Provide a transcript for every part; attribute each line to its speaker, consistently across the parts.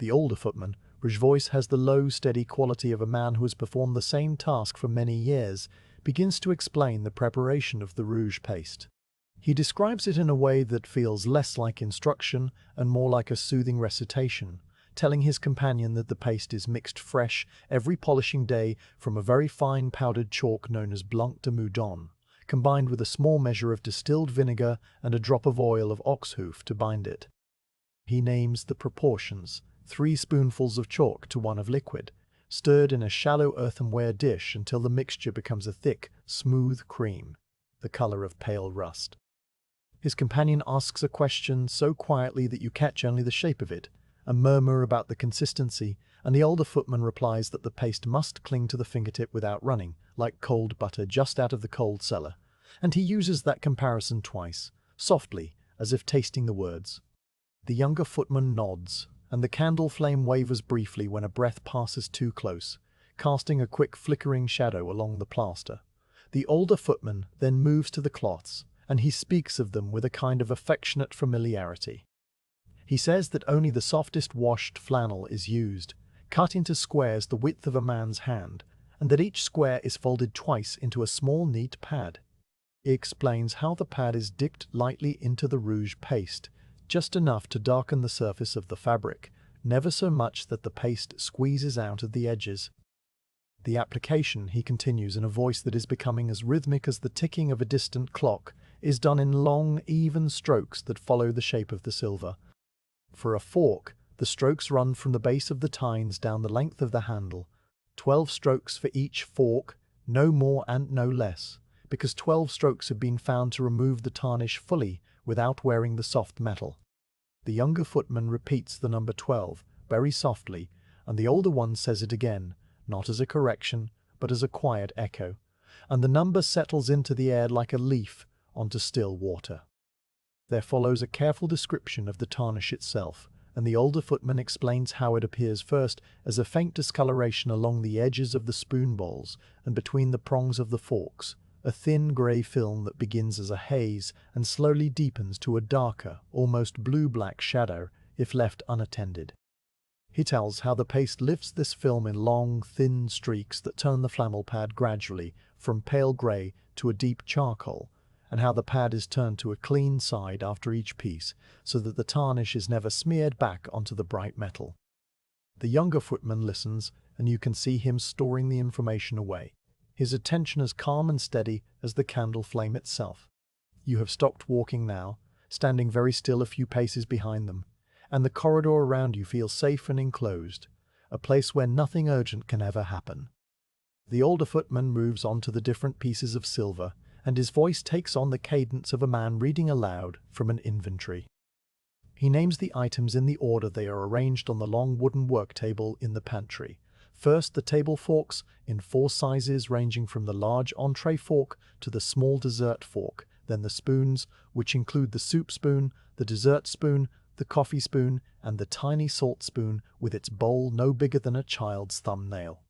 Speaker 1: The older footman, whose voice has the low, steady quality of a man who has performed the same task for many years, begins to explain the preparation of the rouge paste. He describes it in a way that feels less like instruction and more like a soothing recitation, telling his companion that the paste is mixed fresh every polishing day from a very fine powdered chalk known as blanc de moudon, combined with a small measure of distilled vinegar and a drop of oil of ox hoof to bind it. He names the proportions: 3 spoonfuls of chalk to 1 of liquid, stirred in a shallow earthenware dish until the mixture becomes a thick, smooth cream, the color of pale rust. His companion asks a question so quietly that you catch only the shape of it, a murmur about the consistency, and the older footman replies that the paste must cling to the fingertip without running, like cold butter just out of the cold cellar, and he uses that comparison twice, softly, as if tasting the words. The younger footman nods, and the candle flame wavers briefly when a breath passes too close, casting a quick flickering shadow along the plaster. The older footman then moves to the cloths, and he speaks of them with a kind of affectionate familiarity. He says that only the softest washed flannel is used, cut into squares the width of a man's hand, and that each square is folded twice into a small neat pad. He explains how the pad is dipped lightly into the rouge paste, just enough to darken the surface of the fabric, never so much that the paste squeezes out of the edges. The application, he continues in a voice that is becoming as rhythmic as the ticking of a distant clock, is done in long, even strokes that follow the shape of the silver. For a fork, the strokes run from the base of the tines down the length of the handle, 12 strokes for each fork, no more and no less, because 12 strokes have been found to remove the tarnish fully without wearing the soft metal. The younger footman repeats the number 12 very softly, and the older one says it again, not as a correction, but as a quiet echo, and the number settles into the air like a leaf onto still water. There follows a careful description of the tarnish itself, and the older footman explains how it appears first as a faint discoloration along the edges of the spoon bowls and between the prongs of the forks, a thin grey film that begins as a haze and slowly deepens to a darker, almost blue-black shadow if left unattended. He tells how the paste lifts this film in long, thin streaks that turn the flannel pad gradually from pale grey to a deep charcoal, and how the pad is turned to a clean side after each piece, so that the tarnish is never smeared back onto the bright metal. The younger footman listens, and you can see him storing the information away, his attention as calm and steady as the candle flame itself. You have stopped walking now, standing very still a few paces behind them, and the corridor around you feels safe and enclosed, a place where nothing urgent can ever happen. The older footman moves on to the different pieces of silver, and his voice takes on the cadence of a man reading aloud from an inventory. He names the items in the order they are arranged on the long wooden work table in the pantry. First, the table forks, in 4 sizes ranging from the large entree fork to the small dessert fork, then the spoons, which include the soup spoon, the dessert spoon, the coffee spoon, and the tiny salt spoon with its bowl no bigger than a child's thumbnail.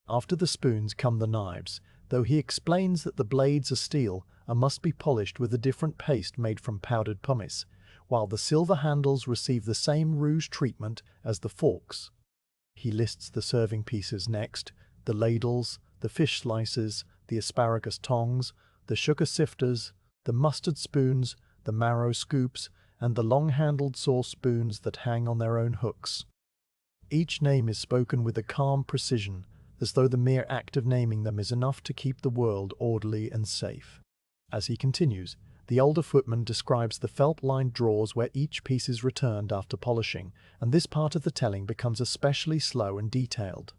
Speaker 1: After the spoons come the knives, though he explains that the blades are steel and must be polished with a different paste made from powdered pumice, while the silver handles receive the same rouge treatment as the forks. He lists the serving pieces next: the ladles, the fish slices, the asparagus tongs, the sugar sifters, the mustard spoons, the marrow scoops, and the long-handled sauce spoons that hang on their own hooks. Each name is spoken with a calm precision, as though the mere act of naming them is enough to keep the world orderly and safe. As he continues, the older footman describes the felt-lined drawers where each piece is returned after polishing, and this part of the telling becomes especially slow and detailed.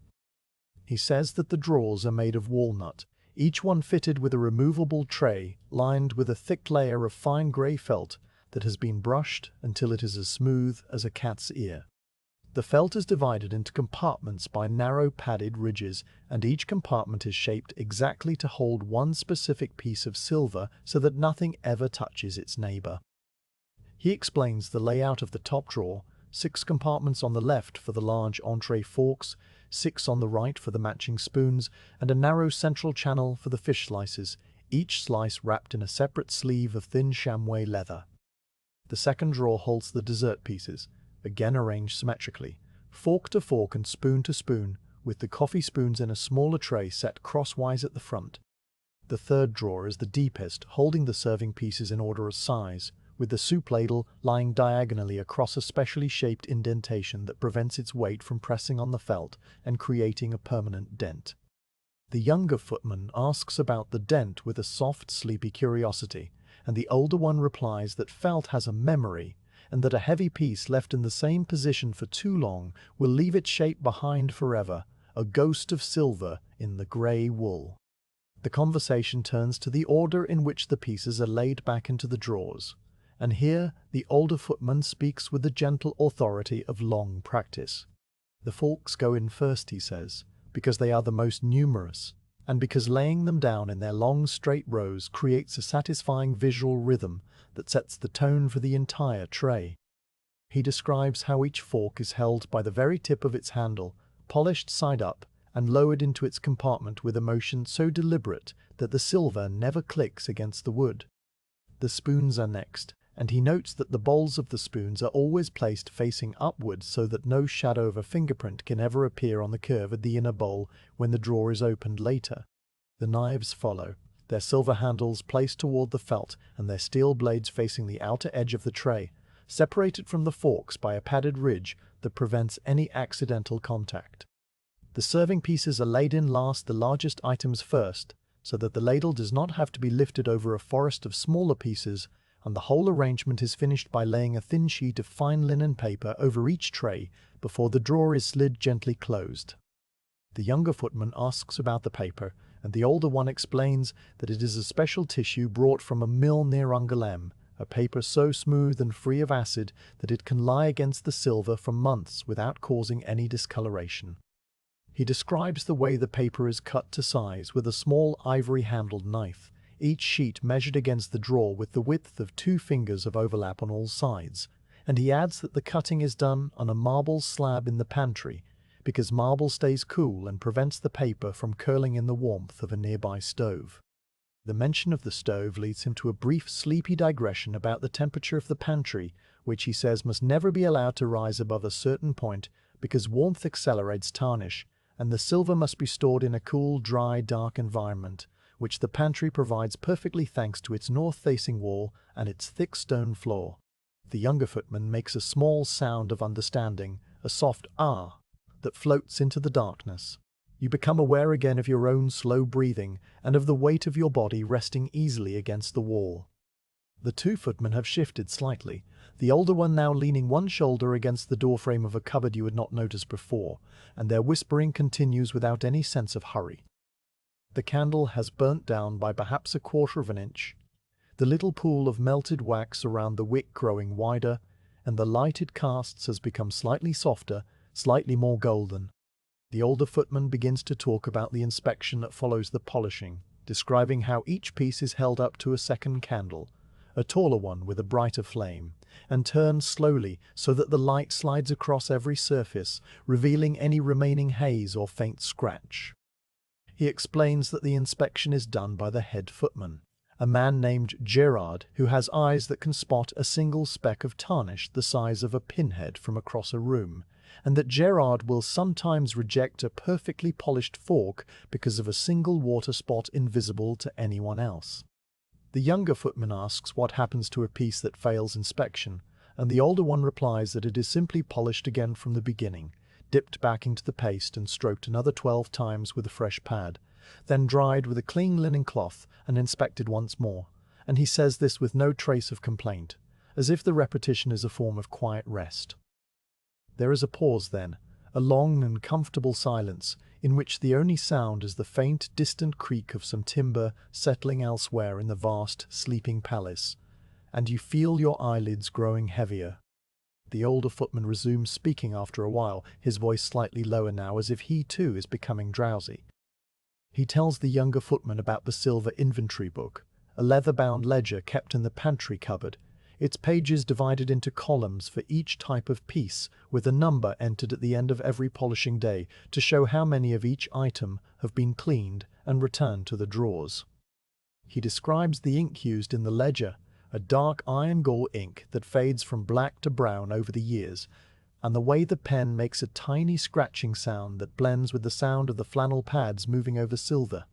Speaker 1: He says that the drawers are made of walnut, each one fitted with a removable tray lined with a thick layer of fine grey felt that has been brushed until it is as smooth as a cat's ear. The felt is divided into compartments by narrow padded ridges, and each compartment is shaped exactly to hold one specific piece of silver so that nothing ever touches its neighbor. He explains the layout of the top drawer: 6 compartments on the left for the large entree forks, 6 on the right for the matching spoons, and a narrow central channel for the fish slices, each slice wrapped in a separate sleeve of thin chamois leather. The second drawer holds the dessert pieces, again arranged symmetrically, fork to fork and spoon to spoon, with the coffee spoons in a smaller tray set crosswise at the front. The third drawer is the deepest, holding the serving pieces in order of size, with the soup ladle lying diagonally across a specially shaped indentation that prevents its weight from pressing on the felt and creating a permanent dent. The younger footman asks about the dent with a soft, sleepy curiosity, and the older one replies that felt has a memory, and that a heavy piece left in the same position for too long will leave its shape behind forever, a ghost of silver in the grey wool. The conversation turns to the order in which the pieces are laid back into the drawers, and here the older footman speaks with the gentle authority of long practice. The forks go in first, he says, because they are the most numerous, and because laying them down in their long straight rows creates a satisfying visual rhythm that sets the tone for the entire tray. He describes how each fork is held by the very tip of its handle, polished side up, and lowered into its compartment with a motion so deliberate that the silver never clicks against the wood. The spoons are next, and he notes that the bowls of the spoons are always placed facing upwards so that no shadow of a fingerprint can ever appear on the curve of the inner bowl when the drawer is opened later. The knives follow, their silver handles placed toward the felt and their steel blades facing the outer edge of the tray, separated from the forks by a padded ridge that prevents any accidental contact. The serving pieces are laid in last, the largest items first, so that the ladle does not have to be lifted over a forest of smaller pieces, and the whole arrangement is finished by laying a thin sheet of fine linen paper over each tray before the drawer is slid gently closed. The younger footman asks about the paper, and the older one explains that it is a special tissue brought from a mill near Angoulême, a paper so smooth and free of acid that it can lie against the silver for months without causing any discoloration. He describes the way the paper is cut to size with a small ivory-handled knife, each sheet measured against the drawer with the width of 2 fingers of overlap on all sides, and he adds that the cutting is done on a marble slab in the pantry, because marble stays cool and prevents the paper from curling in the warmth of a nearby stove. The mention of the stove leads him to a brief sleepy digression about the temperature of the pantry, which he says must never be allowed to rise above a certain point because warmth accelerates tarnish, and the silver must be stored in a cool, dry, dark environment, which the pantry provides perfectly thanks to its north-facing wall and its thick stone floor. The younger footman makes a small sound of understanding, a soft "ah," that floats into the darkness. You become aware again of your own slow breathing and of the weight of your body resting easily against the wall. The 2 footmen have shifted slightly, the older one now leaning one shoulder against the doorframe of a cupboard you had not noticed before, and their whispering continues without any sense of hurry. The candle has burnt down by perhaps 1/4 of an inch, the little pool of melted wax around the wick growing wider, and the light it casts has become slightly softer, slightly more golden. The older footman begins to talk about the inspection that follows the polishing, describing how each piece is held up to a second candle, a taller one with a brighter flame, and turned slowly so that the light slides across every surface, revealing any remaining haze or faint scratch. He explains that the inspection is done by the head footman, a man named Gerard, who has eyes that can spot a single speck of tarnish the size of a pinhead from across a room, and that Gerard will sometimes reject a perfectly polished fork because of a single water spot invisible to anyone else. The younger footman asks what happens to a piece that fails inspection, and the older one replies that it is simply polished again from the beginning, dipped back into the paste and stroked another 12 times with a fresh pad, then dried with a clean linen cloth and inspected once more, and he says this with no trace of complaint, as if the repetition is a form of quiet rest. There is a pause then, a long and comfortable silence, in which the only sound is the faint, distant creak of some timber settling elsewhere in the vast, sleeping palace, and you feel your eyelids growing heavier. The older footman resumes speaking after a while, his voice slightly lower now, as if he too is becoming drowsy. He tells the younger footman about the silver inventory book, a leather-bound ledger kept in the pantry cupboard, its pages divided into columns for each type of piece, with a number entered at the end of every polishing day to show how many of each item have been cleaned and returned to the drawers. He describes the ink used in the ledger, a dark iron gall ink that fades from black to brown over the years, and the way the pen makes a tiny scratching sound that blends with the sound of the flannel pads moving over silver.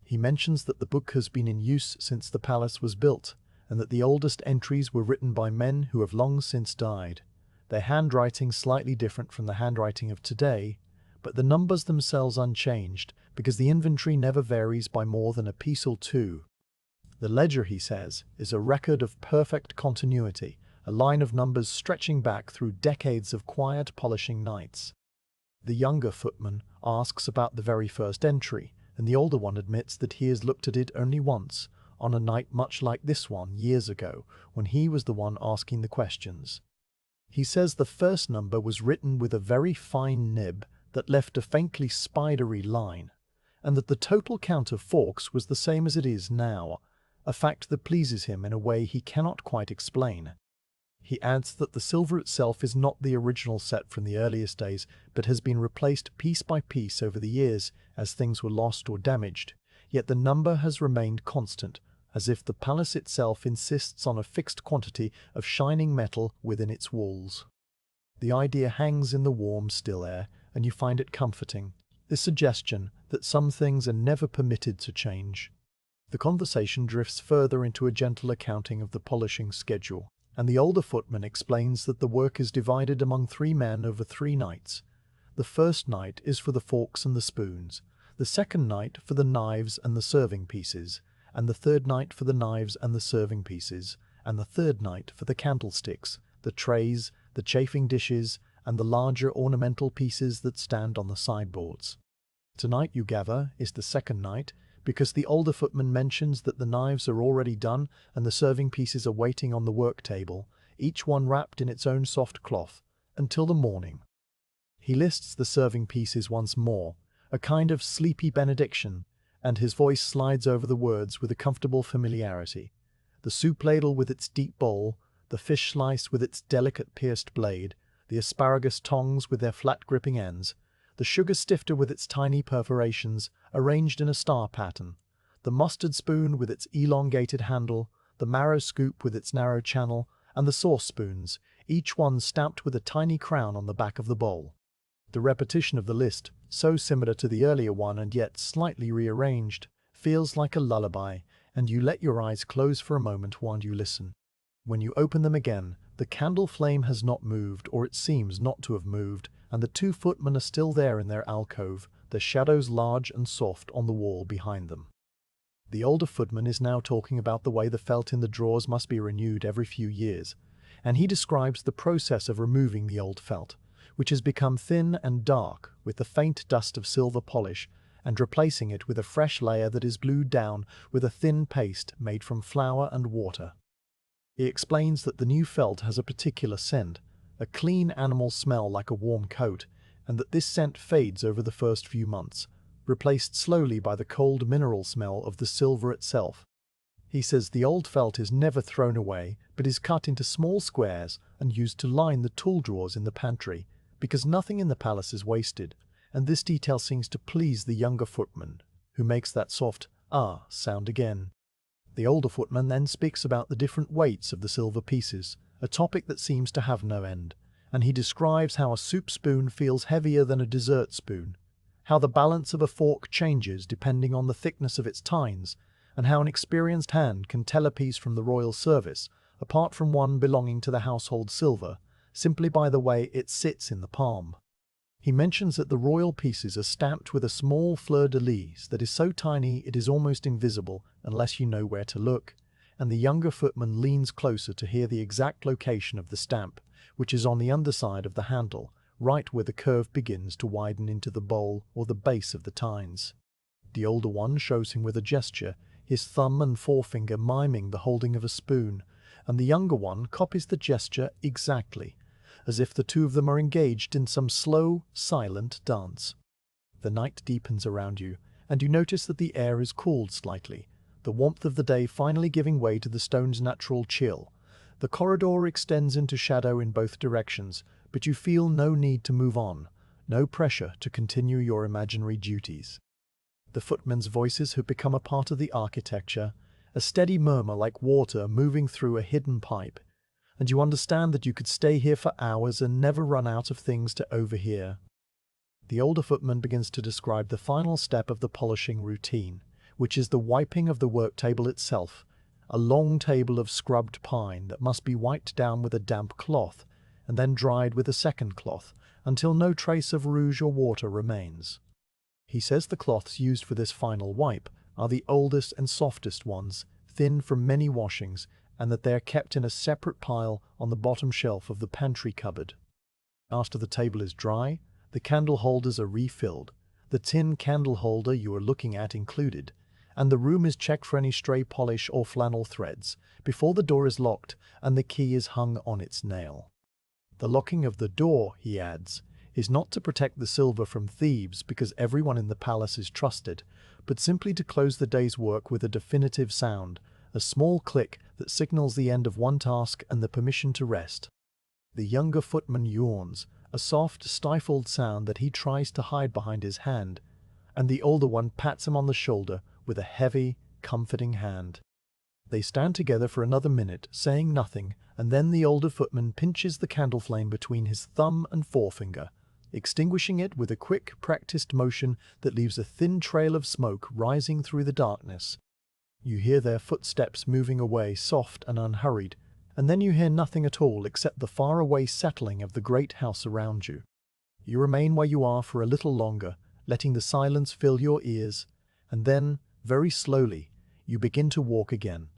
Speaker 1: He mentions that the book has been in use since the palace was built, and that the oldest entries were written by men who have long since died. Their handwriting slightly different from the handwriting of today, but the numbers themselves unchanged, because the inventory never varies by more than a piece or two. The ledger, he says, is a record of perfect continuity, a line of numbers stretching back through decades of quiet polishing nights. The younger footman asks about the very first entry, and the older one admits that he has looked at it only once, on a night much like this one years ago, when he was the one asking the questions. He says the first number was written with a very fine nib that left a faintly spidery line, and that the total count of forks was the same as it is now, a fact that pleases him in a way he cannot quite explain. He adds that the silver itself is not the original set from the earliest days, but has been replaced piece by piece over the years as things were lost or damaged, yet the number has remained constant, as if the palace itself insists on a fixed quantity of shining metal within its walls. The idea hangs in the warm, still air, and you find it comforting, this suggestion that some things are never permitted to change. The conversation drifts further into a gentle accounting of the polishing schedule, and the older footman explains that the work is divided among 3 men over 3 nights. The first night is for the forks and the spoons, the second night for the knives and the serving pieces, and the third night for the knives and the serving pieces, and the third night for the candlesticks, the trays, the chafing dishes, and the larger ornamental pieces that stand on the sideboards. Tonight, you gather, is the second night, because the older footman mentions that the knives are already done and the serving pieces are waiting on the work table, each one wrapped in its own soft cloth, until the morning. He lists the serving pieces once more, a kind of sleepy benediction, and his voice slides over the words with a comfortable familiarity. The soup ladle with its deep bowl, the fish slice with its delicate pierced blade, the asparagus tongs with their flat gripping ends, the sugar stifter with its tiny perforations arranged in a star pattern, the mustard spoon with its elongated handle, the marrow scoop with its narrow channel, and the sauce spoons, each one stamped with a tiny crown on the back of the bowl. The repetition of the list, so similar to the earlier one and yet slightly rearranged, feels like a lullaby, and you let your eyes close for a moment while you listen. When you open them again, the candle flame has not moved, or it seems not to have moved, and the 2 footmen are still there in their alcove, their shadows large and soft on the wall behind them. The older footman is now talking about the way the felt in the drawers must be renewed every few years, and he describes the process of removing the old felt, which has become thin and dark with the faint dust of silver polish, and replacing it with a fresh layer that is glued down with a thin paste made from flour and water. He explains that the new felt has a particular scent, a clean animal smell like a warm coat, and that this scent fades over the first few months, replaced slowly by the cold mineral smell of the silver itself. He says the old felt is never thrown away, but is cut into small squares and used to line the tool drawers in the pantry, because nothing in the palace is wasted, and this detail seems to please the younger footman, who makes that soft "ah" sound again. The older footman then speaks about the different weights of the silver pieces, a topic that seems to have no end, and he describes how a soup spoon feels heavier than a dessert spoon, how the balance of a fork changes depending on the thickness of its tines, and how an experienced hand can tell a piece from the royal service, apart from one belonging to the household silver, simply by the way it sits in the palm. He mentions that the royal pieces are stamped with a small fleur-de-lis that is so tiny it is almost invisible unless you know where to look, and the younger footman leans closer to hear the exact location of the stamp, which is on the underside of the handle, right where the curve begins to widen into the bowl or the base of the tines. The older one shows him with a gesture, his thumb and forefinger miming the holding of a spoon, and the younger one copies the gesture exactly, as if the 2 of them are engaged in some slow, silent dance. The night deepens around you, and you notice that the air is cooled slightly, the warmth of the day finally giving way to the stone's natural chill. The corridor extends into shadow in both directions, but you feel no need to move on, no pressure to continue your imaginary duties. The footmen's voices have become a part of the architecture, a steady murmur like water moving through a hidden pipe, and you understand that you could stay here for hours and never run out of things to overhear. The older footman begins to describe the final step of the polishing routine, which is the wiping of the work table itself, a long table of scrubbed pine that must be wiped down with a damp cloth and then dried with a second cloth until no trace of rouge or water remains. He says the cloths used for this final wipe are the oldest and softest ones, thin from many washings, and that they are kept in a separate pile on the bottom shelf of the pantry cupboard. After the table is dry, the candle holders are refilled, the tin candle holder you are looking at included, and the room is checked for any stray polish or flannel threads before the door is locked and the key is hung on its nail. The locking of the door, he adds, is not to protect the silver from thieves because everyone in the palace is trusted, but simply to close the day's work with a definitive sound, a small click that signals the end of one task and the permission to rest. The younger footman yawns, a soft, stifled sound that he tries to hide behind his hand, and the older one pats him on the shoulder with a heavy, comforting hand. They stand together for another minute, saying nothing, and then the older footman pinches the candle flame between his thumb and forefinger, extinguishing it with a quick, practiced motion that leaves a thin trail of smoke rising through the darkness. You hear their footsteps moving away, soft and unhurried, and then you hear nothing at all except the faraway settling of the great house around you. You remain where you are for a little longer, letting the silence fill your ears, and then, very slowly, you begin to walk again,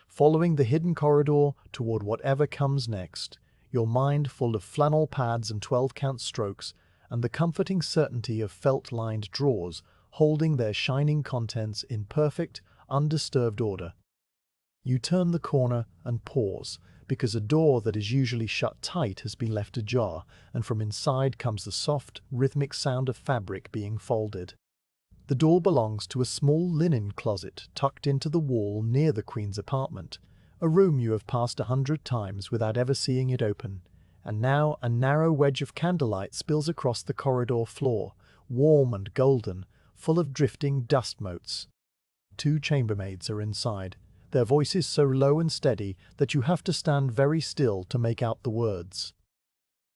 Speaker 1: following the hidden corridor toward whatever comes next, your mind full of flannel pads and 12-count strokes, and the comforting certainty of felt-lined drawers holding their shining contents in perfect, undisturbed order. You turn the corner and pause, because a door that is usually shut tight has been left ajar, and from inside comes the soft, rhythmic sound of fabric being folded. The door belongs to a small linen closet tucked into the wall near the Queen's apartment, a room you have passed 100 times without ever seeing it open, and now a narrow wedge of candlelight spills across the corridor floor, warm and golden, full of drifting dust motes. 2 chambermaids are inside, their voices so low and steady that you have to stand very still to make out the words.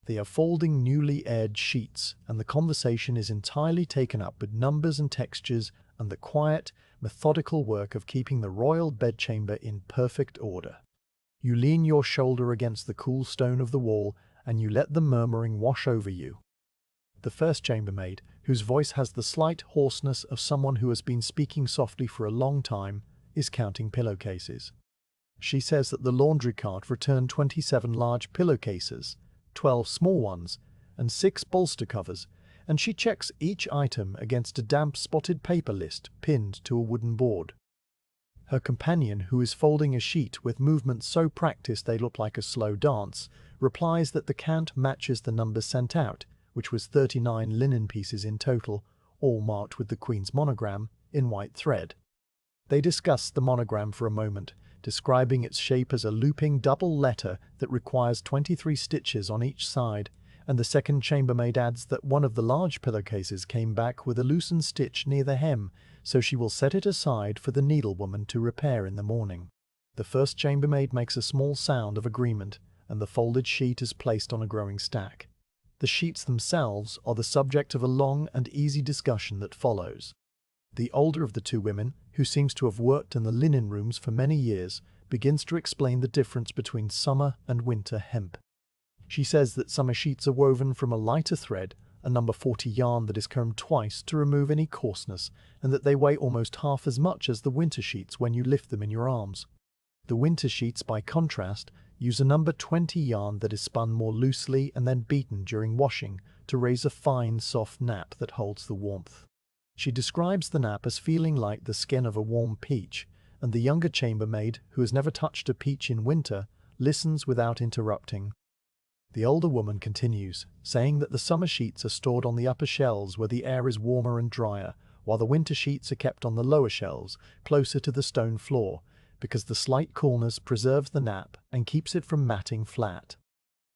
Speaker 1: They are folding newly aired sheets, and the conversation is entirely taken up with numbers and textures and the quiet, methodical work of keeping the royal bedchamber in perfect order. You lean your shoulder against the cool stone of the wall, and you let the murmuring wash over you. The first chambermaid, whose voice has the slight hoarseness of someone who has been speaking softly for a long time, is counting pillowcases. She says that the laundry cart returned 27 large pillowcases, 12 small ones, and 6 bolster covers, and she checks each item against a damp spotted paper list pinned to a wooden board. Her companion, who is folding a sheet with movements so practiced they look like a slow dance, replies that the count matches the number sent out, which was 39 linen pieces in total, all marked with the Queen's monogram, in white thread. They discuss the monogram for a moment, describing its shape as a looping double letter that requires 23 stitches on each side, and the second chambermaid adds that one of the large pillowcases came back with a loosened stitch near the hem, so she will set it aside for the needlewoman to repair in the morning. The first chambermaid makes a small sound of agreement, and the folded sheet is placed on a growing stack. The sheets themselves are the subject of a long and easy discussion that follows. The older of the 2 women, who seems to have worked in the linen rooms for many years, begins to explain the difference between summer and winter hemp. She says that summer sheets are woven from a lighter thread, a number 40 yarn that is combed twice to remove any coarseness, and that they weigh almost half as much as the winter sheets when you lift them in your arms. The winter sheets, by contrast, use a number 20 yarn that is spun more loosely and then beaten during washing to raise a fine, soft nap that holds the warmth. She describes the nap as feeling like the skin of a warm peach, and the younger chambermaid, who has never touched a peach in winter, listens without interrupting. The older woman continues, saying that the summer sheets are stored on the upper shelves where the air is warmer and drier, while the winter sheets are kept on the lower shelves, closer to the stone floor, because the slight coolness preserves the nap and keeps it from matting flat.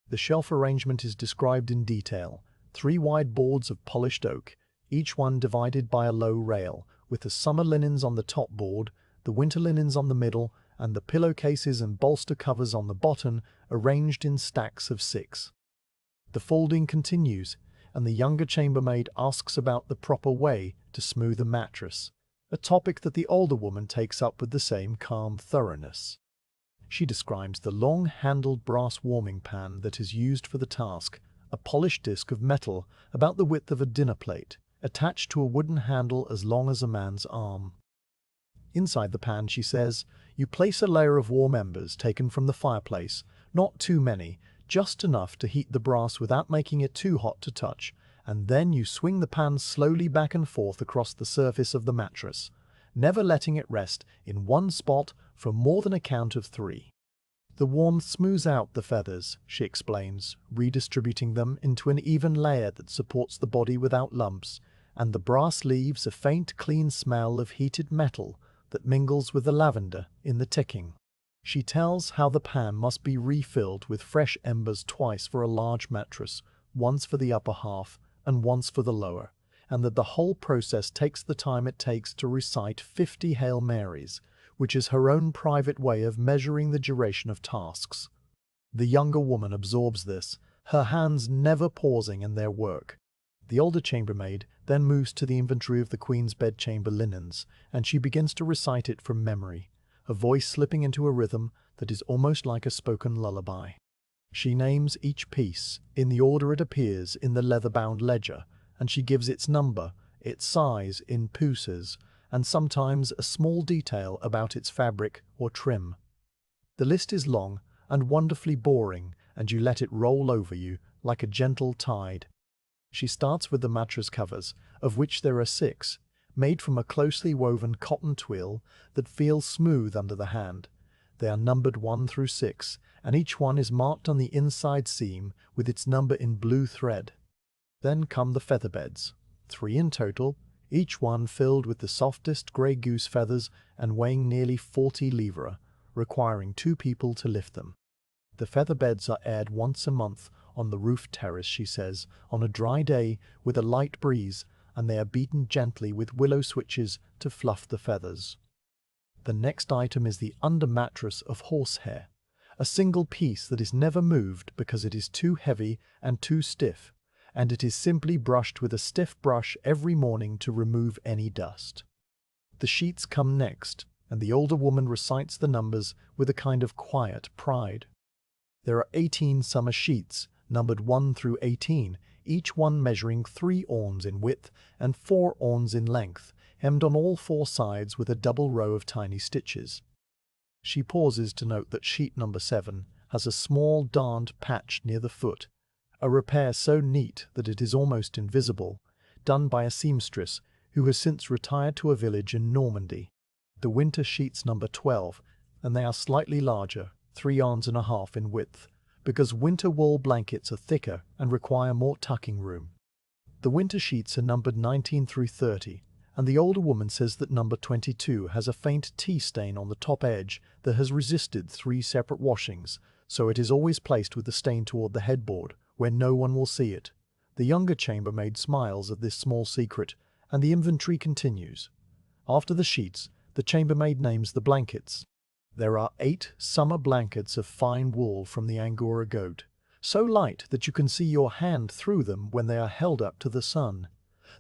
Speaker 1: The shelf arrangement is described in detail: 3 wide boards of polished oak, each one divided by a low rail, with the summer linens on the top board, the winter linens on the middle, and the pillowcases and bolster covers on the bottom arranged in stacks of 6. The folding continues, and the younger chambermaid asks about the proper way to smooth a mattress, a topic that the older woman takes up with the same calm thoroughness. She describes the long-handled brass warming pan that is used for the task, a polished disc of metal about the width of a dinner plate, attached to a wooden handle as long as a man's arm. Inside the pan, she says, you place a layer of warm embers taken from the fireplace, not too many, just enough to heat the brass without making it too hot to touch, and then you swing the pan slowly back and forth across the surface of the mattress, never letting it rest in one spot for more than a count of 3. The warmth smooths out the feathers, she explains, redistributing them into an even layer that supports the body without lumps, and the brass leaves a faint, clean smell of heated metal that mingles with the lavender in the ticking. She tells how the pan must be refilled with fresh embers twice for a large mattress, once for the upper half and once for the lower, and that the whole process takes the time it takes to recite 50 Hail Marys, which is her own private way of measuring the duration of tasks. The younger woman absorbs this, her hands never pausing in their work. The older chambermaid then moves to the inventory of the Queen's bedchamber linens, and she begins to recite it from memory, her voice slipping into a rhythm that is almost like a spoken lullaby. She names each piece in the order it appears in the leather-bound ledger, and she gives its number, its size in pouces, and sometimes a small detail about its fabric or trim. The list is long and wonderfully boring, and you let it roll over you like a gentle tide. She starts with the mattress covers, of which there are 6, made from a closely woven cotton twill that feels smooth under the hand. They are numbered 1 through 6, and each one is marked on the inside seam with its number in blue thread. Then come the feather beds, 3 in total, each one filled with the softest grey goose feathers and weighing nearly 40 livres, requiring 2 people to lift them. The feather beds are aired once a month on the roof terrace, she says, on a dry day with a light breeze, and they are beaten gently with willow switches to fluff the feathers. The next item is the under mattress of horsehair, a single piece that is never moved because it is too heavy and too stiff, and it is simply brushed with a stiff brush every morning to remove any dust. The sheets come next, and the older woman recites the numbers with a kind of quiet pride. There are 18 summer sheets, numbered 1 through 18, each one measuring 3 orns in width and 4 orns in length, hemmed on all 4 sides with a double row of tiny stitches. She pauses to note that sheet number 7 has a small darned patch near the foot, a repair so neat that it is almost invisible, done by a seamstress who has since retired to a village in Normandy. The winter sheets number 12, and they are slightly larger, 3 yards and a half in width, because winter wool blankets are thicker and require more tucking room. The winter sheets are numbered 19 through 30, and the older woman says that number 22 has a faint tea stain on the top edge that has resisted 3 separate washings, so it is always placed with the stain toward the headboard, where no one will see it. The younger chambermaid smiles at this small secret, and the inventory continues. After the sheets, the chambermaid names the blankets. There are 8 summer blankets of fine wool from the Angora goat, so light that you can see your hand through them when they are held up to the sun.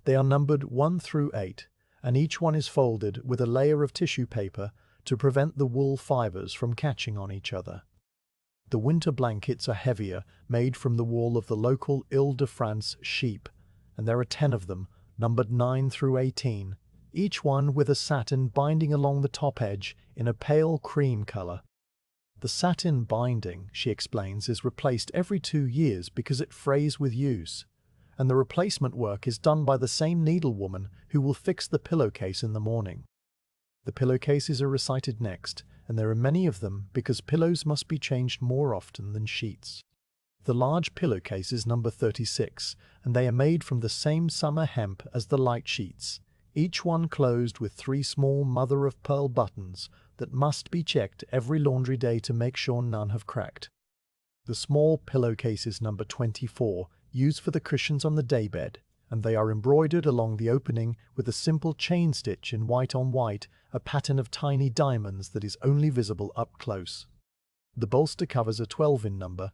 Speaker 1: They are numbered 1 through 8, and each one is folded with a layer of tissue paper to prevent the wool fibers from catching on each other. The winter blankets are heavier, made from the wool of the local Ile-de-France sheep, and there are 10 of them, numbered 9 through 18, each one with a satin binding along the top edge in a pale cream color. The satin binding, she explains, is replaced every 2 years because it frays with use, and the replacement work is done by the same needlewoman who will fix the pillowcase in the morning. The pillowcases are recited next, and there are many of them because pillows must be changed more often than sheets. The large pillowcases number 36, and they are made from the same summer hemp as the light sheets, each one closed with 3 small mother-of-pearl buttons that must be checked every laundry day to make sure none have cracked. The small pillowcases number 24, used for the cushions on the daybed, and they are embroidered along the opening with a simple chain stitch in white on white, a pattern of tiny diamonds that is only visible up close. The bolster covers are 12 in number,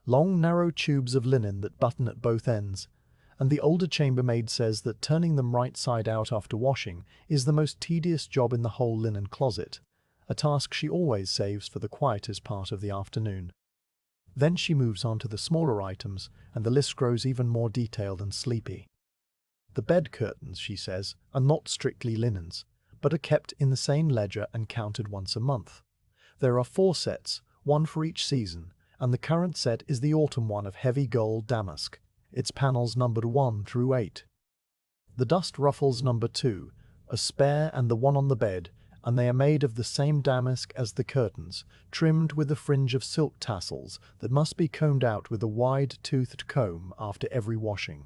Speaker 1: long narrow tubes of linen that button at both ends, and the older chambermaid says that turning them right side out after washing is the most tedious job in the whole linen closet, a task she always saves for the quietest part of the afternoon. Then she moves on to the smaller items, and the list grows even more detailed and sleepy. The bed curtains, she says, are not strictly linens, but are kept in the same ledger and counted once a month. There are 4 sets, one for each season, and the current set is the autumn one of heavy gold damask, its panels numbered 1 through 8. The dust ruffles number 2, a spare and the one on the bed, and they are made of the same damask as the curtains, trimmed with a fringe of silk tassels that must be combed out with a wide-toothed comb after every washing.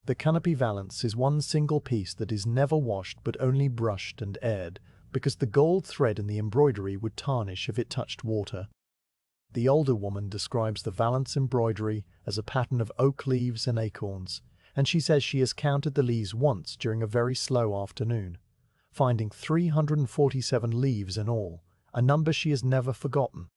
Speaker 1: The canopy valance is one single piece that is never washed but only brushed and aired, because the gold thread in the embroidery would tarnish if it touched water. The older woman describes the valance embroidery as a pattern of oak leaves and acorns, and she says she has counted the leaves once during a very slow afternoon, finding 347 leaves in all, a number she has never forgotten.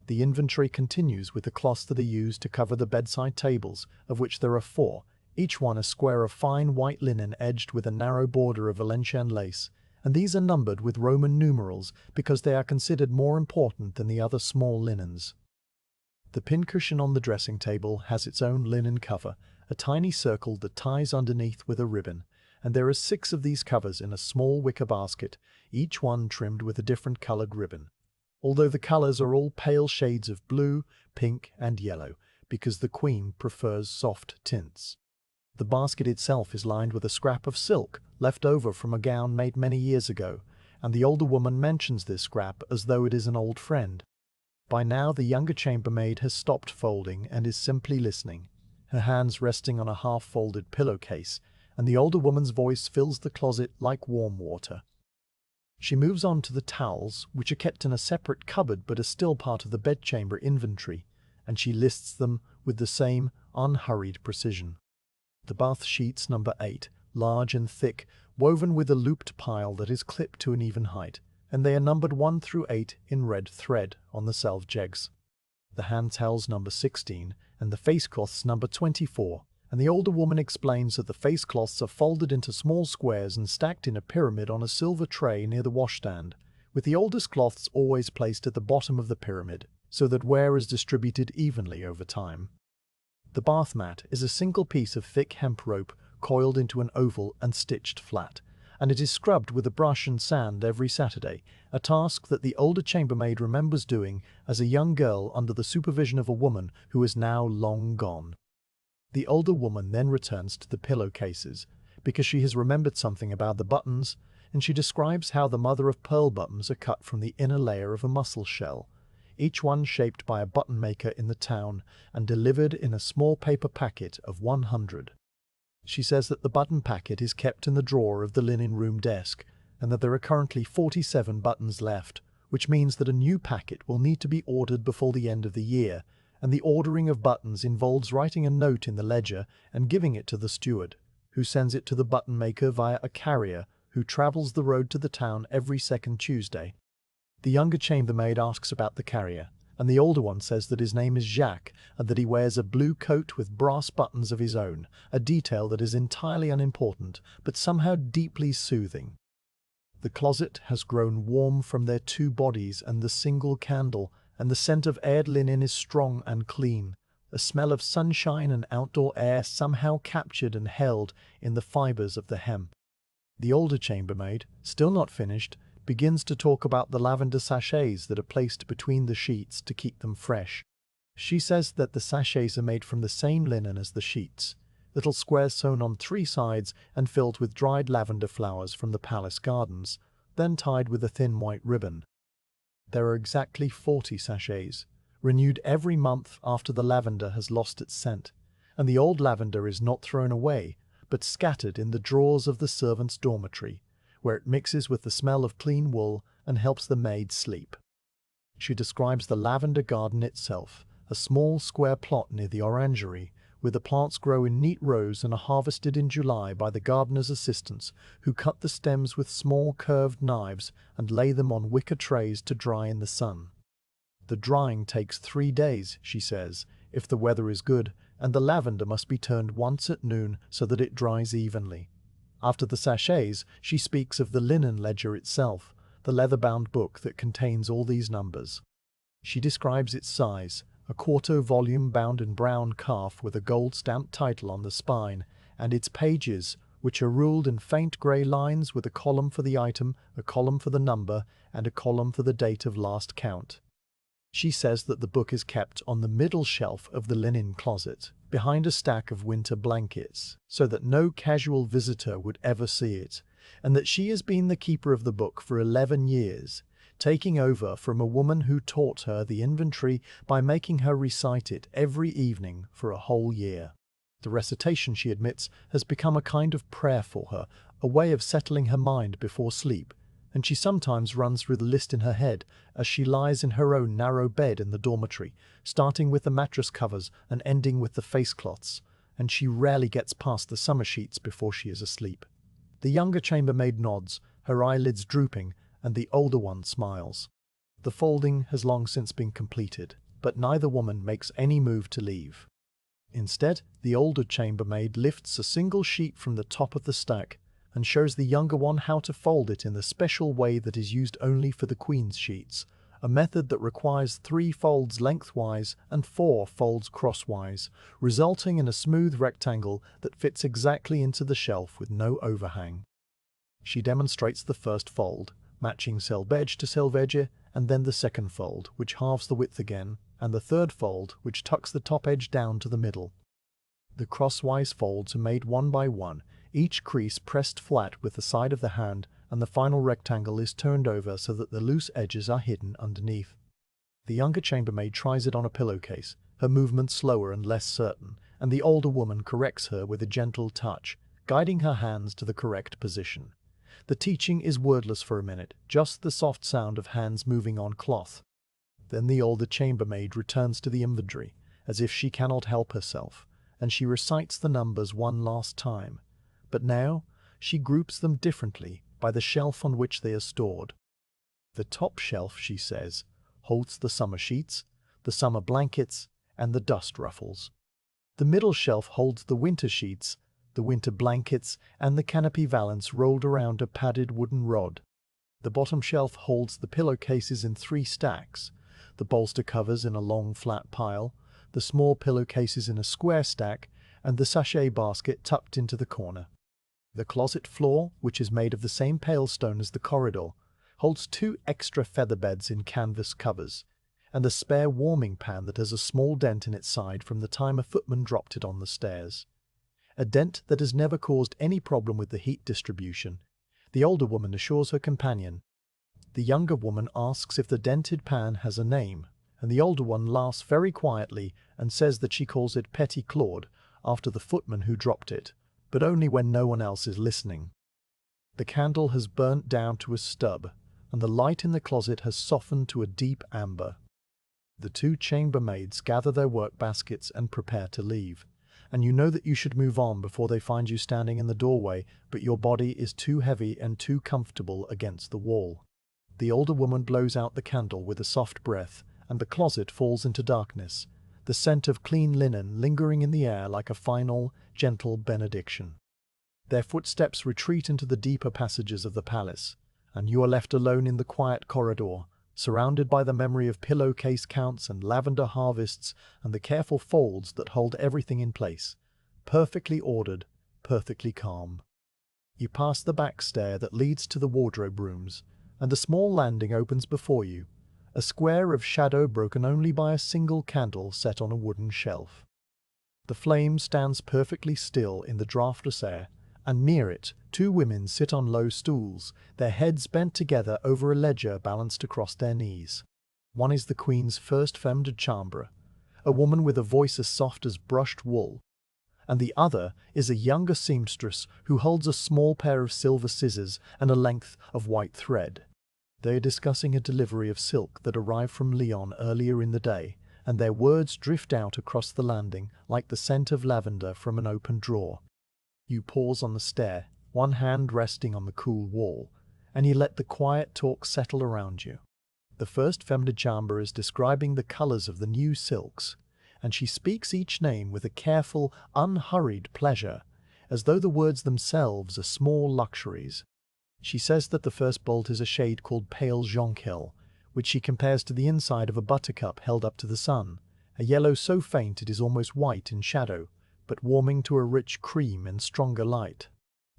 Speaker 1: The inventory continues with the cloths that are used to cover the bedside tables, of which there are 4, each one a square of fine white linen edged with a narrow border of Valenciennes lace, and these are numbered with Roman numerals because they are considered more important than the other small linens. The pincushion on the dressing table has its own linen cover, a tiny circle that ties underneath with a ribbon, and there are 6 of these covers in a small wicker basket, each one trimmed with a different colored ribbon, although the colors are all pale shades of blue, pink, and yellow, because the Queen prefers soft tints. The basket itself is lined with a scrap of silk left over from a gown made many years ago, and the older woman mentions this scrap as though it is an old friend. By now the younger chambermaid has stopped folding and is simply listening, her hands resting on a half-folded pillowcase, and the older woman's voice fills the closet like warm water. She moves on to the towels, which are kept in a separate cupboard but are still part of the bedchamber inventory, and she lists them with the same unhurried precision. The bath sheets number 8, large and thick, woven with a looped pile that is clipped to an even height, and they are numbered 1 through 8 in red thread on the self jegs. The hand towels number 16, and the face cloths number 24, and the older woman explains that the face cloths are folded into small squares and stacked in a pyramid on a silver tray near the washstand, with the oldest cloths always placed at the bottom of the pyramid, so that wear is distributed evenly over time. The bath mat is a single piece of thick hemp rope coiled into an oval and stitched flat, and it is scrubbed with a brush and sand every Saturday, a task that the older chambermaid remembers doing as a young girl under the supervision of a woman who is now long gone. The older woman then returns to the pillowcases, because she has remembered something about the buttons, and she describes how the mother-of-pearl buttons are cut from the inner layer of a mussel shell, each one shaped by a button maker in the town and delivered in a small paper packet of 100. She says that the button packet is kept in the drawer of the linen room desk, and that there are currently 47 buttons left, which means that a new packet will need to be ordered before the end of the year, and the ordering of buttons involves writing a note in the ledger and giving it to the steward, who sends it to the button maker via a carrier who travels the road to the town every second Tuesday. The younger chambermaid asks about the carrier, and the older one says that his name is Jacques and that he wears a blue coat with brass buttons of his own, a detail that is entirely unimportant but somehow deeply soothing. The closet has grown warm from their 2 bodies and the single candle, and the scent of aired linen is strong and clean, a smell of sunshine and outdoor air somehow captured and held in the fibers of the hemp. The older chambermaid, still not finished, begins to talk about the lavender sachets that are placed between the sheets to keep them fresh. She says that the sachets are made from the same linen as the sheets, little squares sewn on 3 sides and filled with dried lavender flowers from the palace gardens, then tied with a thin white ribbon. There are exactly 40 sachets, renewed every month after the lavender has lost its scent, and the old lavender is not thrown away, but scattered in the drawers of the servants' dormitory, where it mixes with the smell of clean wool and helps the maids sleep. She describes the lavender garden itself, a small square plot near the orangery, where the plants grow in neat rows and are harvested in July by the gardener's assistants, who cut the stems with small curved knives and lay them on wicker trays to dry in the sun. The drying takes 3 days, she says, if the weather is good, and the lavender must be turned once at noon so that it dries evenly. After the sachets, she speaks of the linen ledger itself, the leather-bound book that contains all these numbers. She describes its size, a quarto volume bound in brown calf with a gold-stamped title on the spine, and its pages, which are ruled in faint grey lines with a column for the item, a column for the number, and a column for the date of last count. She says that the book is kept on the middle shelf of the linen closet, behind a stack of winter blankets, so that no casual visitor would ever see it, and that she has been the keeper of the book for 11 years, taking over from a woman who taught her the inventory by making her recite it every evening for a whole year. The recitation, she admits, has become a kind of prayer for her, a way of settling her mind before sleep, and she sometimes runs through the list in her head as she lies in her own narrow bed in the dormitory, starting with the mattress covers and ending with the face cloths, and she rarely gets past the summer sheets before she is asleep. The younger chambermaid nods, her eyelids drooping, and the older one smiles. The folding has long since been completed, but neither woman makes any move to leave. Instead, the older chambermaid lifts a single sheet from the top of the stack and shows the younger one how to fold it in the special way that is used only for the Queen's sheets, a method that requires 3 folds lengthwise and 4 folds crosswise, resulting in a smooth rectangle that fits exactly into the shelf with no overhang. She demonstrates the first fold, matching selvage to selvage, and then the second fold, which halves the width again, and the third fold, which tucks the top edge down to the middle. The crosswise folds are made one by one, each crease pressed flat with the side of the hand, and the final rectangle is turned over so that the loose edges are hidden underneath. The younger chambermaid tries it on a pillowcase, her movements slower and less certain, and the older woman corrects her with a gentle touch, guiding her hands to the correct position. The teaching is wordless for a minute, just the soft sound of hands moving on cloth. Then the older chambermaid returns to the inventory, as if she cannot help herself, and she recites the numbers one last time. But now she groups them differently by the shelf on which they are stored. The top shelf, she says, holds the summer sheets, the summer blankets, and the dust ruffles. The middle shelf holds the winter sheets, the winter blankets, and the canopy valance rolled around a padded wooden rod. The bottom shelf holds the pillowcases in 3 stacks, the bolster covers in a long flat pile, the small pillowcases in a square stack, and the sachet basket tucked into the corner. The closet floor, which is made of the same pale stone as the corridor, holds 2 extra feather beds in canvas covers, and a spare warming pan that has a small dent in its side from the time a footman dropped it on the stairs. A dent that has never caused any problem with the heat distribution, the older woman assures her companion. The younger woman asks if the dented pan has a name, and the older one laughs very quietly and says that she calls it Petit Claude, after the footman who dropped it, but only when no one else is listening. The candle has burnt down to a stub, and the light in the closet has softened to a deep amber. The 2 chambermaids gather their work baskets and prepare to leave, and you know that you should move on before they find you standing in the doorway, but your body is too heavy and too comfortable against the wall. The older woman blows out the candle with a soft breath, and the closet falls into darkness, the scent of clean linen lingering in the air like a final, gentle benediction. Their footsteps retreat into the deeper passages of the palace, and you are left alone in the quiet corridor, surrounded by the memory of pillowcase counts and lavender harvests and the careful folds that hold everything in place, perfectly ordered, perfectly calm. You pass the back stair that leads to the wardrobe rooms, and a small landing opens before you, a square of shadow broken only by a single candle set on a wooden shelf. The flame stands perfectly still in the draughtless air, and near it 2 women sit on low stools, their heads bent together over a ledger balanced across their knees. One is the Queen's first femme de chambre, a woman with a voice as soft as brushed wool, and the other is a younger seamstress who holds a small pair of silver scissors and a length of white thread. They are discussing a delivery of silk that arrived from Lyon earlier in the day, and their words drift out across the landing like the scent of lavender from an open drawer. You pause on the stair, one hand resting on the cool wall, and you let the quiet talk settle around you. The first femme de chambre is describing the colors of the new silks, and she speaks each name with a careful, unhurried pleasure, as though the words themselves are small luxuries. She says that the first bolt is a shade called pale jonquil, which she compares to the inside of a buttercup held up to the sun, a yellow so faint it is almost white in shadow, but warming to a rich cream in stronger light.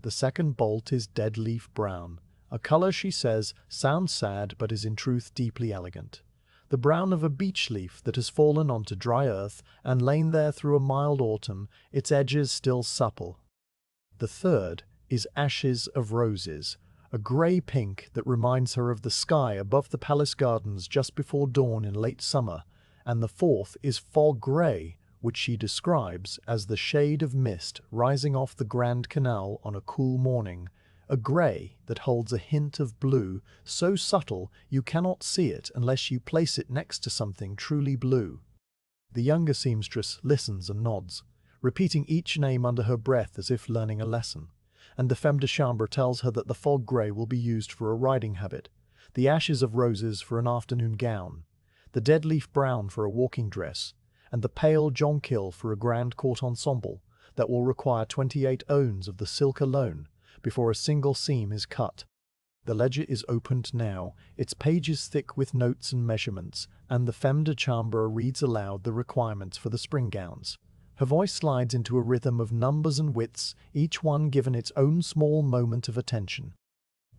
Speaker 1: The second bolt is dead leaf brown, a color she says sounds sad but is in truth deeply elegant. The brown of a beech leaf that has fallen onto dry earth and lain there through a mild autumn, its edges still supple. The third is ashes of roses, a grey pink that reminds her of the sky above the palace gardens just before dawn in late summer, and the fourth is fog grey, which she describes as the shade of mist rising off the Grand Canal on a cool morning, a grey that holds a hint of blue so subtle you cannot see it unless you place it next to something truly blue. The younger seamstress listens and nods, repeating each name under her breath as if learning a lesson, and the femme de chambre tells her that the fog grey will be used for a riding habit, the ashes of roses for an afternoon gown, the dead leaf brown for a walking dress, and the pale jonquil for a grand court ensemble that will require 28 ounces of the silk alone before a single seam is cut. The ledger is opened now, its pages thick with notes and measurements, and the femme de chambre reads aloud the requirements for the spring gowns. Her voice slides into a rhythm of numbers and widths, each one given its own small moment of attention.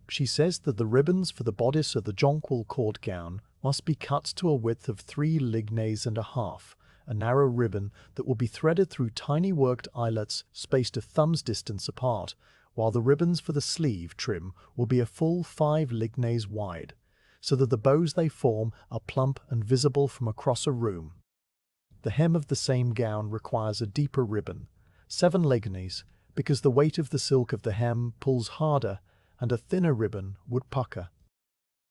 Speaker 1: She says that the ribbons for the bodice of the jonquil court gown must be cut to a width of 3 lignes and a half, a narrow ribbon that will be threaded through tiny worked eyelets spaced a thumb's distance apart, while the ribbons for the sleeve trim will be a full 5 lignes wide, so that the bows they form are plump and visible from across a room. The hem of the same gown requires a deeper ribbon, 7 lignes, because the weight of the silk of the hem pulls harder, and a thinner ribbon would pucker.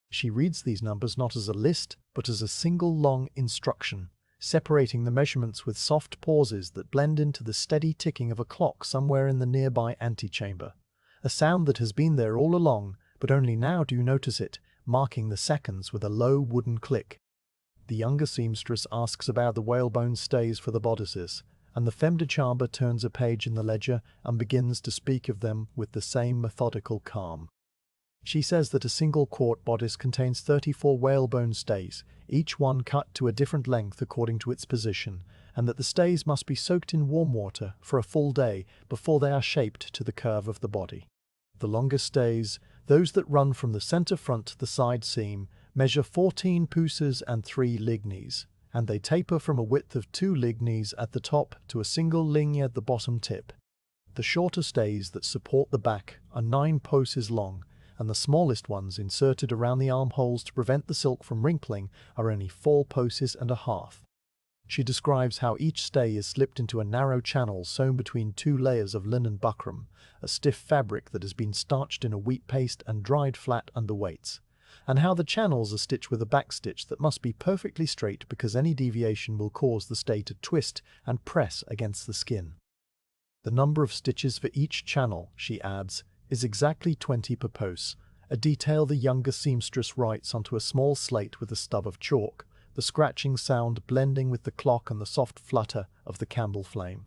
Speaker 1: She reads these numbers not as a list, but as a single long instruction, separating the measurements with soft pauses that blend into the steady ticking of a clock somewhere in the nearby antechamber, a sound that has been there all along, but only now do you notice it, marking the seconds with a low wooden click. The younger seamstress asks about the whalebone stays for the bodices, and the femme de chambre turns a page in the ledger and begins to speak of them with the same methodical calm. She says that a single court bodice contains 34 whalebone stays, each one cut to a different length according to its position, and that the stays must be soaked in warm water for a full day before they are shaped to the curve of the body. The longer stays, those that run from the center front to the side seam, measure 14 pouces and 3 lignes, and they taper from a width of 2 lignes at the top to a single ligne at the bottom tip. The shorter stays that support the back are 9 pouces long, and the smallest ones inserted around the armholes to prevent the silk from wrinkling are only 4 pouces and a half. She describes how each stay is slipped into a narrow channel sewn between 2 layers of linen buckram, a stiff fabric that has been starched in a wheat paste and dried flat under weights, and how the channels are stitched with a backstitch that must be perfectly straight because any deviation will cause the stay to twist and press against the skin. The number of stitches for each channel, she adds, is exactly 20 per post, a detail the younger seamstress writes onto a small slate with a stub of chalk, the scratching sound blending with the clock and the soft flutter of the candle flame.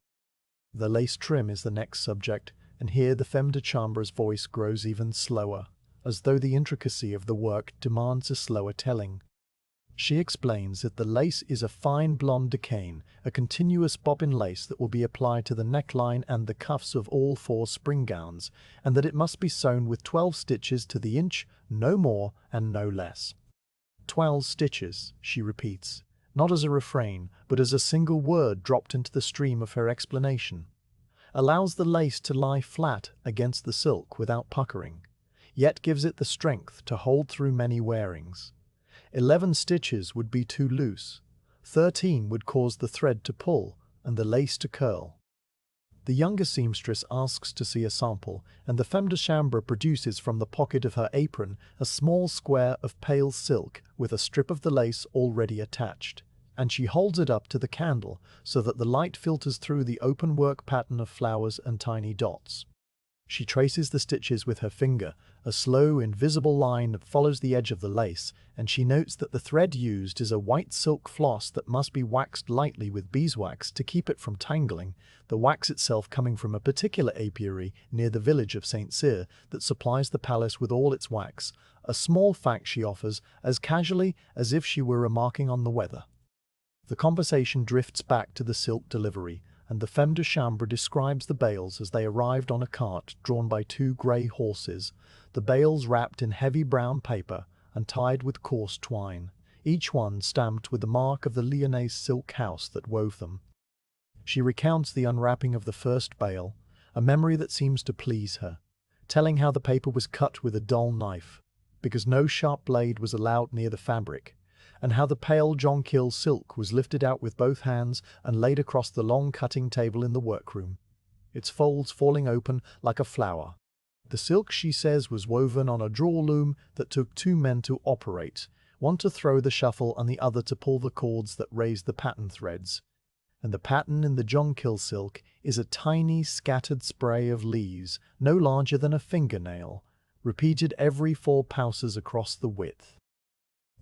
Speaker 1: The lace trim is the next subject, and here the femme de chambre's voice grows even slower, as though the intricacy of the work demands a slower telling. She explains that the lace is a fine blonde de cane, a continuous bobbin lace that will be applied to the neckline and the cuffs of all 4 spring gowns, and that it must be sewn with 12 stitches to the inch, no more and no less. 12 stitches, she repeats, not as a refrain, but as a single word dropped into the stream of her explanation. Allows the lace to lie flat against the silk without puckering, yet gives it the strength to hold through many wearings. 11 stitches would be too loose, 13 would cause the thread to pull and the lace to curl. The younger seamstress asks to see a sample, and the femme de chambre produces from the pocket of her apron a small square of pale silk with a strip of the lace already attached, and she holds it up to the candle so that the light filters through the open work pattern of flowers and tiny dots. She traces the stitches with her finger, a slow, invisible line that follows the edge of the lace, and she notes that the thread used is a white silk floss that must be waxed lightly with beeswax to keep it from tangling, the wax itself coming from a particular apiary near the village of St. Cyr that supplies the palace with all its wax, a small fact she offers as casually as if she were remarking on the weather. The conversation drifts back to the silk delivery, and the femme de chambre describes the bales as they arrived on a cart drawn by 2 grey horses, the bales wrapped in heavy brown paper and tied with coarse twine, each one stamped with the mark of the Lyonnaise silk house that wove them. She recounts the unwrapping of the first bale, a memory that seems to please her, telling how the paper was cut with a dull knife, because no sharp blade was allowed near the fabric, and how the pale jonquil silk was lifted out with both hands and laid across the long cutting table in the workroom, its folds falling open like a flower. The silk, she says, was woven on a draw loom that took 2 men to operate, one to throw the shuffle and the other to pull the cords that raised the pattern threads. And the pattern in the jonquil silk is a tiny scattered spray of leaves, no larger than a fingernail, repeated every 4 pausas across the width.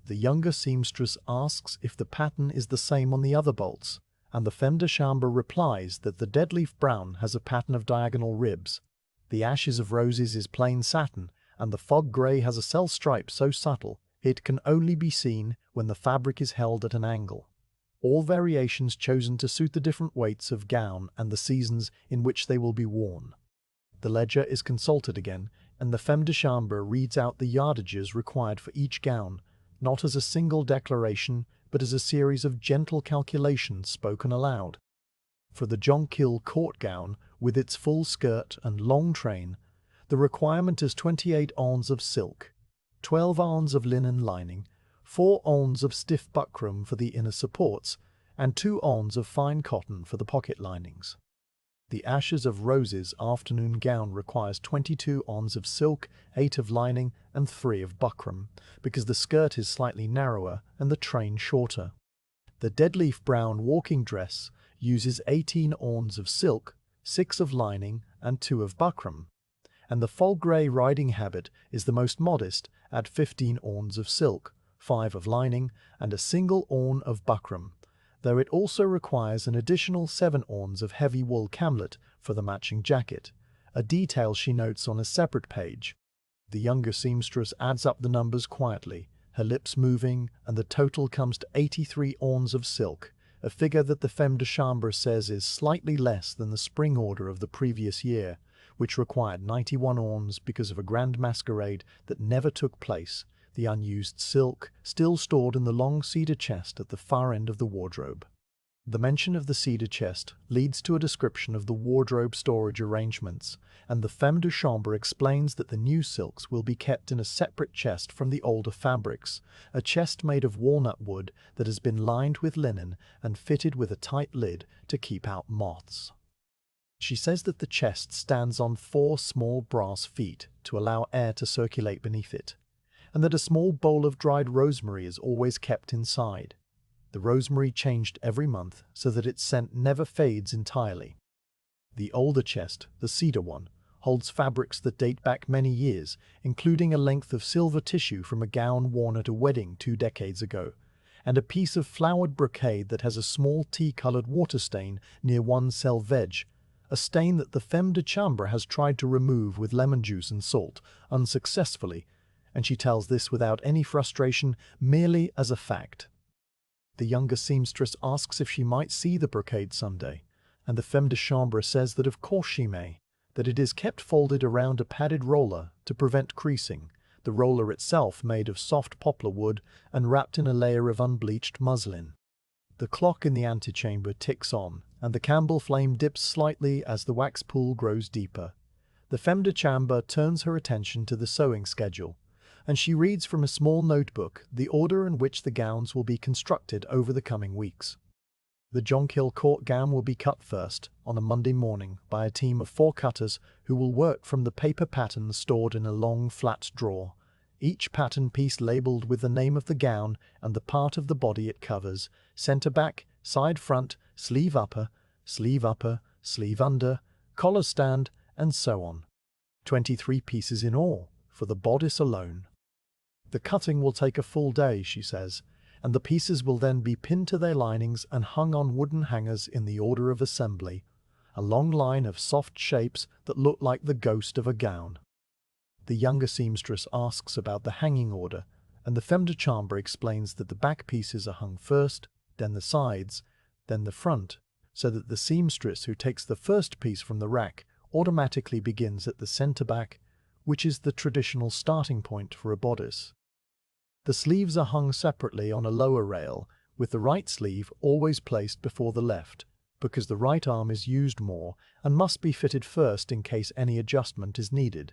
Speaker 1: The younger seamstress asks if the pattern is the same on the other bolts, and the femme de chambre replies that the dead leaf brown has a pattern of diagonal ribs, the ashes of roses is plain satin, and the fog grey has a cell stripe so subtle it can only be seen when the fabric is held at an angle. All variations chosen to suit the different weights of gown and the seasons in which they will be worn. The ledger is consulted again, and the femme de chambre reads out the yardages required for each gown, not as a single declaration, but as a series of gentle calculations spoken aloud. For the jonquil court gown, with its full skirt and long train, the requirement is 28 ons of silk, 12 ons of linen lining, 4 ons of stiff buckram for the inner supports, and 2 ons of fine cotton for the pocket linings. The Ashes of Roses afternoon gown requires 22 ons of silk, 8 of lining, and 3 of buckram, because the skirt is slightly narrower and the train shorter. The dead leaf brown walking dress uses 18 ons of silk, 6 of lining, and 2 of buckram, and the fog grey riding habit is the most modest at 15 ons of silk, 5 of lining, and a single orn of buckram, though it also requires an additional 7 orns of heavy wool camlet for the matching jacket, a detail she notes on a separate page. The younger seamstress adds up the numbers quietly, her lips moving, and the total comes to 83 orns of silk, a figure that the femme de chambre says is slightly less than the spring order of the previous year, which required 91 orns because of a grand masquerade that never took place, the unused silk still stored in the long cedar chest at the far end of the wardrobe. The mention of the cedar chest leads to a description of the wardrobe storage arrangements, and the femme de chambre explains that the new silks will be kept in a separate chest from the older fabrics, a chest made of walnut wood that has been lined with linen and fitted with a tight lid to keep out moths. She says that the chest stands on 4 small brass feet to allow air to circulate beneath it, and that a small bowl of dried rosemary is always kept inside. The rosemary changed every month so that its scent never fades entirely. The older chest, the cedar one, holds fabrics that date back many years, including a length of silver tissue from a gown worn at a wedding 2 decades ago, and a piece of flowered brocade that has a small tea-colored water stain near one selvage, a stain that the femme de chambre has tried to remove with lemon juice and salt, unsuccessfully, and she tells this without any frustration, merely as a fact. The younger seamstress asks if she might see the brocade someday, and the femme de chambre says that of course she may, that it is kept folded around a padded roller to prevent creasing, the roller itself made of soft poplar wood and wrapped in a layer of unbleached muslin. The clock in the antechamber ticks on, and the candle flame dips slightly as the wax pool grows deeper. The femme de chambre turns her attention to the sewing schedule, and she reads from a small notebook the order in which the gowns will be constructed over the coming weeks. The jonquil court gown will be cut first, on a Monday morning, by a team of 4 cutters who will work from the paper pattern stored in a long flat drawer, each pattern piece labelled with the name of the gown and the part of the body it covers, centre back, side front, sleeve upper, sleeve under, collar stand, and so on. 23 pieces in all, for the bodice alone. The cutting will take a full day, she says, and the pieces will then be pinned to their linings and hung on wooden hangers in the order of assembly, a long line of soft shapes that look like the ghost of a gown. The younger seamstress asks about the hanging order, and the femme de chambre explains that the back pieces are hung first, then the sides, then the front, so that the seamstress who takes the first piece from the rack automatically begins at the centre back, which is the traditional starting point for a bodice. The sleeves are hung separately on a lower rail, with the right sleeve always placed before the left, because the right arm is used more and must be fitted first in case any adjustment is needed.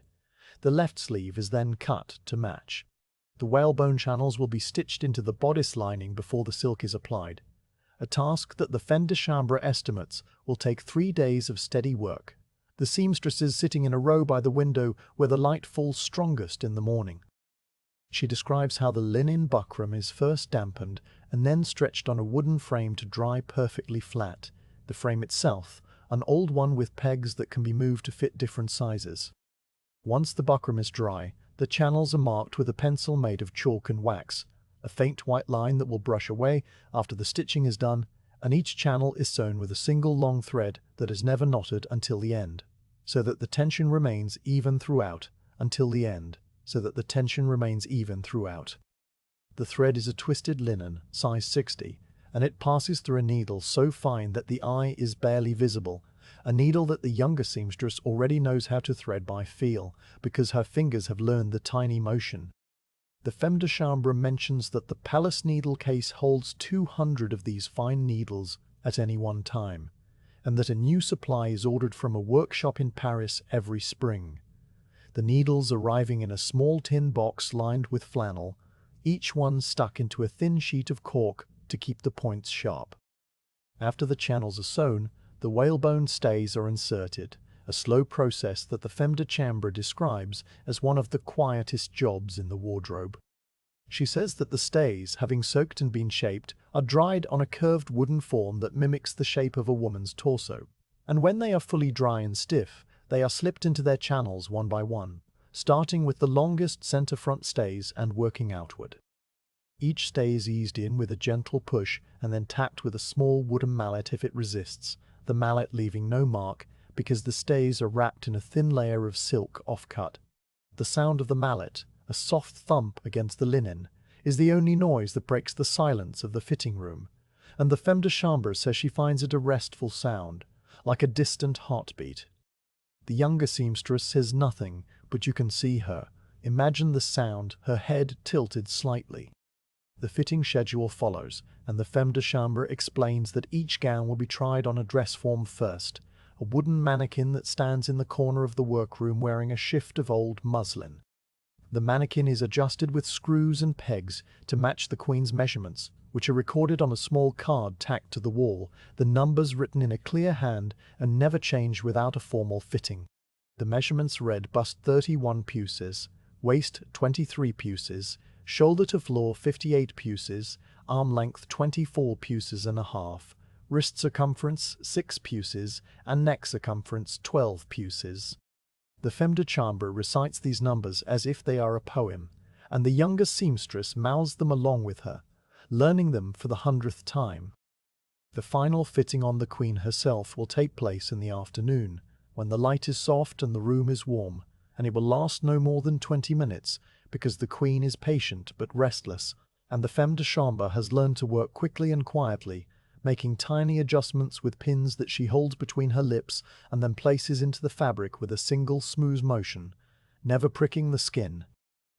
Speaker 1: The left sleeve is then cut to match. The whalebone channels will be stitched into the bodice lining before the silk is applied, a task that the femme de chambre estimates will take 3 days of steady work, the seamstresses sitting in a row by the window where the light falls strongest in the morning. She describes how the linen buckram is first dampened and then stretched on a wooden frame to dry perfectly flat, the frame itself, an old one with pegs that can be moved to fit different sizes. Once the buckram is dry, the channels are marked with a pencil made of chalk and wax, a faint white line that will brush away after the stitching is done, and each channel is sewn with a single long thread that is never knotted until the end, so that the tension remains even throughout, The thread is a twisted linen, size 60, and it passes through a needle so fine that the eye is barely visible, a needle that the younger seamstress already knows how to thread by feel, because her fingers have learned the tiny motion. The femme de chambre mentions that the palace needle case holds 200 of these fine needles at any one time, and that a new supply is ordered from a workshop in Paris every spring. The needles arriving in a small tin box lined with flannel, each one stuck into a thin sheet of cork to keep the points sharp. After the channels are sewn, the whalebone stays are inserted, a slow process that the femme de chambre describes as one of the quietest jobs in the wardrobe. She says that the stays, having soaked and been shaped, are dried on a curved wooden form that mimics the shape of a woman's torso, and when they are fully dry and stiff, they are slipped into their channels one by one, starting with the longest center front stays and working outward. Each stay is eased in with a gentle push and then tapped with a small wooden mallet if it resists, the mallet leaving no mark because the stays are wrapped in a thin layer of silk off-cut. The sound of the mallet, a soft thump against the linen, is the only noise that breaks the silence of the fitting room, and the femme de chambre says she finds it a restful sound, like a distant heartbeat. The younger seamstress says nothing, but you can see her. Imagine the sound, her head tilted slightly. The fitting schedule follows, and the femme de chambre explains that each gown will be tried on a dress form first, a wooden mannequin that stands in the corner of the workroom wearing a shift of old muslin. The mannequin is adjusted with screws and pegs to match the queen's measurements, which are recorded on a small card tacked to the wall, the numbers written in a clear hand and never changed without a formal fitting. The measurements read bust 31 puces, waist 23 puces, shoulder to floor 58 puces, arm length 24 puces and a half, wrist circumference 6 puces, and neck circumference 12 puces. The femme de chambre recites these numbers as if they are a poem, and the younger seamstress mouths them along with her, learning them for the 100th time. The final fitting on the queen herself will take place in the afternoon, when the light is soft and the room is warm, and it will last no more than 20 minutes, because the queen is patient but restless, and the femme de chambre has learned to work quickly and quietly, making tiny adjustments with pins that she holds between her lips and then places into the fabric with a single smooth motion, never pricking the skin.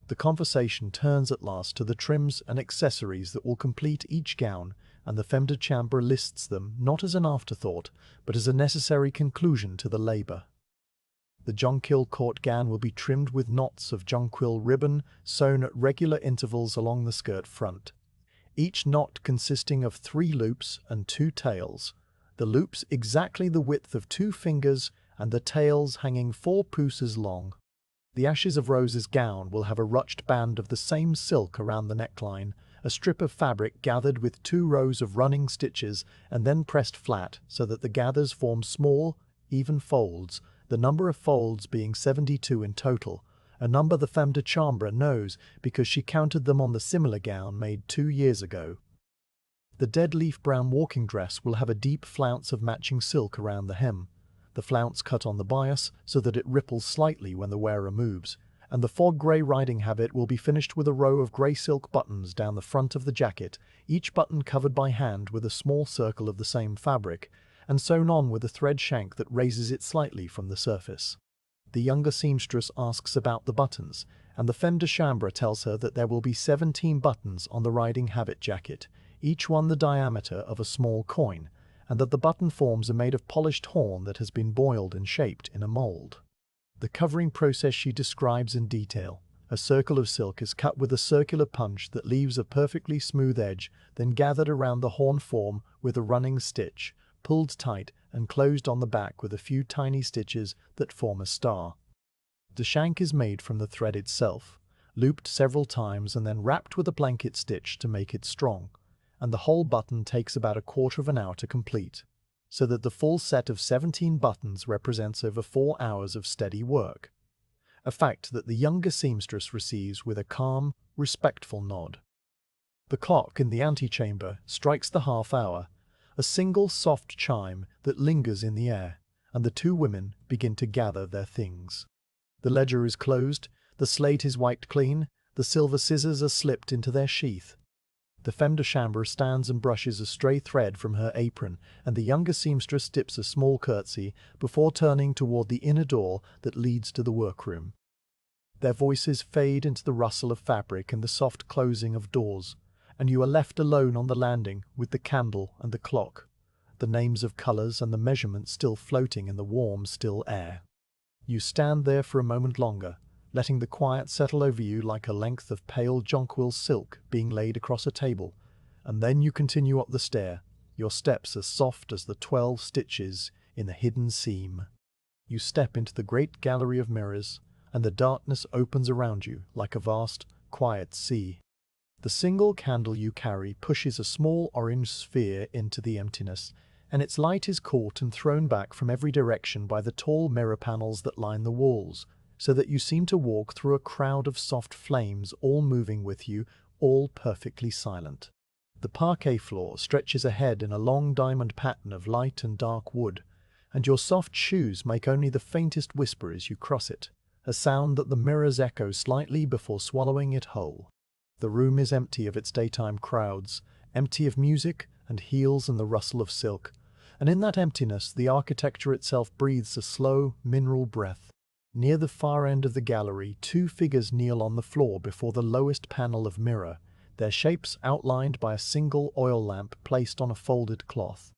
Speaker 1: The conversation turns at last to the trims and accessories that will complete each gown, and the femme de chambre lists them not as an afterthought, but as a necessary conclusion to the labor. The jonquil court gown will be trimmed with knots of jonquil ribbon sewn at regular intervals along the skirt front, each knot consisting of 3 loops and 2 tails, the loops exactly the width of 2 fingers and the tails hanging 4 pouces long. The Ashes of Roses gown will have a ruched band of the same silk around the neckline, a strip of fabric gathered with 2 rows of running stitches and then pressed flat so that the gathers form small, even folds, the number of folds being 72 in total, a number the femme de chambre knows because she counted them on the similar gown made 2 years ago. The dead leaf brown walking dress will have a deep flounce of matching silk around the hem, the flounce cut on the bias so that it ripples slightly when the wearer moves, and the fog grey riding habit will be finished with a row of grey silk buttons down the front of the jacket, each button covered by hand with a small circle of the same fabric, and sewn on with a thread shank that raises it slightly from the surface. The younger seamstress asks about the buttons, and the femme de chambre tells her that there will be 17 buttons on the riding habit jacket, each one the diameter of a small coin, and that the button forms are made of polished horn that has been boiled and shaped in a mold. The covering process she describes in detail. A circle of silk is cut with a circular punch that leaves a perfectly smooth edge, then gathered around the horn form with a running stitch, pulled tight and closed on the back with a few tiny stitches that form a star. The shank is made from the thread itself, looped several times and then wrapped with a blanket stitch to make it strong, and the whole button takes about a quarter of an hour to complete, so that the full set of 17 buttons represents over 4 hours of steady work, a fact that the younger seamstress receives with a calm, respectful nod. The clock in the antechamber strikes the half hour, a single soft chime that lingers in the air, and the 2 women begin to gather their things. The ledger is closed, the slate is wiped clean, the silver scissors are slipped into their sheath. The femme de chambre stands and brushes a stray thread from her apron, and the younger seamstress dips a small curtsy before turning toward the inner door that leads to the workroom. Their voices fade into the rustle of fabric and the soft closing of doors, and you are left alone on the landing with the candle and the clock, the names of colors and the measurements still floating in the warm, still air. You stand there for a moment longer, letting the quiet settle over you like a length of pale jonquil silk being laid across a table, and then you continue up the stair, your steps as soft as the 12 stitches in the hidden seam. You step into the great gallery of mirrors, and the darkness opens around you like a vast, quiet sea. The single candle you carry pushes a small orange sphere into the emptiness, and its light is caught and thrown back from every direction by the tall mirror panels that line the walls, so that you seem to walk through a crowd of soft flames, all moving with you, all perfectly silent. The parquet floor stretches ahead in a long diamond pattern of light and dark wood, and your soft shoes make only the faintest whisper as you cross it, a sound that the mirrors echo slightly before swallowing it whole. The room is empty of its daytime crowds, empty of music and heels and the rustle of silk, and in that emptiness the architecture itself breathes a slow, mineral breath. Near the far end of the gallery, 2 figures kneel on the floor before the lowest panel of mirror, their shapes outlined by a single oil lamp placed on a folded cloth.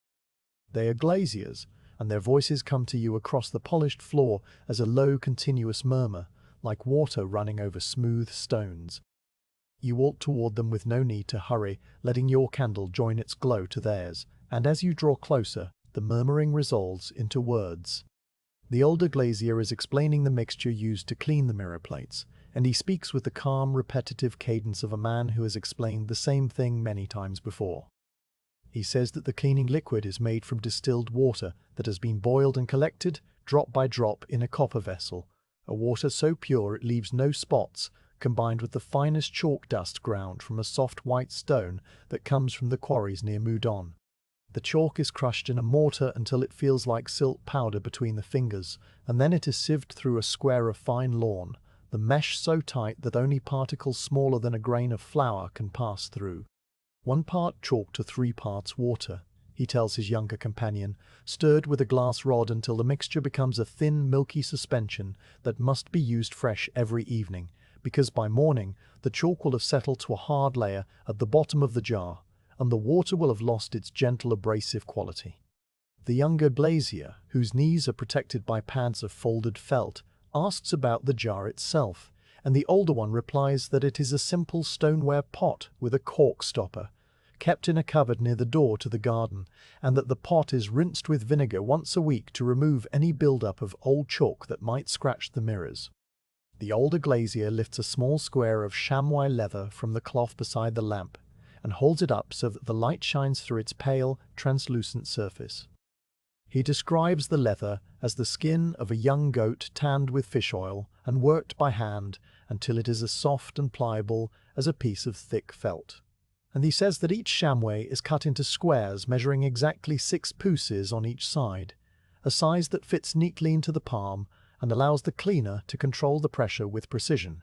Speaker 1: They are glaziers, and their voices come to you across the polished floor as a low, continuous murmur, like water running over smooth stones. You walk toward them with no need to hurry, letting your candle join its glow to theirs, and as you draw closer, the murmuring resolves into words. The older glazier is explaining the mixture used to clean the mirror plates, and he speaks with the calm, repetitive cadence of a man who has explained the same thing many times before. He says that the cleaning liquid is made from distilled water that has been boiled and collected, drop by drop, in a copper vessel, a water so pure it leaves no spots, combined with the finest chalk dust ground from a soft white stone that comes from the quarries near Moudon. The chalk is crushed in a mortar until it feels like silt powder between the fingers, and then it is sieved through a square of fine lawn, the mesh so tight that only particles smaller than a grain of flour can pass through. 1 part chalk to 3 parts water, he tells his younger companion, stirred with a glass rod until the mixture becomes a thin, milky suspension that must be used fresh every evening, because by morning the chalk will have settled to a hard layer at the bottom of the jar, and the water will have lost its gentle abrasive quality. The younger glazier, whose knees are protected by pads of folded felt, asks about the jar itself, and the older one replies that it is a simple stoneware pot with a cork stopper, kept in a cupboard near the door to the garden, and that the pot is rinsed with vinegar once a week to remove any build-up of old chalk that might scratch the mirrors. The older glazier lifts a small square of chamois leather from the cloth beside the lamp, and holds it up so that the light shines through its pale, translucent surface. He describes the leather as the skin of a young goat tanned with fish oil and worked by hand until it is as soft and pliable as a piece of thick felt. And he says that each chamois is cut into squares measuring exactly 6 pouces on each side, a size that fits neatly into the palm and allows the cleaner to control the pressure with precision.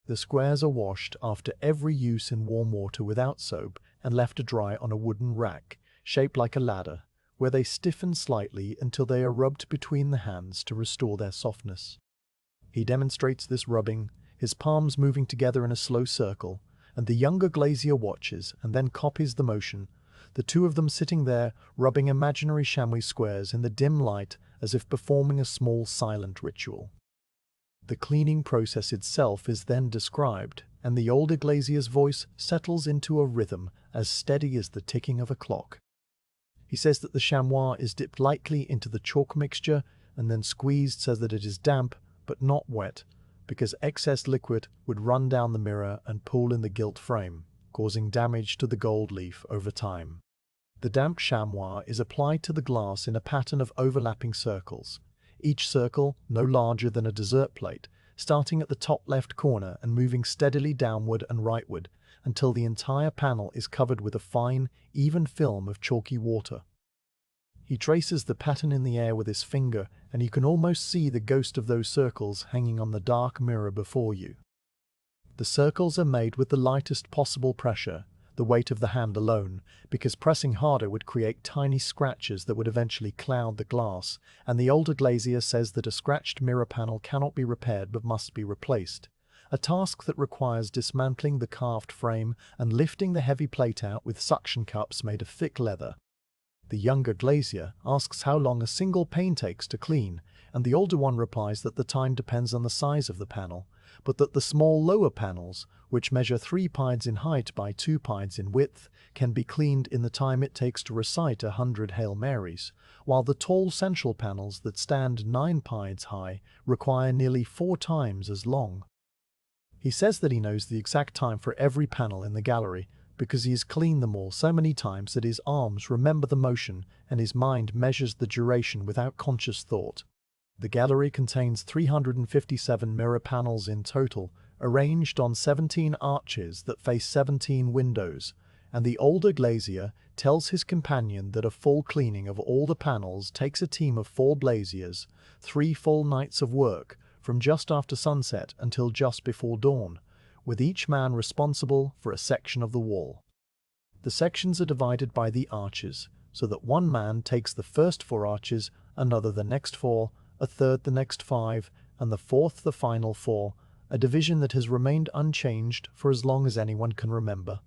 Speaker 1: The squares are washed after every use in warm water without soap and left to dry on a wooden rack, shaped like a ladder, where they stiffen slightly until they are rubbed between the hands to restore their softness. He demonstrates this rubbing, his palms moving together in a slow circle, and the younger glazier watches and then copies the motion, the two of them sitting there rubbing imaginary chamois squares in the dim light as if performing a small silent ritual. The cleaning process itself is then described, and the older glazier's voice settles into a rhythm as steady as the ticking of a clock. He says that the chamois is dipped lightly into the chalk mixture and then squeezed so that it is damp but not wet, because excess liquid would run down the mirror and pool in the gilt frame, causing damage to the gold leaf over time. The damp chamois is applied to the glass in a pattern of overlapping circles, each circle no larger than a dessert plate, starting at the top left corner and moving steadily downward and rightward until the entire panel is covered with a fine, even film of chalky water. He traces the pattern in the air with his finger, and you can almost see the ghost of those circles hanging on the dark mirror before you. The circles are made with the lightest possible pressure, the weight of the hand alone, because pressing harder would create tiny scratches that would eventually cloud the glass, and the older glazier says that a scratched mirror panel cannot be repaired but must be replaced, a task that requires dismantling the carved frame and lifting the heavy plate out with suction cups made of thick leather. The younger glazier asks how long a single pane takes to clean, and the older one replies that the time depends on the size of the panel, but that the small lower panels, which measure 3 pides in height by 2 pides in width, can be cleaned in the time it takes to recite 100 Hail Marys, while the tall central panels that stand 9 pides high require nearly 4 times as long. He says that he knows the exact time for every panel in the gallery, because he has cleaned them all so many times that his arms remember the motion and his mind measures the duration without conscious thought. The gallery contains 357 mirror panels in total, arranged on 17 arches that face 17 windows, and the older glazier tells his companion that a full cleaning of all the panels takes a team of 4 glaziers, 3 full nights of work, from just after sunset until just before dawn, with each man responsible for a section of the wall. The sections are divided by the arches, so that one man takes the first 4 arches, another the next 4, a third the next 5, and the fourth the final 4, a division that has remained unchanged for as long as anyone can remember.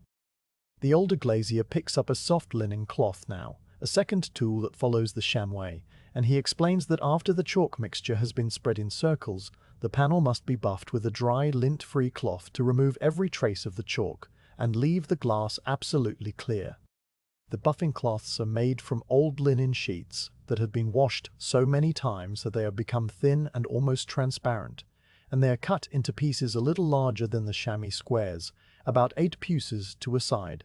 Speaker 1: The older glazier picks up a soft linen cloth now, a second tool that follows the chamois, and he explains that after the chalk mixture has been spread in circles, the panel must be buffed with a dry, lint-free cloth to remove every trace of the chalk and leave the glass absolutely clear. The buffing cloths are made from old linen sheets that have been washed so many times that they have become thin and almost transparent, and they are cut into pieces a little larger than the chamois squares, about 8 pouces to a side.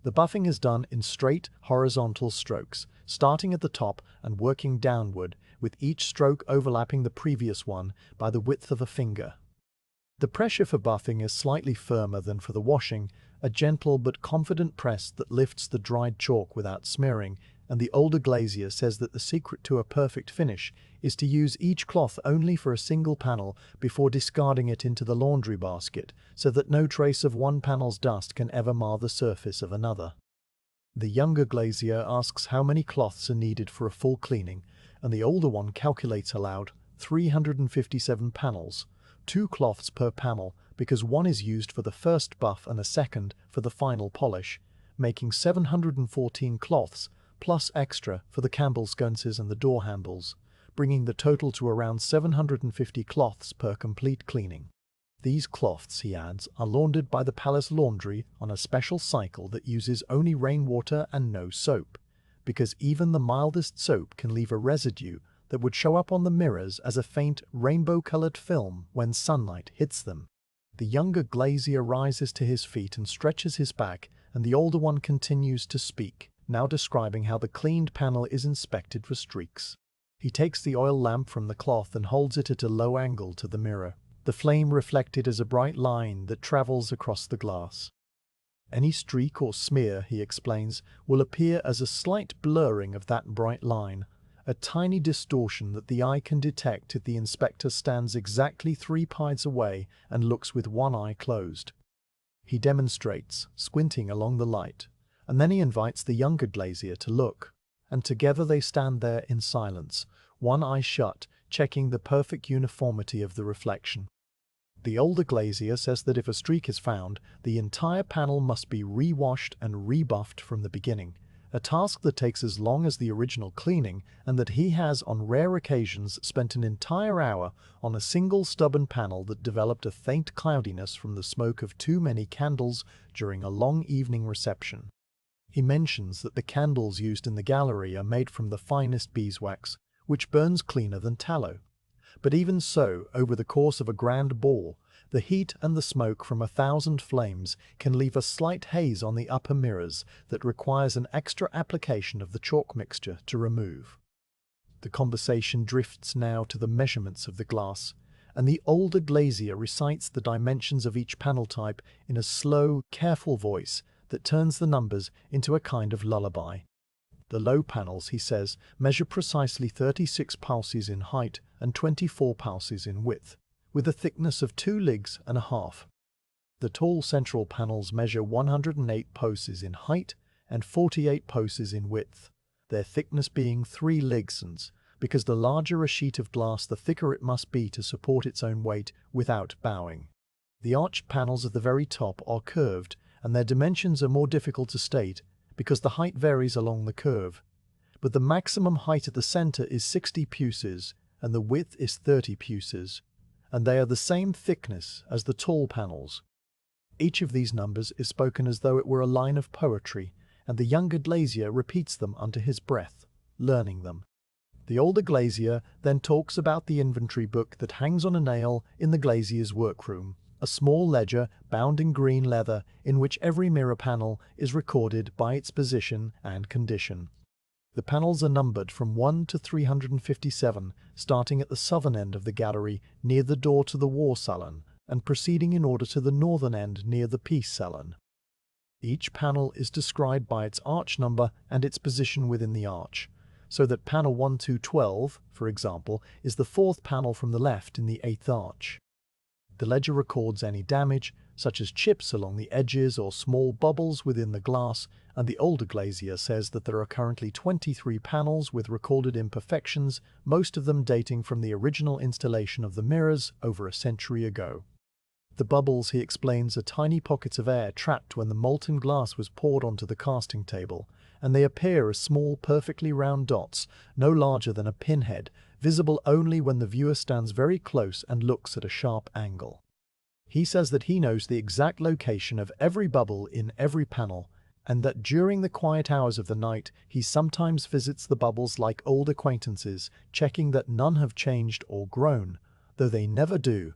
Speaker 1: The buffing is done in straight, horizontal strokes, starting at the top and working downward, with each stroke overlapping the previous one by the width of a finger. The pressure for buffing is slightly firmer than for the washing, a gentle but confident press that lifts the dried chalk without smearing, and the older glazier says that the secret to a perfect finish is to use each cloth only for a single panel before discarding it into the laundry basket, so that no trace of one panel's dust can ever mar the surface of another. The younger glazier asks how many cloths are needed for a full cleaning, and the older one calculates aloud 357 panels, 2 cloths per panel, because one is used for the first buff and a second for the final polish, making 714 cloths, plus extra for the candle sconces and the door handles, bringing the total to around 750 cloths per complete cleaning. These cloths, he adds, are laundered by the palace laundry on a special cycle that uses only rainwater and no soap, because even the mildest soap can leave a residue that would show up on the mirrors as a faint rainbow-colored film when sunlight hits them. The younger glazier rises to his feet and stretches his back, and the older one continues to speak, now describing how the cleaned panel is inspected for streaks. He takes the oil lamp from the cloth and holds it at a low angle to the mirror, the flame reflected as a bright line that travels across the glass. Any streak or smear, he explains, will appear as a slight blurring of that bright line, a tiny distortion that the eye can detect if the inspector stands exactly 3 pies away and looks with one eye closed. He demonstrates, squinting along the light, and then he invites the younger glazier to look, and together they stand there in silence, one eye shut, checking the perfect uniformity of the reflection. The older glazier says that if a streak is found, the entire panel must be re-washed and rebuffed from the beginning, a task that takes as long as the original cleaning, and that he has on rare occasions spent an entire hour on a single stubborn panel that developed a faint cloudiness from the smoke of too many candles during a long evening reception. He mentions that the candles used in the gallery are made from the finest beeswax, which burns cleaner than tallow. But even so, over the course of a grand ball, the heat and the smoke from 1,000 flames can leave a slight haze on the upper mirrors that requires an extra application of the chalk mixture to remove. The conversation drifts now to the measurements of the glass, and the older glazier recites the dimensions of each panel type in a slow, careful voice that turns the numbers into a kind of lullaby. The low panels, he says, measure precisely 36 palses in height and 24 palses in width, with a thickness of 2 leagues and a half. The tall central panels measure 108 palses in height and 48 palses in width, their thickness being 3 leagues, because the larger a sheet of glass the thicker it must be to support its own weight without bowing. The arched panels at the very top are curved, and their dimensions are more difficult to state because the height varies along the curve, but the maximum height at the center is 60 palses and the width is 30 palses, and they are the same thickness as the tall panels. Each of these numbers is spoken as though it were a line of poetry, and the younger glazier repeats them under his breath, learning them. The older glazier then talks about the inventory book that hangs on a nail in the glazier's workroom, a small ledger bound in green leather in which every mirror panel is recorded by its position and condition. The panels are numbered from 1 to 357, starting at the southern end of the gallery near the door to the war salon, and proceeding in order to the northern end near the peace salon. Each panel is described by its arch number and its position within the arch, so that panel 1212, for example, is the 4th panel from the left in the 8th arch. The ledger records any damage, such as chips along the edges or small bubbles within the glass, and the older glazier says that there are currently 23 panels with recorded imperfections, most of them dating from the original installation of the mirrors over a century ago. The bubbles, he explains, are tiny pockets of air trapped when the molten glass was poured onto the casting table, and they appear as small, perfectly round dots, no larger than a pinhead, visible only when the viewer stands very close and looks at a sharp angle. He says that he knows the exact location of every bubble in every panel, and that during the quiet hours of the night he sometimes visits the bubbles like old acquaintances, checking that none have changed or grown, though they never do.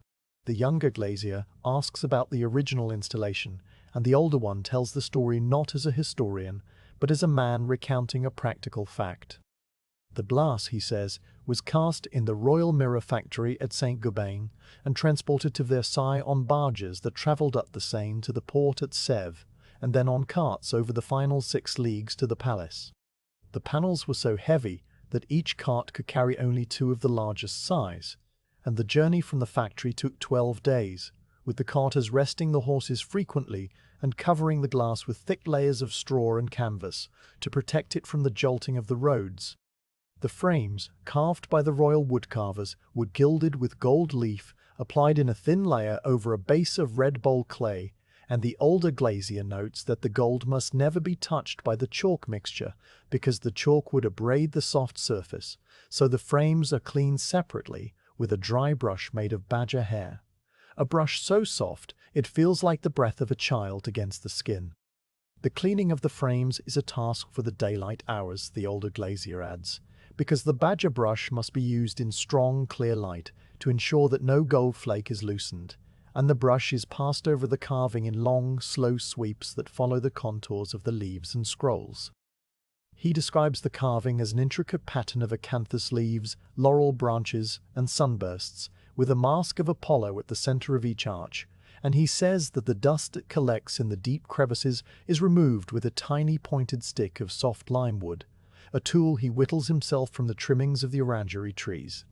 Speaker 1: The younger glazier asks about the original installation, and the older one tells the story not as a historian, but as a man recounting a practical fact. The glass, he says, was cast in the Royal Mirror Factory at Saint-Gobain and transported to Versailles on barges that travelled up the Seine to the port at Sèvres, and then on carts over the final 6 leagues to the palace. The panels were so heavy that each cart could carry only 2 of the largest size, and the journey from the factory took 12 days, with the carters resting the horses frequently and covering the glass with thick layers of straw and canvas to protect it from the jolting of the roads. The frames, carved by the royal woodcarvers, were gilded with gold leaf applied in a thin layer over a base of red bole clay, and the older glazier notes that the gold must never be touched by the chalk mixture because the chalk would abrade the soft surface, so the frames are cleaned separately with a dry brush made of badger hair, a brush so soft it feels like the breath of a child against the skin. The cleaning of the frames is a task for the daylight hours, the older glazier adds, because the badger brush must be used in strong, clear light to ensure that no gold flake is loosened, and the brush is passed over the carving in long, slow sweeps that follow the contours of the leaves and scrolls. He describes the carving as an intricate pattern of acanthus leaves, laurel branches, and sunbursts, with a mask of Apollo at the center of each arch, and he says that the dust it collects in the deep crevices is removed with a tiny pointed stick of soft lime wood, a tool he whittles himself from the trimmings of the orangery trees.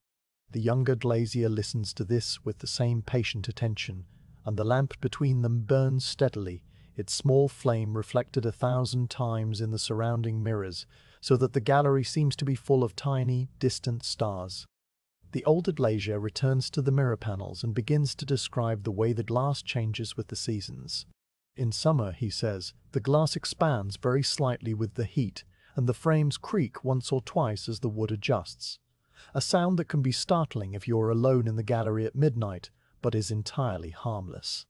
Speaker 1: The younger glazier listens to this with the same patient attention, and the lamp between them burns steadily, its small flame reflected 1,000 times in the surrounding mirrors, so that the gallery seems to be full of tiny, distant stars. The older glazier returns to the mirror panels and begins to describe the way the glass changes with the seasons. In summer, he says, the glass expands very slightly with the heat, and the frames creak once or twice as the wood adjusts. A sound that can be startling if you are alone in the gallery at midnight, but is entirely harmless.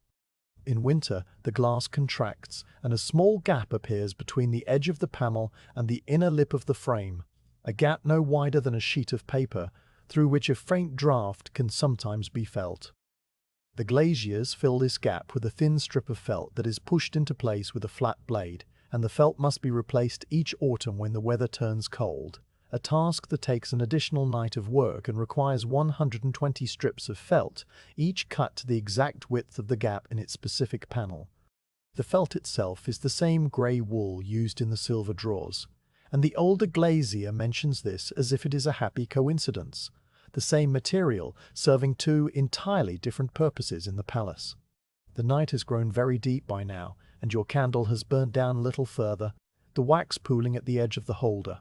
Speaker 1: In winter, the glass contracts, and a small gap appears between the edge of the panel and the inner lip of the frame, a gap no wider than a sheet of paper, through which a faint draught can sometimes be felt. The glaziers fill this gap with a thin strip of felt that is pushed into place with a flat blade, and the felt must be replaced each autumn when the weather turns cold, a task that takes an additional night of work and requires 120 strips of felt, each cut to the exact width of the gap in its specific panel. The felt itself is the same grey wool used in the silver drawers, and the older glazier mentions this as if it is a happy coincidence, the same material serving two entirely different purposes in the palace. The night has grown very deep by now, and your candle has burnt down a little further, the wax pooling at the edge of the holder.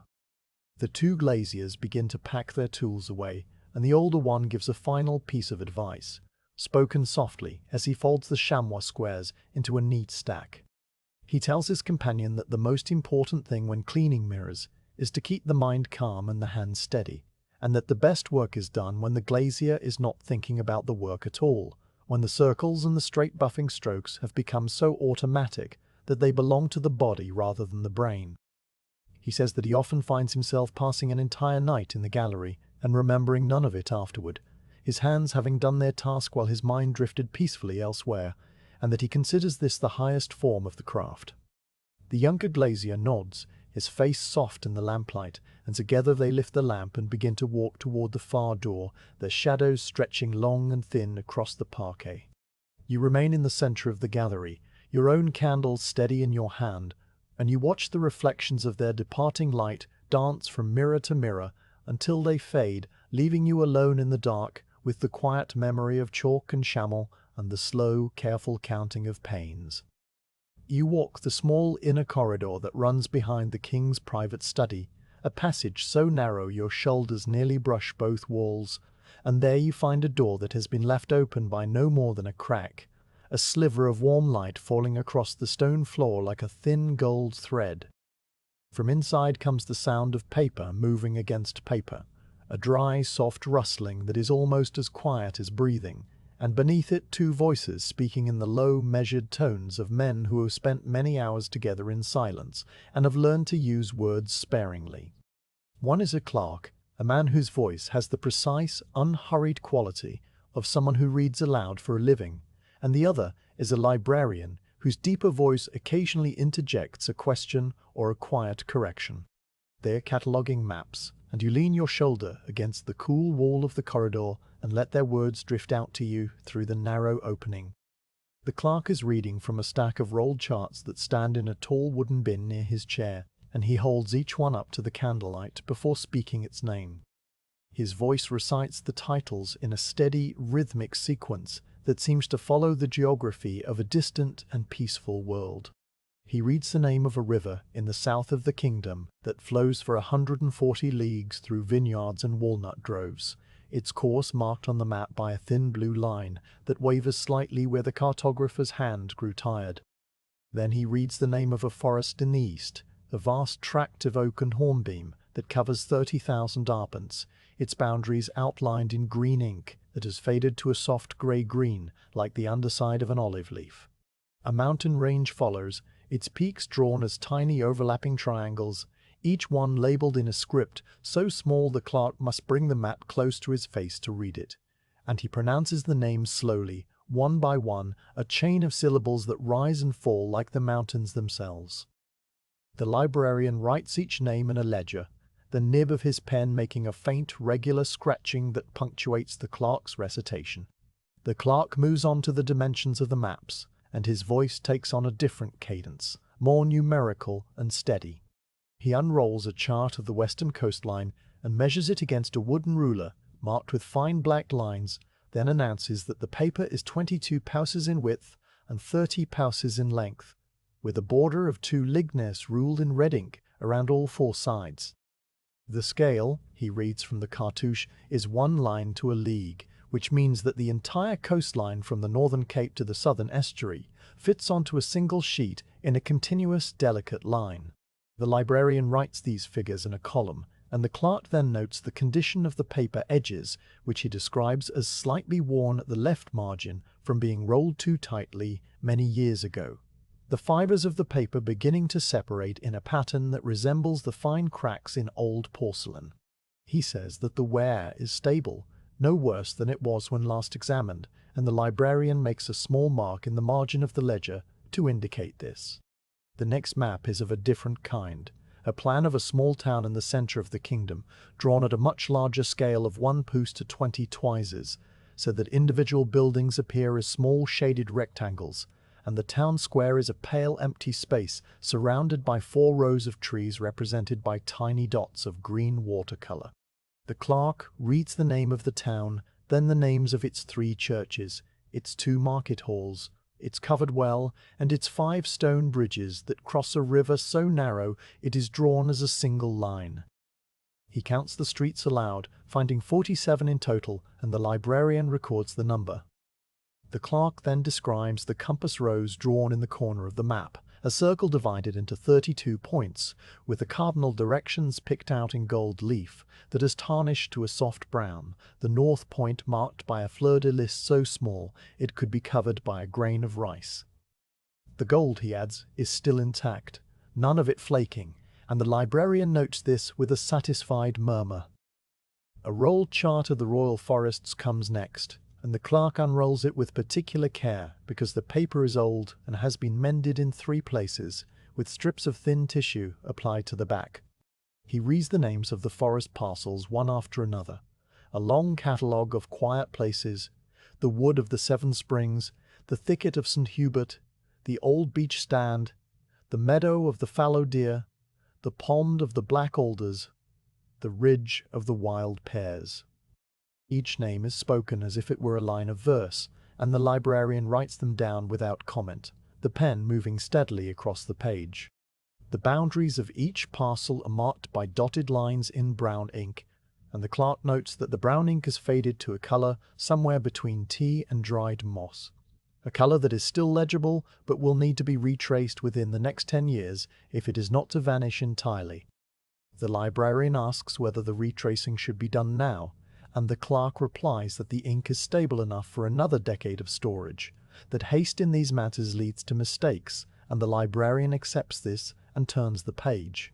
Speaker 1: The two glaziers begin to pack their tools away, and the older one gives a final piece of advice, spoken softly as he folds the chamois squares into a neat stack. He tells his companion that the most important thing when cleaning mirrors is to keep the mind calm and the hands steady, and that the best work is done when the glazier is not thinking about the work at all, when the circles and the straight buffing strokes have become so automatic that they belong to the body rather than the brain. He says that he often finds himself passing an entire night in the gallery and remembering none of it afterward, his hands having done their task while his mind drifted peacefully elsewhere, and that he considers this the highest form of the craft. The younger glazier nods, his face soft in the lamplight, and together they lift the lamp and begin to walk toward the far door, their shadows stretching long and thin across the parquet. You remain in the center of the gallery, your own candle steady in your hand, and you watch the reflections of their departing light dance from mirror to mirror until they fade, leaving you alone in the dark with the quiet memory of chalk and chamois and the slow, careful counting of panes. You walk the small inner corridor that runs behind the king's private study, a passage so narrow your shoulders nearly brush both walls, and there you find a door that has been left open by no more than a crack, a sliver of warm light falling across the stone floor like a thin gold thread. From inside comes the sound of paper moving against paper, a dry, soft rustling that is almost as quiet as breathing, and beneath it two voices speaking in the low, measured tones of men who have spent many hours together in silence and have learned to use words sparingly. One is a clerk, a man whose voice has the precise, unhurried quality of someone who reads aloud for a living, and the other is a librarian whose deeper voice occasionally interjects a question or a quiet correction. They are cataloguing maps, and you lean your shoulder against the cool wall of the corridor and let their words drift out to you through the narrow opening. The clerk is reading from a stack of rolled charts that stand in a tall wooden bin near his chair, and he holds each one up to the candlelight before speaking its name. His voice recites the titles in a steady, rhythmic sequence that seems to follow the geography of a distant and peaceful world. He reads the name of a river in the south of the kingdom that flows for 140 leagues through vineyards and walnut groves, its course marked on the map by a thin blue line that wavers slightly where the cartographer's hand grew tired. Then he reads the name of a forest in the east, a vast tract of oak and hornbeam that covers 30,000 arpents, its boundaries outlined in green ink that has faded to a soft grey-green like the underside of an olive leaf. A mountain range follows, its peaks drawn as tiny overlapping triangles, each one labelled in a script so small the clerk must bring the map close to his face to read it, and he pronounces the names slowly, one by one, a chain of syllables that rise and fall like the mountains themselves. The librarian writes each name in a ledger, the nib of his pen making a faint, regular scratching that punctuates the clerk's recitation. The clerk moves on to the dimensions of the maps, and his voice takes on a different cadence, more numerical and steady. He unrolls a chart of the western coastline and measures it against a wooden ruler marked with fine black lines, then announces that the paper is 22 paces in width and 30 paces in length, with a border of 2 lignes ruled in red ink around all 4 sides. The scale, he reads from the cartouche, is 1 line to a league, which means that the entire coastline from the northern cape to the southern estuary fits onto a single sheet in a continuous, delicate line. The librarian writes these figures in a column, and the clerk then notes the condition of the paper edges, which he describes as slightly worn at the left margin from being rolled too tightly many years ago. The fibers of the paper beginning to separate in a pattern that resembles the fine cracks in old porcelain. He says that the wear is stable, no worse than it was when last examined, and the librarian makes a small mark in the margin of the ledger to indicate this. The next map is of a different kind, a plan of a small town in the centre of the kingdom, drawn at a much larger scale of 1 pouce to 20 toises, so that individual buildings appear as small shaded rectangles, and the town square is a pale empty space surrounded by 4 rows of trees represented by tiny dots of green watercolour. The clerk reads the name of the town, then the names of its 3 churches, its 2 market halls, its covered well, and its 5 stone bridges that cross a river so narrow it is drawn as a single line. He counts the streets aloud, finding 47 in total, and the librarian records the number. The clerk then describes the compass rose drawn in the corner of the map, a circle divided into 32 points, with the cardinal directions picked out in gold leaf that is tarnished to a soft brown, the north point marked by a fleur-de-lis so small it could be covered by a grain of rice. The gold, he adds, is still intact, none of it flaking, and the librarian notes this with a satisfied murmur. A rolled chart of the royal forests comes next, and the clerk unrolls it with particular care because the paper is old and has been mended in 3 places, with strips of thin tissue applied to the back. He reads the names of the forest parcels one after another, a long catalogue of quiet places, the wood of the 7 Springs, the thicket of St. Hubert, the old beech stand, the meadow of the fallow deer, the pond of the black alders, the ridge of the wild pears. Each name is spoken as if it were a line of verse, and the librarian writes them down without comment, the pen moving steadily across the page. The boundaries of each parcel are marked by dotted lines in brown ink, and the clerk notes that the brown ink has faded to a colour somewhere between tea and dried moss, a colour that is still legible but will need to be retraced within the next 10 years if it is not to vanish entirely. The librarian asks whether the retracing should be done now, and the clerk replies that the ink is stable enough for another decade of storage, that haste in these matters leads to mistakes, and the librarian accepts this and turns the page.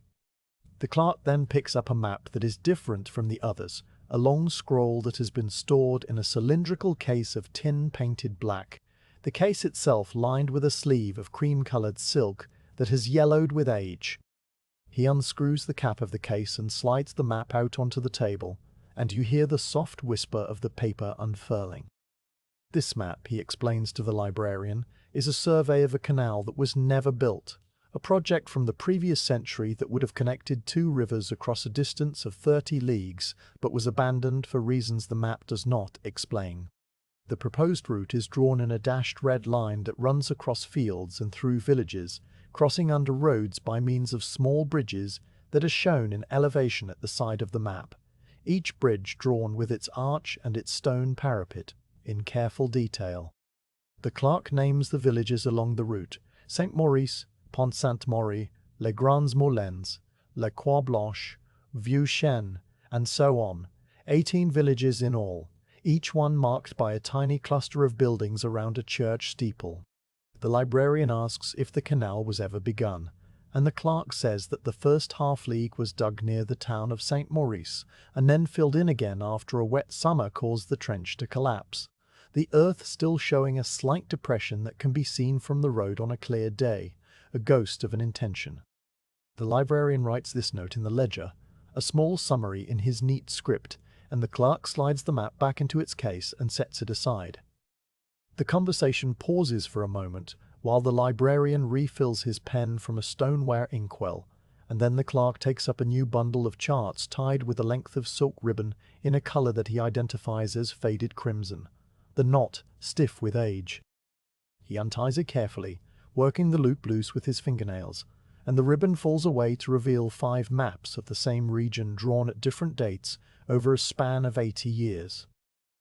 Speaker 1: The clerk then picks up a map that is different from the others, a long scroll that has been stored in a cylindrical case of tin painted black, the case itself lined with a sleeve of cream-coloured silk that has yellowed with age. He unscrews the cap of the case and slides the map out onto the table, and you hear the soft whisper of the paper unfurling. This map, he explains to the librarian, is a survey of a canal that was never built, a project from the previous century that would have connected 2 rivers across a distance of 30 leagues, but was abandoned for reasons the map does not explain. The proposed route is drawn in a dashed red line that runs across fields and through villages, crossing under roads by means of small bridges that are shown in elevation at the side of the map, each bridge drawn with its arch and its stone parapet, in careful detail. The clerk names the villages along the route: Saint Maurice, Pont Saint-Maury, Les Grands Moulins, La Croix Blanche, Vieux Chêne, and so on, 18 villages in all, each one marked by a tiny cluster of buildings around a church steeple. The librarian asks if the canal was ever begun, and the clerk says that the first half-league was dug near the town of Saint Maurice, and then filled in again after a wet summer caused the trench to collapse. the earth still showing a slight depression that can be seen from the road on a clear day, a ghost of an intention. The librarian writes this note in the ledger, a small summary in his neat script, and the clerk slides the map back into its case and sets it aside. The conversation pauses for a moment while the librarian refills his pen from a stoneware inkwell, and then the clerk takes up a new bundle of charts tied with a length of silk ribbon in a color that he identifies as faded crimson, the knot stiff with age. He unties it carefully, working the loop loose with his fingernails, and the ribbon falls away to reveal 5 maps of the same region drawn at different dates over a span of 80 years.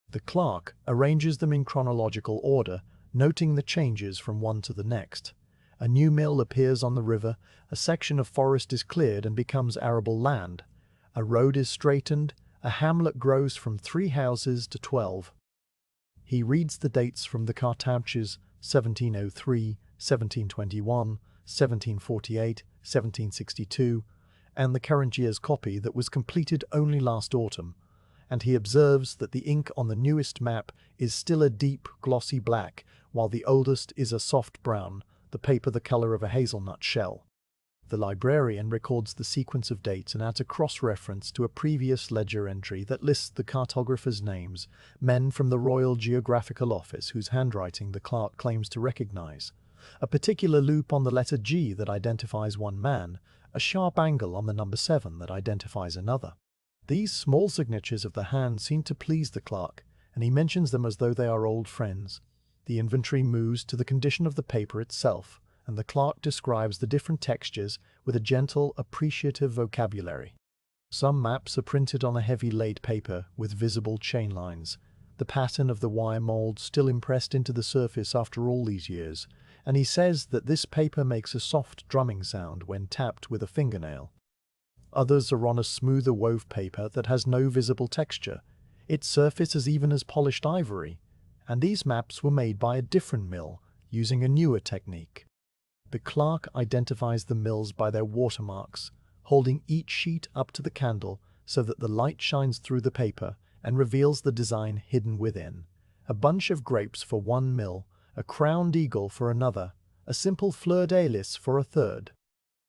Speaker 1: The clerk arranges them in chronological order, noting the changes from one to the next. A new mill appears on the river, a section of forest is cleared and becomes arable land, a road is straightened, a hamlet grows from 3 houses to 12. He reads the dates from the cartouches 1703, 1721, 1748, 1762, and the current year's copy that was completed only last autumn, and he observes that the ink on the newest map is still a deep, glossy black, while the oldest is a soft brown, the paper the color of a hazelnut shell. The librarian records the sequence of dates and adds a cross-reference to a previous ledger entry that lists the cartographers' names, men from the Royal Geographical Office whose handwriting the clerk claims to recognize, a particular loop on the letter G that identifies one man, a sharp angle on the number 7 that identifies another. These small signatures of the hand seem to please the clerk, and he mentions them as though they are old friends. The inventory moves to the condition of the paper itself, and the clerk describes the different textures with a gentle, appreciative vocabulary. Some maps are printed on a heavy laid paper with visible chain lines, the pattern of the wire mold still impressed into the surface after all these years, and he says that this paper makes a soft drumming sound when tapped with a fingernail. Others are on a smoother wove paper that has no visible texture. Its surface is even as polished ivory, and these maps were made by a different mill, using a newer technique. The clerk identifies the mills by their watermarks, holding each sheet up to the candle so that the light shines through the paper and reveals the design hidden within. A bunch of grapes for one mill, a crowned eagle for another, a simple fleur-de-lis for a third.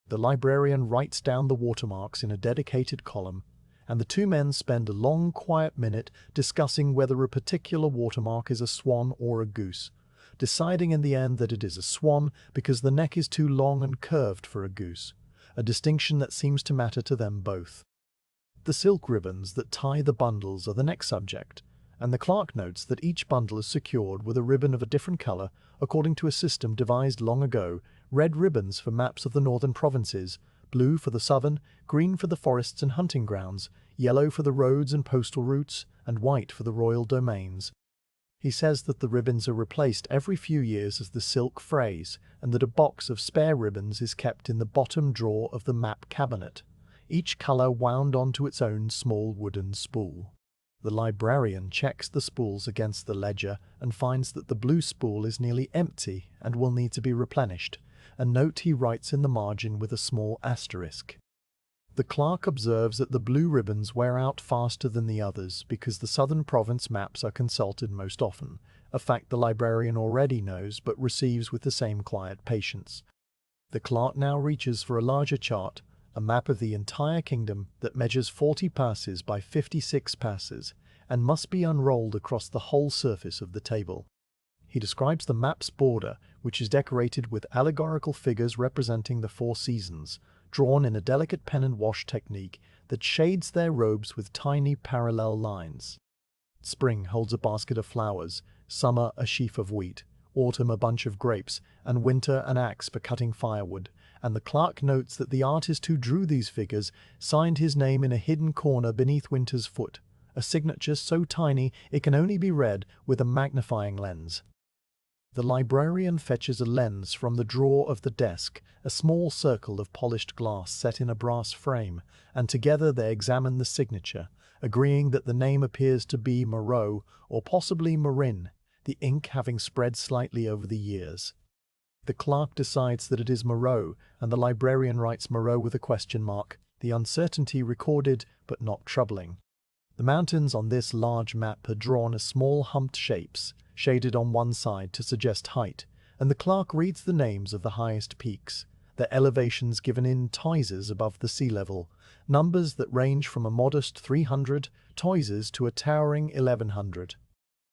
Speaker 1: The librarian writes down the watermarks in a dedicated column, and the 2 men spend a long, quiet minute discussing whether a particular watermark is a swan or a goose, deciding in the end that it is a swan because the neck is too long and curved for a goose, a distinction that seems to matter to them both. The silk ribbons that tie the bundles are the next subject, and the clerk notes that each bundle is secured with a ribbon of a different color according to a system devised long ago: red ribbons for maps of the northern provinces, blue for the southern, green for the forests and hunting grounds, yellow for the roads and postal routes, and white for the royal domains. He says that the ribbons are replaced every few years as the silk frays, and that a box of spare ribbons is kept in the bottom drawer of the map cabinet, each color wound onto its own small wooden spool. The librarian checks the spools against the ledger and finds that the blue spool is nearly empty and will need to be replenished, a note he writes in the margin with a small asterisk. The clerk observes that the blue ribbons wear out faster than the others because the southern province maps are consulted most often, a fact the librarian already knows but receives with the same quiet patience. The clerk now reaches for a larger chart, a map of the entire kingdom that measures 40 passes by 56 passes and must be unrolled across the whole surface of the table. He describes the map's border, which is decorated with allegorical figures representing the 4 seasons, drawn in a delicate pen and wash technique that shades their robes with tiny parallel lines. Spring holds a basket of flowers, summer a sheaf of wheat, autumn a bunch of grapes, and winter an axe for cutting firewood, and the clerk notes that the artist who drew these figures signed his name in a hidden corner beneath winter's foot, a signature so tiny it can only be read with a magnifying lens. The librarian fetches a lens from the drawer of the desk, a small circle of polished glass set in a brass frame, and together they examine the signature, agreeing that the name appears to be Moreau or possibly Marin, the ink having spread slightly over the years. The clerk decides that it is Moreau, and the librarian writes Moreau with a question mark, the uncertainty recorded but not troubling. The mountains on this large map are drawn as small humped shapes, shaded on one side to suggest height, and the clerk reads the names of the highest peaks, their elevations given in toises above the sea level, numbers that range from a modest 300 toises to a towering 1100.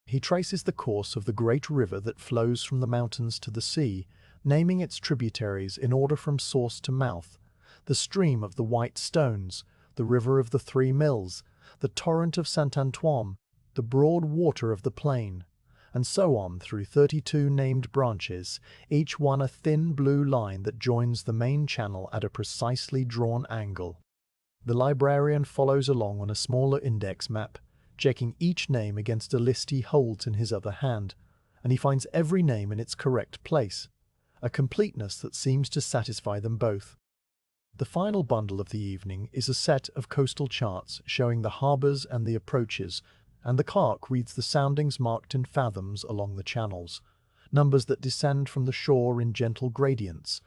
Speaker 1: He traces the course of the great river that flows from the mountains to the sea, naming its tributaries in order from source to mouth: the stream of the White Stones, the river of the Three Mills, the torrent of Saint Antoine, the broad water of the plain, and so on through 32 named branches, each one a thin blue line that joins the main channel at a precisely drawn angle. The librarian follows along on a smaller index map, checking each name against a list he holds in his other hand, and he finds every name in its correct place, a completeness that seems to satisfy them both. The final bundle of the evening is a set of coastal charts showing the harbours and the approaches, and the clerk reads the soundings marked in fathoms along the channels, numbers that descend from the shore in gentle gradients: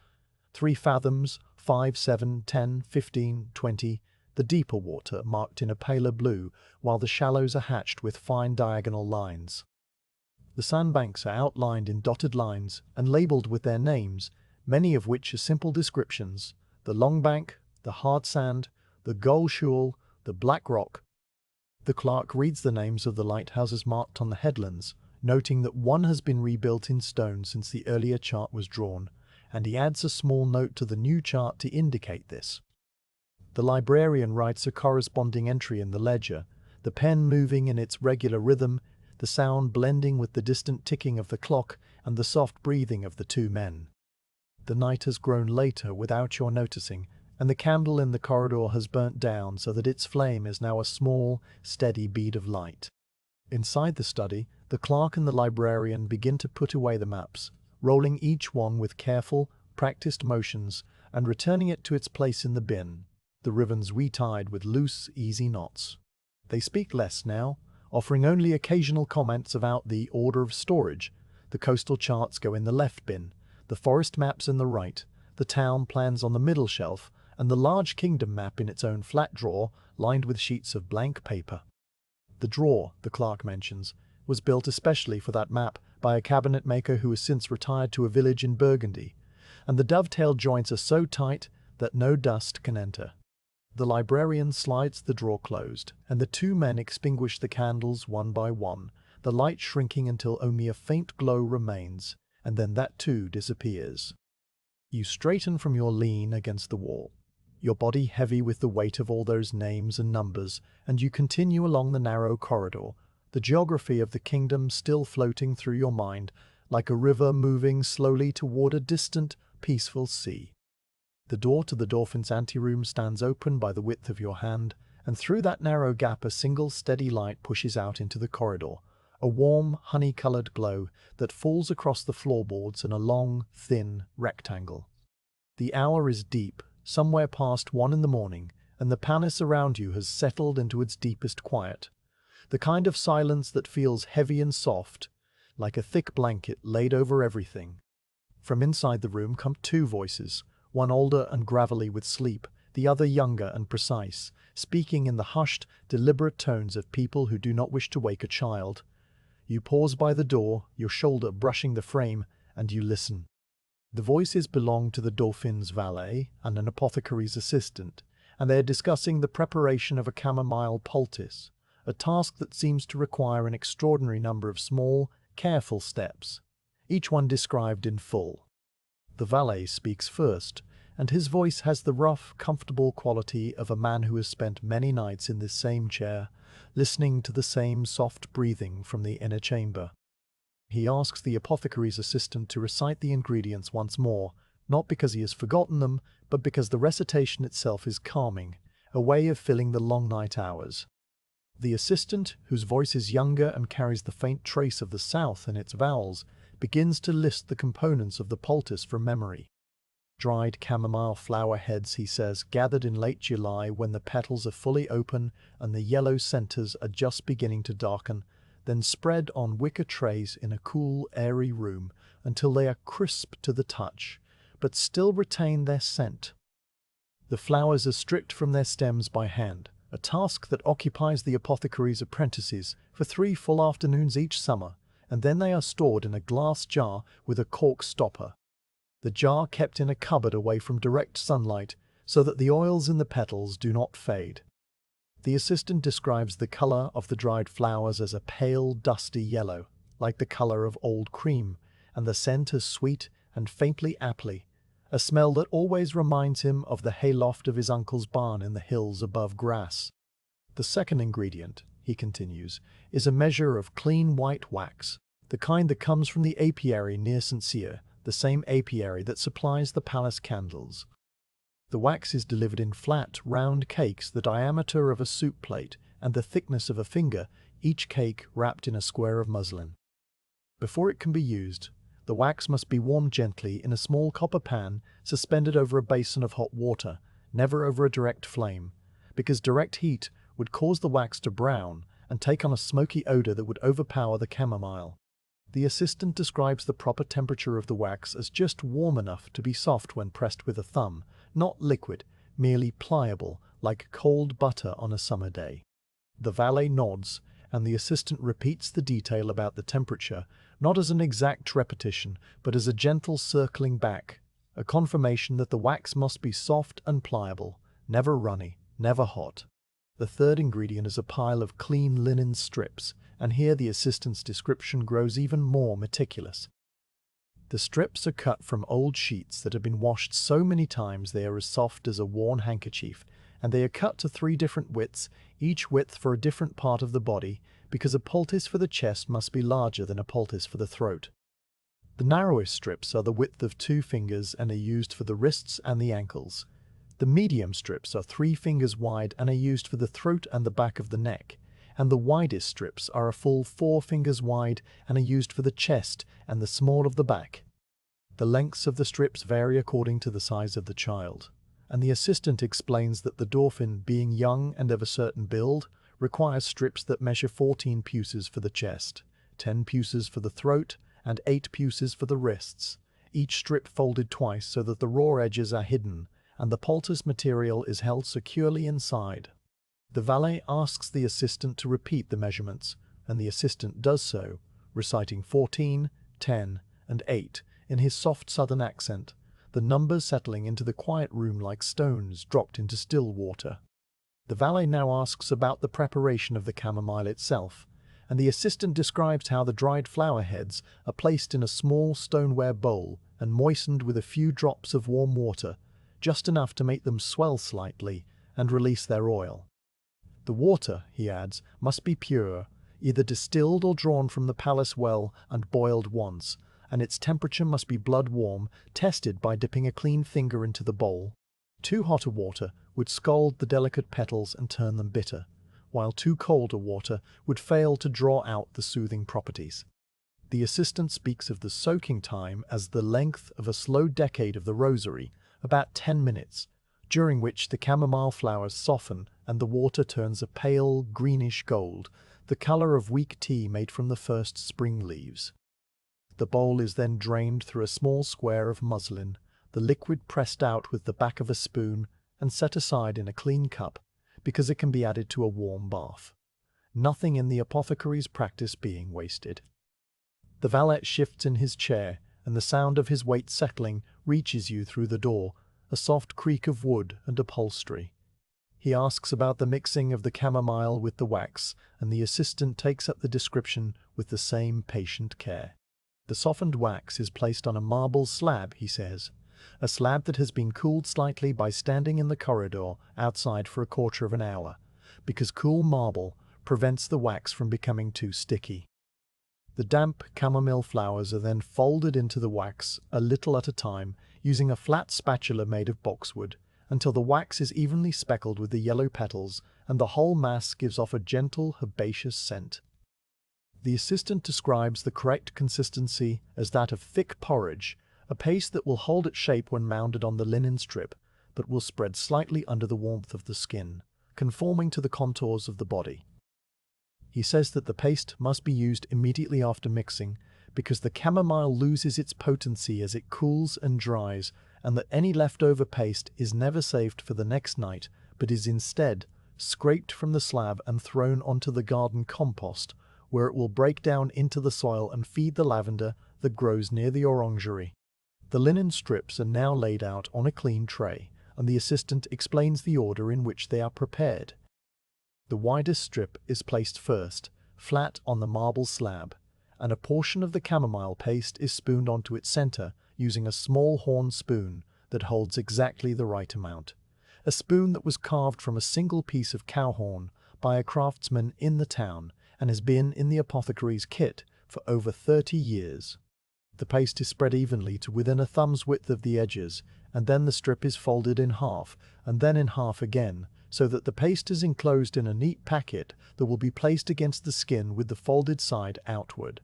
Speaker 1: 3 fathoms, 5, 7, 10, 15, 20, the deeper water marked in a paler blue, while the shallows are hatched with fine diagonal lines. The sandbanks are outlined in dotted lines and labelled with their names, many of which are simple descriptions: the long bank, the hard sand, the gull shoal, the black rock. The clerk reads the names of the lighthouses marked on the headlands, noting that one has been rebuilt in stone since the earlier chart was drawn, and he adds a small note to the new chart to indicate this. The librarian writes a corresponding entry in the ledger, the pen moving in its regular rhythm, the sound blending with the distant ticking of the clock and the soft breathing of the 2 men. The night has grown later without your noticing, and the candle in the corridor has burnt down so that its flame is now a small, steady bead of light. Inside the study, the clerk and the librarian begin to put away the maps, rolling each one with careful, practiced motions and returning it to its place in the bin, the ribbons retied with loose, easy knots. They speak less now, offering only occasional comments about the order of storage. The coastal charts go in the left bin, the forest maps in the right, the town plans on the middle shelf, and the large kingdom map in its own flat drawer lined with sheets of blank paper. The drawer, the clerk mentions, was built especially for that map by a cabinet maker who has since retired to a village in Burgundy, and the dovetail joints are so tight that no dust can enter. The librarian slides the drawer closed, and the 2 men extinguish the candles one by one, the light shrinking until only a faint glow remains, and then that too disappears. You straighten from your lean against the wall, your body heavy with the weight of all those names and numbers, and you continue along the narrow corridor, the geography of the kingdom still floating through your mind like a river moving slowly toward a distant, peaceful sea. The door to the Dauphin's anteroom stands open by the width of your hand, and through that narrow gap a single steady light pushes out into the corridor, a warm, honey-coloured glow that falls across the floorboards in a long, thin rectangle. The hour is deep, somewhere past 1 in the morning, and the palace around you has settled into its deepest quiet, the kind of silence that feels heavy and soft, like a thick blanket laid over everything. From inside the room come 2 voices, one older and gravelly with sleep, the other younger and precise, speaking in the hushed, deliberate tones of people who do not wish to wake a child. You pause by the door, your shoulder brushing the frame, and you listen. The voices belong to the Dauphin's valet and an apothecary's assistant, and they are discussing the preparation of a chamomile poultice, a task that seems to require an extraordinary number of small, careful steps, each one described in full. The valet speaks first, and his voice has the rough, comfortable quality of a man who has spent many nights in this same chair, listening to the same soft breathing from the inner chamber. He asks the apothecary's assistant to recite the ingredients once more, not because he has forgotten them, but because the recitation itself is calming, a way of filling the long night hours. The assistant, whose voice is younger and carries the faint trace of the South in its vowels, begins to list the components of the poultice from memory. Dried chamomile flower heads, he says, gathered in late July when the petals are fully open and the yellow centers are just beginning to darken, then spread on wicker trays in a cool, airy room until they are crisp to the touch, but still retain their scent. The flowers are stripped from their stems by hand, a task that occupies the apothecary's apprentices for 3 full afternoons each summer, and then they are stored in a glass jar with a cork stopper. The jar kept in a cupboard away from direct sunlight so that the oils in the petals do not fade. The assistant describes the color of the dried flowers as a pale, dusty yellow, like the color of old cream, and the scent as sweet and faintly apple, a smell that always reminds him of the hayloft of his uncle's barn in the hills above Grass. The second ingredient, he continues, is a measure of clean white wax, the kind that comes from the apiary near St. Cyr, the same apiary that supplies the palace candles. The wax is delivered in flat, round cakes the diameter of a soup plate and the thickness of a finger, each cake wrapped in a square of muslin. Before it can be used, the wax must be warmed gently in a small copper pan suspended over a basin of hot water, never over a direct flame, because direct heat would cause the wax to brown and take on a smoky odor that would overpower the chamomile. The assistant describes the proper temperature of the wax as just warm enough to be soft when pressed with a thumb, not liquid, merely pliable, like cold butter on a summer day. The valet nods, and the assistant repeats the detail about the temperature, not as an exact repetition, but as a gentle circling back, a confirmation that the wax must be soft and pliable, never runny, never hot. The third ingredient is a pile of clean linen strips, and here the assistant's description grows even more meticulous. The strips are cut from old sheets that have been washed so many times they are as soft as a worn handkerchief, and they are cut to 3 different widths, each width for a different part of the body, because a poultice for the chest must be larger than a poultice for the throat. The narrowest strips are the width of 2 fingers and are used for the wrists and the ankles. The medium strips are 3 fingers wide and are used for the throat and the back of the neck, and the widest strips are a full 4 fingers wide and are used for the chest and the small of the back. The lengths of the strips vary according to the size of the child, and the assistant explains that the dauphin, being young and of a certain build, requires strips that measure 14 puces for the chest, 10 puces for the throat, and 8 puces for the wrists, each strip folded twice so that the raw edges are hidden, and the poultice material is held securely inside. The valet asks the assistant to repeat the measurements, and the assistant does so, reciting 14, 10, and 8 in his soft southern accent, the numbers settling into the quiet room like stones dropped into still water. The valet now asks about the preparation of the chamomile itself, and the assistant describes how the dried flower heads are placed in a small stoneware bowl and moistened with a few drops of warm water, just enough to make them swell slightly and release their oil. The water, he adds, must be pure, either distilled or drawn from the palace well and boiled once, and its temperature must be blood warm, tested by dipping a clean finger into the bowl. Too hotter water would scald the delicate petals and turn them bitter, while too colder water would fail to draw out the soothing properties. The assistant speaks of the soaking time as the length of a slow decade of the rosary, about 10 minutes, during which the chamomile flowers soften and the water turns a pale greenish gold, the color of weak tea made from the first spring leaves. The bowl is then drained through a small square of muslin, the liquid pressed out with the back of a spoon and set aside in a clean cup, because it can be added to a warm bath. Nothing in the apothecary's practice being wasted. The valet shifts in his chair, and the sound of his weight settling reaches you through the door, a soft creak of wood and upholstery. He asks about the mixing of the chamomile with the wax, and the assistant takes up the description with the same patient care. The softened wax is placed on a marble slab, he says, a slab that has been cooled slightly by standing in the corridor outside for a quarter of an hour, because cool marble prevents the wax from becoming too sticky. The damp chamomile flowers are then folded into the wax a little at a time, using a flat spatula made of boxwood, until the wax is evenly speckled with the yellow petals and the whole mass gives off a gentle herbaceous scent. The assistant describes the correct consistency as that of thick porridge, a paste that will hold its shape when mounted on the linen strip, but will spread slightly under the warmth of the skin, conforming to the contours of the body. He says that the paste must be used immediately after mixing, because the chamomile loses its potency as it cools and dries, and that any leftover paste is never saved for the next night, but is instead scraped from the slab and thrown onto the garden compost, where it will break down into the soil and feed the lavender that grows near the orangery. The linen strips are now laid out on a clean tray, and the assistant explains the order in which they are prepared. The widest strip is placed first, flat on the marble slab, and a portion of the chamomile paste is spooned onto its center using a small horn spoon that holds exactly the right amount. A spoon that was carved from a single piece of cow horn by a craftsman in the town and has been in the apothecary's kit for over 30 years. The paste is spread evenly to within a thumb's width of the edges, and then the strip is folded in half, and then in half again, so that the paste is enclosed in a neat packet that will be placed against the skin with the folded side outward.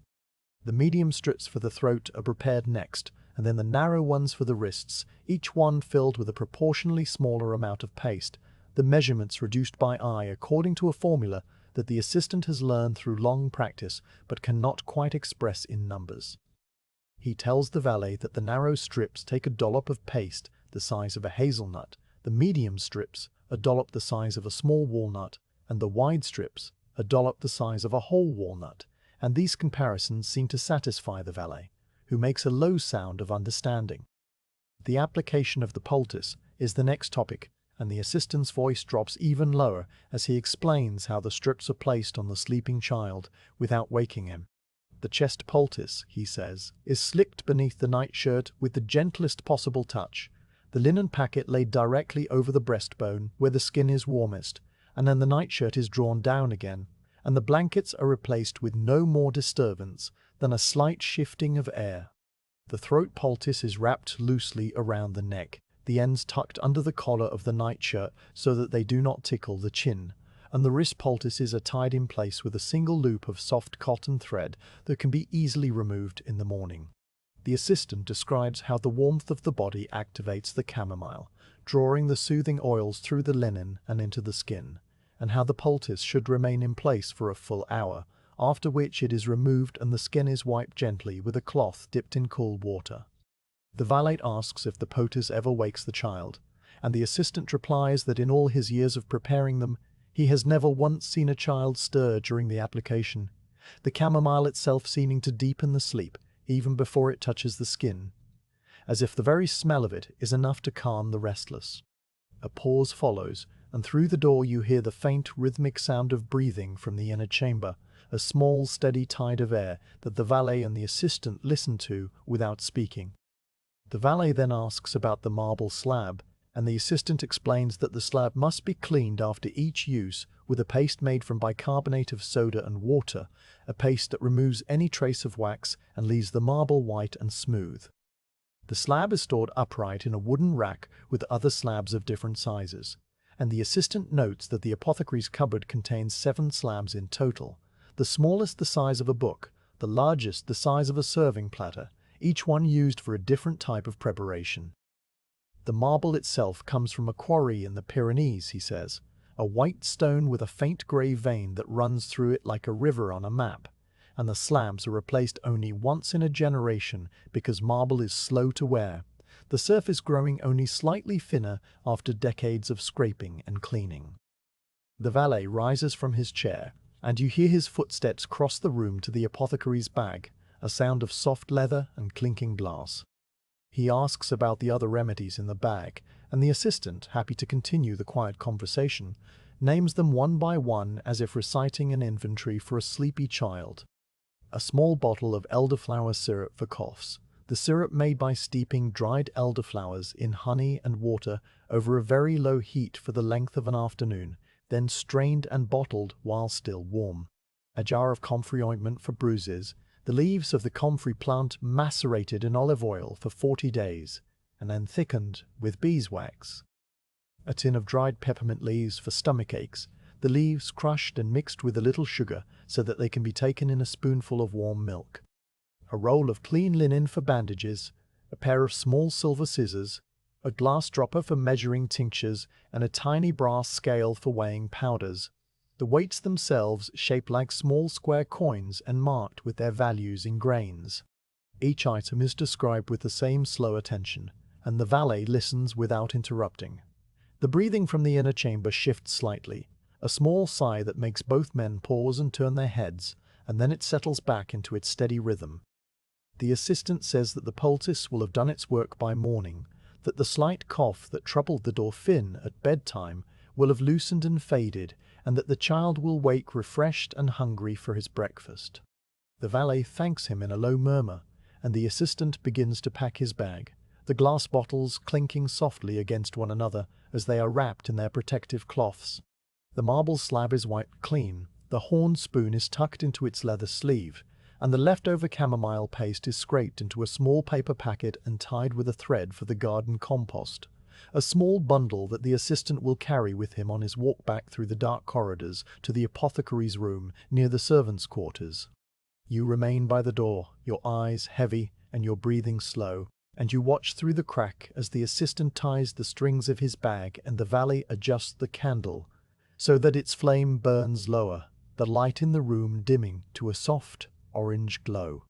Speaker 1: The medium strips for the throat are prepared next, and then the narrow ones for the wrists, each one filled with a proportionally smaller amount of paste, the measurements reduced by eye according to a formula that the assistant has learned through long practice but cannot quite express in numbers. He tells the valet that the narrow strips take a dollop of paste the size of a hazelnut, the medium strips a dollop the size of a small walnut, and the wide strips a dollop the size of a whole walnut, and these comparisons seem to satisfy the valet, who makes a low sound of understanding. The application of the poultice is the next topic, and the assistant's voice drops even lower as he explains how the strips are placed on the sleeping child without waking him. The chest poultice, he says, is slicked beneath the nightshirt with the gentlest possible touch, the linen packet laid directly over the breastbone where the skin is warmest, and then the nightshirt is drawn down again, and the blankets are replaced with no more disturbance than a slight shifting of air. The throat poultice is wrapped loosely around the neck, the ends tucked under the collar of the nightshirt so that they do not tickle the chin, and the wrist poultices are tied in place with a single loop of soft cotton thread that can be easily removed in the morning. The assistant describes how the warmth of the body activates the chamomile, drawing the soothing oils through the linen and into the skin, and how the poultice should remain in place for a full hour, after which it is removed and the skin is wiped gently with a cloth dipped in cool water. The valet asks if the poultice ever wakes the child, and the assistant replies that in all his years of preparing them, he has never once seen a child stir during the application, the chamomile itself seeming to deepen the sleep even before it touches the skin, as if the very smell of it is enough to calm the restless. A pause follows, and through the door you hear the faint rhythmic sound of breathing from the inner chamber, a small steady tide of air that the valet and the assistant listen to without speaking. The valet then asks about the marble slab, and the assistant explains that the slab must be cleaned after each use with a paste made from bicarbonate of soda and water, a paste that removes any trace of wax and leaves the marble white and smooth. The slab is stored upright in a wooden rack with other slabs of different sizes, and the assistant notes that the apothecary's cupboard contains 7 slabs in total, the smallest the size of a book, the largest the size of a serving platter, each one used for a different type of preparation. The marble itself comes from a quarry in the Pyrenees, he says, a white stone with a faint grey vein that runs through it like a river on a map, and the slabs are replaced only once in a generation because marble is slow to wear, the surface growing only slightly thinner after decades of scraping and cleaning. The valet rises from his chair, and you hear his footsteps cross the room to the apothecary's bag, a sound of soft leather and clinking glass. He asks about the other remedies in the bag, and the assistant, happy to continue the quiet conversation, names them one by one as if reciting an inventory for a sleepy child. A small bottle of elderflower syrup for coughs, the syrup made by steeping dried elderflowers in honey and water over a very low heat for the length of an afternoon, then strained and bottled while still warm. A jar of comfrey ointment for bruises, the leaves of the comfrey plant macerated in olive oil for 40 days, and then thickened with beeswax. A tin of dried peppermint leaves for stomach aches, the leaves crushed and mixed with a little sugar so that they can be taken in a spoonful of warm milk. A roll of clean linen for bandages, a pair of small silver scissors, a glass dropper for measuring tinctures, and a tiny brass scale for weighing powders. The weights themselves shaped like small square coins and marked with their values in grains. Each item is described with the same slow attention, and the valet listens without interrupting. The breathing from the inner chamber shifts slightly, A small sigh that makes both men pause and turn their heads, and then it settles back into its steady rhythm. The assistant says that the poultice will have done its work by morning, that the slight cough that troubled the dauphin at bedtime will have loosened and faded, and that the child will wake refreshed and hungry for his breakfast. The valet thanks him in a low murmur, and the assistant begins to pack his bag, the glass bottles clinking softly against one another as they are wrapped in their protective cloths. The marble slab is wiped clean, the horn spoon is tucked into its leather sleeve, and the leftover chamomile paste is scraped into a small paper packet and tied with a thread for the garden compost, a small bundle that the assistant will carry with him on his walk back through the dark corridors to the apothecary's room near the servants' quarters. You remain by the door, your eyes heavy and your breathing slow, and you watch through the crack as the assistant ties the strings of his bag and the valet adjusts the candle so that its flame burns lower, the light in the room dimming to a soft orange glow.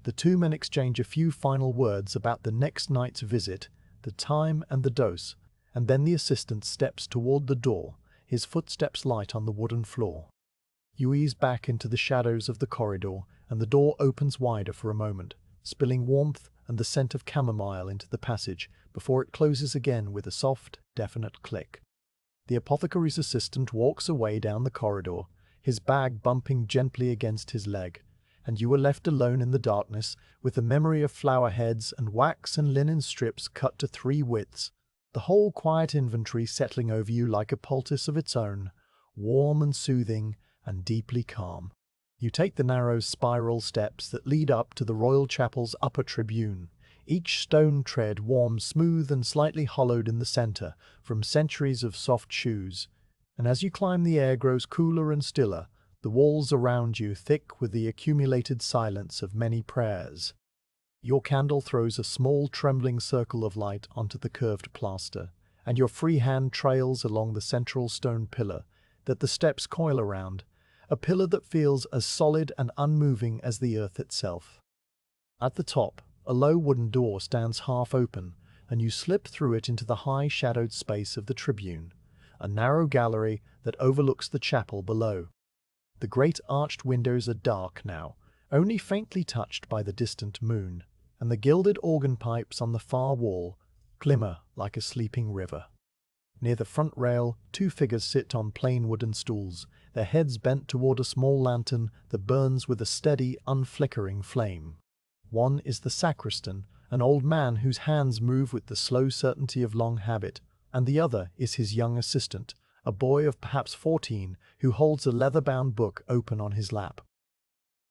Speaker 1: The two men exchange a few final words about the next night's visit, the time and the dose, and then the assistant steps toward the door, his footsteps light on the wooden floor. You ease back into the shadows of the corridor, and the door opens wider for a moment, spilling warmth and the scent of chamomile into the passage before it closes again with a soft, definite click. The apothecary's assistant walks away down the corridor, his bag bumping gently against his leg, and you are left alone in the darkness with the memory of flower heads and wax and linen strips cut to 3 widths, the whole quiet inventory settling over you like a poultice of its own, warm and soothing and deeply calm. You take the narrow spiral steps that lead up to the royal chapel's upper tribune, each stone tread warm, smooth and slightly hollowed in the center from centuries of soft shoes, and as you climb the air grows cooler and stiller, the walls around you thick with the accumulated silence of many prayers. Your candle throws a small trembling circle of light onto the curved plaster, and your free hand trails along the central stone pillar that the steps coil around, a pillar that feels as solid and unmoving as the earth itself. At the top, a low wooden door stands half open, and you slip through it into the high shadowed space of the tribune, a narrow gallery that overlooks the chapel below. The great arched windows are dark now, only faintly touched by the distant moon, and the gilded organ pipes on the far wall glimmer like a sleeping river. Near the front rail, 2 figures sit on plain wooden stools, their heads bent toward a small lantern that burns with a steady, unflickering flame. One is the sacristan, an old man whose hands move with the slow certainty of long habit, and the other is his young assistant, a boy of perhaps 14 who holds a leather-bound book open on his lap.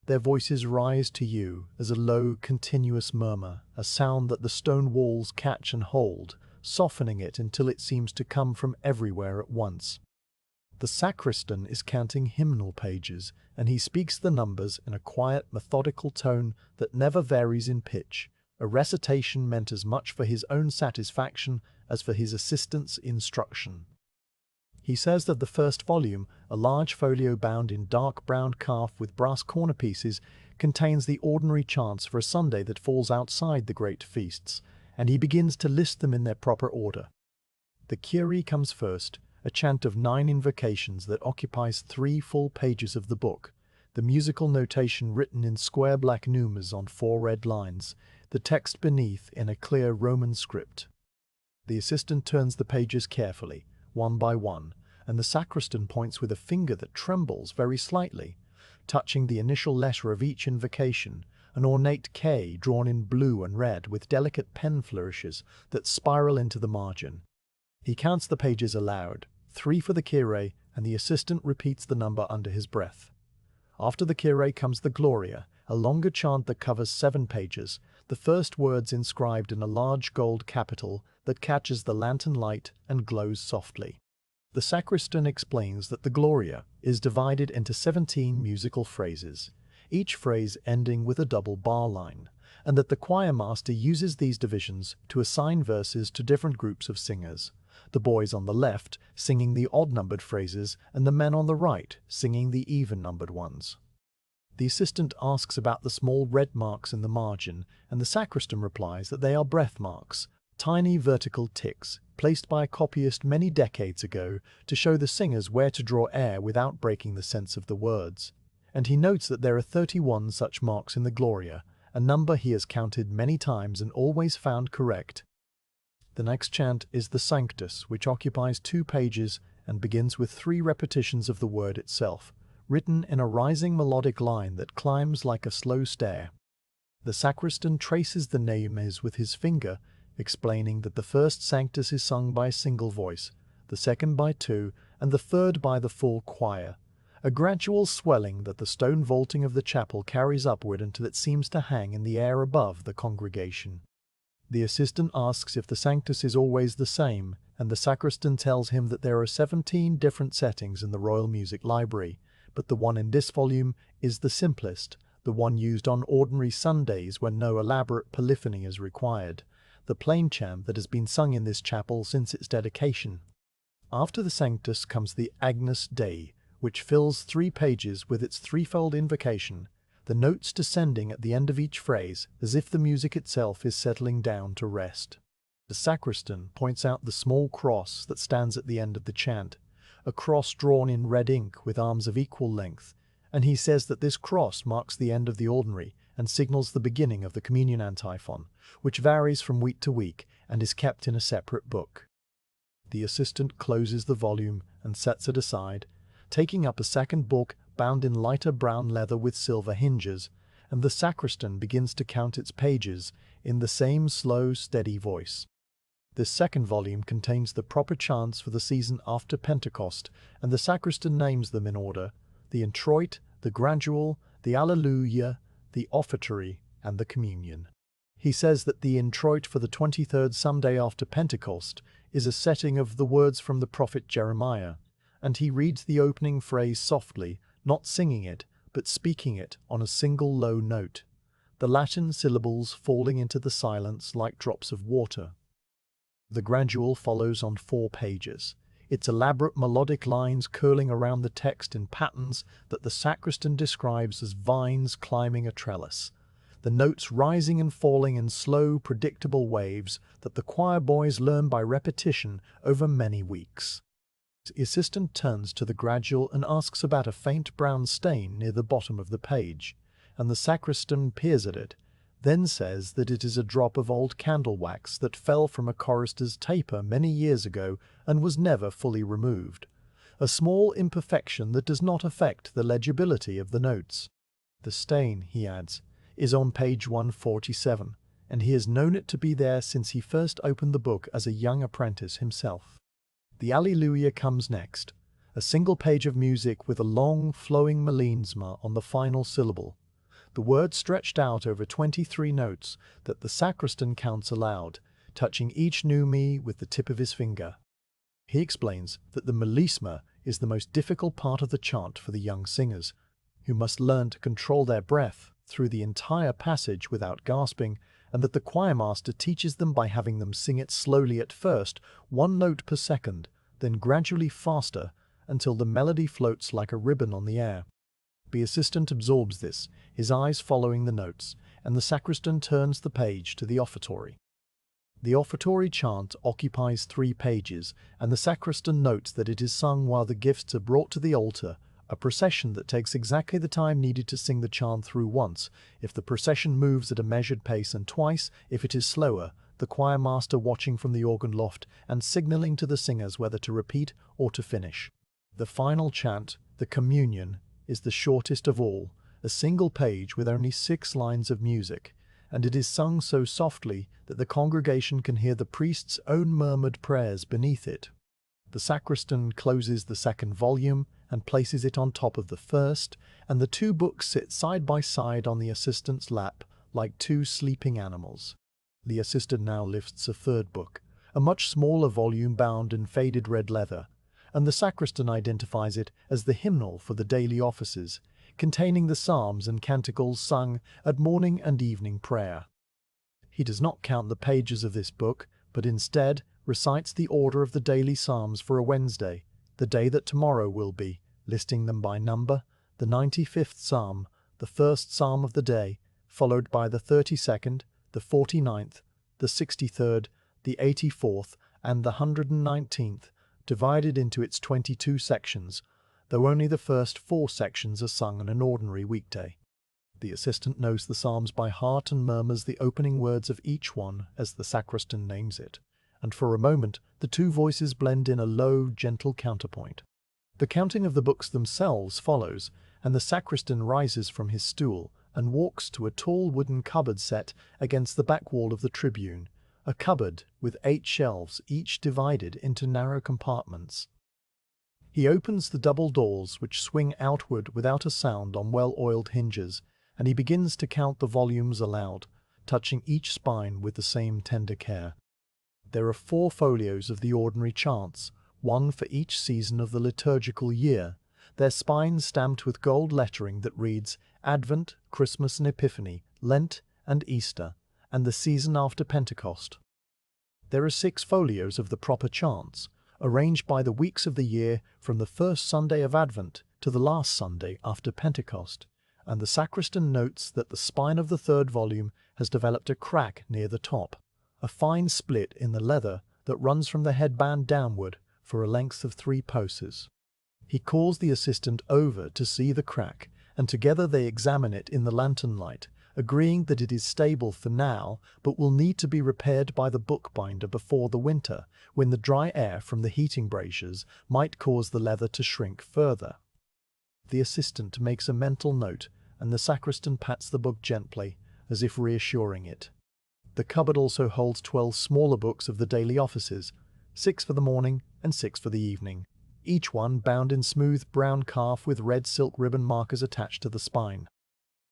Speaker 1: Their voices rise to you as a low, continuous murmur, a sound that the stone walls catch and hold, softening it until it seems to come from everywhere at once. The sacristan is counting hymnal pages, and he speaks the numbers in a quiet, methodical tone that never varies in pitch, a recitation meant as much for his own satisfaction as for his assistant's instruction. He says that the first volume, a large folio bound in dark brown calf with brass corner pieces, contains the ordinary chants for a Sunday that falls outside the great feasts, and he begins to list them in their proper order. The Kyrie comes first, a chant of 9 invocations that occupies 3 full pages of the book, the musical notation written in square black numerals on 4 red lines, the text beneath in a clear Roman script. The assistant turns the pages carefully, one by one, and the sacristan points with a finger that trembles very slightly, touching the initial letter of each invocation, an ornate K drawn in blue and red with delicate pen flourishes that spiral into the margin. He counts the pages aloud, 3 for the Kyrie, and the assistant repeats the number under his breath. After the Kyrie comes the Gloria, a longer chant that covers 7 pages, the first words inscribed in a large gold capital that catches the lantern light and glows softly. The sacristan explains that the Gloria is divided into 17 musical phrases, each phrase ending with a double bar line, and that the choir master uses these divisions to assign verses to different groups of singers, the boys on the left singing the odd-numbered phrases and the men on the right singing the even-numbered ones. The assistant asks about the small red marks in the margin, and the sacristan replies that they are breath marks, tiny vertical ticks placed by a copyist many decades ago to show the singers where to draw air without breaking the sense of the words. And he notes that there are 31 such marks in the Gloria, a number he has counted many times and always found correct. The next chant is the Sanctus, which occupies 2 pages and begins with 3 repetitions of the word itself, written in a rising melodic line that climbs like a slow stair. The sacristan traces the names with his finger, explaining that the first Sanctus is sung by a single voice, the second by 2, and the third by the full choir, a gradual swelling that the stone vaulting of the chapel carries upward until it seems to hang in the air above the congregation. The assistant asks if the Sanctus is always the same, and the sacristan tells him that there are 17 different settings in the Royal Music Library, but the one in this volume is the simplest, the one used on ordinary Sundays when no elaborate polyphony is required, the plain chant that has been sung in this chapel since its dedication. After the Sanctus comes the Agnus Dei, which fills 3 pages with its threefold invocation, the notes descending at the end of each phrase as if the music itself is settling down to rest. The sacristan points out the small cross that stands at the end of the chant, a cross drawn in red ink with arms of equal length, and he says that this cross marks the end of the ordinary and signals the beginning of the communion antiphon, which varies from week to week and is kept in a separate book. The assistant closes the volume and sets it aside, taking up a second book bound in lighter brown leather with silver hinges, and the sacristan begins to count its pages in the same slow, steady voice. This second volume contains the proper chants for the season after Pentecost, and the sacristan names them in order: the introit, the gradual, the Alleluia, the offertory, and the communion. He says that the introit for the 23rd Sunday after Pentecost is a setting of the words from the prophet Jeremiah, and he reads the opening phrase softly, not singing it, but speaking it on a single low note, the Latin syllables falling into the silence like drops of water. The gradual follows on 4 pages, its elaborate melodic lines curling around the text in patterns that the sacristan describes as vines climbing a trellis, the notes rising and falling in slow, predictable waves that the choir boys learn by repetition over many weeks. The assistant turns to the gradual and asks about a faint brown stain near the bottom of the page, and the sacristan peers at it, then says that it is a drop of old candle wax that fell from a chorister's taper many years ago and was never fully removed, a small imperfection that does not affect the legibility of the notes. The stain, he adds, is on page 147, and he has known it to be there since he first opened the book as a young apprentice himself. The Alleluia comes next, a single page of music with a long, flowing melisma on the final syllable, the word stretched out over 23 notes that the sacristan counts aloud, touching each new mi with the tip of his finger. He explains that the melisma is the most difficult part of the chant for the young singers, who must learn to control their breath through the entire passage without gasping, and that the choirmaster teaches them by having them sing it slowly at first, 1 note per second, then gradually faster, until the melody floats like a ribbon on the air. The assistant absorbs this, his eyes following the notes, and the sacristan turns the page to the offertory. The offertory chant occupies 3 pages, and the sacristan notes that it is sung while the gifts are brought to the altar, a procession that takes exactly the time needed to sing the chant through once, if the procession moves at a measured pace, and twice, if it is slower, the choir master watching from the organ loft and signaling to the singers whether to repeat or to finish. The final chant, the communion, is the shortest of all, a single page with only 6 lines of music, and it is sung so softly that the congregation can hear the priest's own murmured prayers beneath it. The sacristan closes the second volume and places it on top of the first, and the 2 books sit side by side on the assistant's lap like 2 sleeping animals. The assistant now lifts a third book, a much smaller volume bound in faded red leather, and the sacristan identifies it as the hymnal for the daily offices, containing the psalms and canticles sung at morning and evening prayer. He does not count the pages of this book, but instead recites the order of the daily psalms for a Wednesday, the day that tomorrow will be, listing them by number: the 95th psalm, the first psalm of the day, followed by the 32nd, the 49th, the 63rd, the 84th, and the 119th, divided into its 22 sections, though only the first 4 sections are sung on an ordinary weekday. The assistant knows the psalms by heart and murmurs the opening words of each one as the sacristan names it, and for a moment the two voices blend in a low, gentle counterpoint. The counting of the books themselves follows, and the sacristan rises from his stool and walks to a tall wooden cupboard set against the back wall of the tribune, a cupboard with 8 shelves, each divided into narrow compartments. He opens the double doors, which swing outward without a sound on well-oiled hinges, and he begins to count the volumes aloud, touching each spine with the same tender care. There are 4 folios of the ordinary chants, one for each season of the liturgical year, their spines stamped with gold lettering that reads Advent, Christmas and Epiphany, Lent and Easter, and the season after Pentecost. There are 6 folios of the proper chants, arranged by the weeks of the year from the first Sunday of Advent to the last Sunday after Pentecost, and the sacristan notes that the spine of the 3rd volume has developed a crack near the top, a fine split in the leather that runs from the headband downward for a length of 3 paces. He calls the assistant over to see the crack, and together they examine it in the lantern light, agreeing that it is stable for now, but will need to be repaired by the bookbinder before the winter, when the dry air from the heating braziers might cause the leather to shrink further. The assistant makes a mental note, and the sacristan pats the book gently, as if reassuring it. The cupboard also holds 12 smaller books of the daily offices, 6 for the morning and 6 for the evening, each one bound in smooth brown calf with red silk ribbon markers attached to the spine.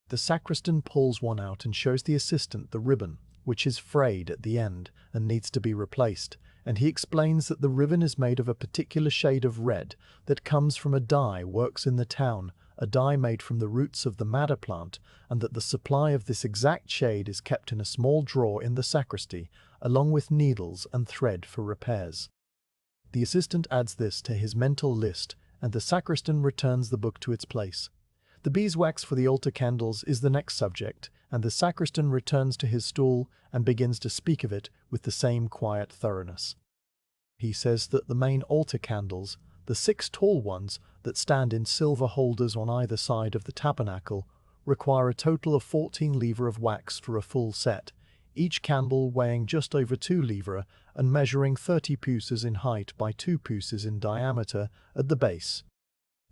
Speaker 1: The sacristan pulls one out and shows the assistant the ribbon, which is frayed at the end and needs to be replaced, and he explains that the ribbon is made of a particular shade of red that comes from a dye works in the town, a dye made from the roots of the madder plant, and that the supply of this exact shade is kept in a small drawer in the sacristy, along with needles and thread for repairs. The assistant adds this to his mental list, and the sacristan returns the book to its place. The beeswax for the altar candles is the next subject, and the sacristan returns to his stool and begins to speak of it with the same quiet thoroughness. He says that the main altar candles, the 6 tall ones that stand in silver holders on either side of the tabernacle, require a total of 14 livres of wax for a full set, each candle weighing just over 2 livres and measuring 30 pouces in height by 2 pouces in diameter at the base.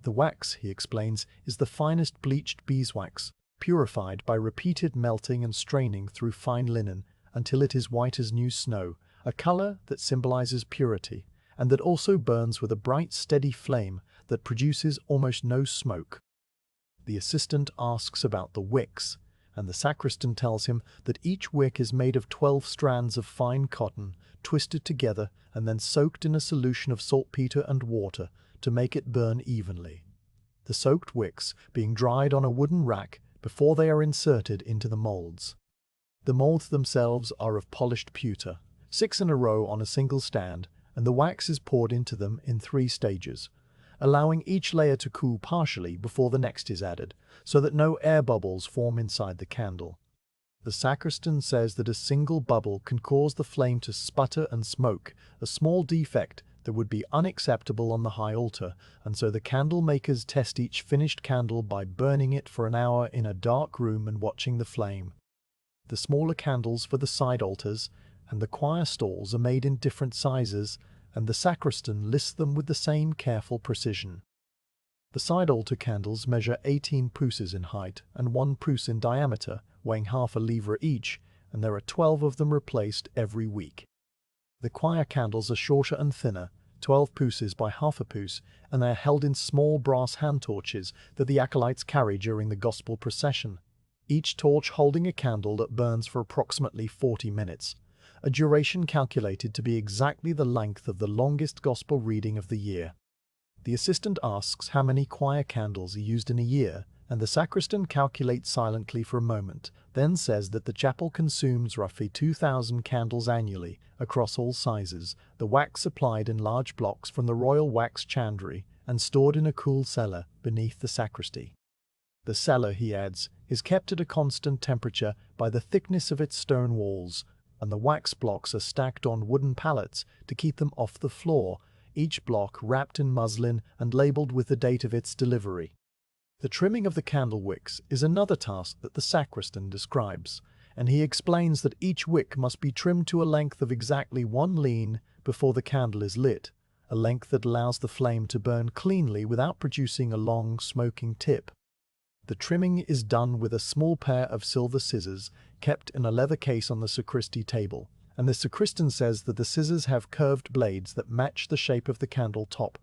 Speaker 1: The wax, he explains, is the finest bleached beeswax, purified by repeated melting and straining through fine linen until it is white as new snow, a color that symbolizes purity, and that also burns with a bright, steady flame that produces almost no smoke. The assistant asks about the wicks, and the sacristan tells him that each wick is made of 12 strands of fine cotton, twisted together and then soaked in a solution of saltpeter and water to make it burn evenly. The soaked wicks being dried on a wooden rack before they are inserted into the molds. The molds themselves are of polished pewter, 6 in a row on a single stand, and the wax is poured into them in 3 stages, allowing each layer to cool partially before the next is added, so that no air bubbles form inside the candle. The sacristan says that a single bubble can cause the flame to sputter and smoke, a small defect that would be unacceptable on the high altar, and so the candle makers test each finished candle by burning it for an hour in a dark room and watching the flame. The smaller candles for the side altars and the choir stalls are made in different sizes, and the sacristan lists them with the same careful precision. The side altar candles measure 18 pouces in height and 1 pouce in diameter, weighing half a livre each, and there are 12 of them replaced every week. The choir candles are shorter and thinner, 12 pouces by half a pouce, and they are held in small brass hand torches that the acolytes carry during the gospel procession, each torch holding a candle that burns for approximately 40 minutes, a duration calculated to be exactly the length of the longest gospel reading of the year. The assistant asks how many choir candles are used in a year, and the sacristan calculates silently for a moment, then says that the chapel consumes roughly 2,000 candles annually across all sizes, the wax supplied in large blocks from the royal wax chandlery and stored in a cool cellar beneath the sacristy. The cellar, he adds, is kept at a constant temperature by the thickness of its stone walls, and the wax blocks are stacked on wooden pallets to keep them off the floor, each block wrapped in muslin and labeled with the date of its delivery. The trimming of the candle wicks is another task that the sacristan describes, and he explains that each wick must be trimmed to a length of exactly 1 lean before the candle is lit, a length that allows the flame to burn cleanly without producing a long, smoking tip. The trimming is done with a small pair of silver scissors kept in a leather case on the sacristy table, and the sacristan says that the scissors have curved blades that match the shape of the candle top,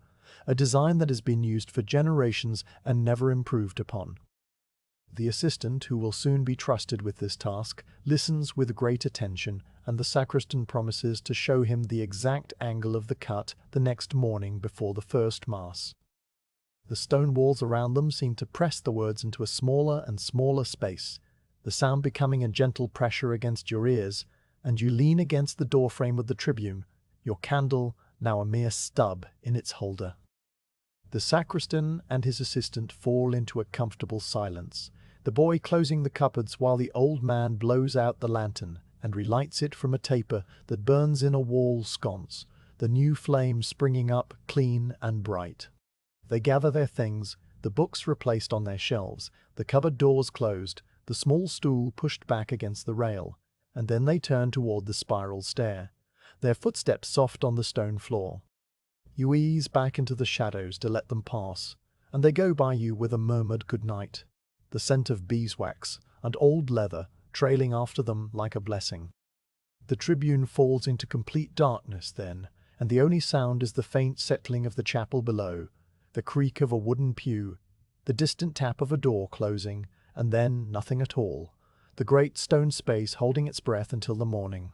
Speaker 1: a design that has been used for generations and never improved upon. The assistant, who will soon be trusted with this task, listens with great attention, and the sacristan promises to show him the exact angle of the cut the next morning before the first Mass. The stone walls around them seem to press the words into a smaller and smaller space, the sound becoming a gentle pressure against your ears, and you lean against the doorframe of the tribune, your candle now a mere stub in its holder. The sacristan and his assistant fall into a comfortable silence, the boy closing the cupboards while the old man blows out the lantern and relights it from a taper that burns in a wall sconce, the new flame springing up clean and bright. They gather their things, the books replaced on their shelves, the cupboard doors closed, the small stool pushed back against the rail, and then they turn toward the spiral stair, their footsteps soft on the stone floor. You ease back into the shadows to let them pass, and they go by you with a murmured good night, the scent of beeswax and old leather trailing after them like a blessing. The tribune falls into complete darkness then, and the only sound is the faint settling of the chapel below, the creak of a wooden pew, the distant tap of a door closing, and then nothing at all, the great stone space holding its breath until the morning.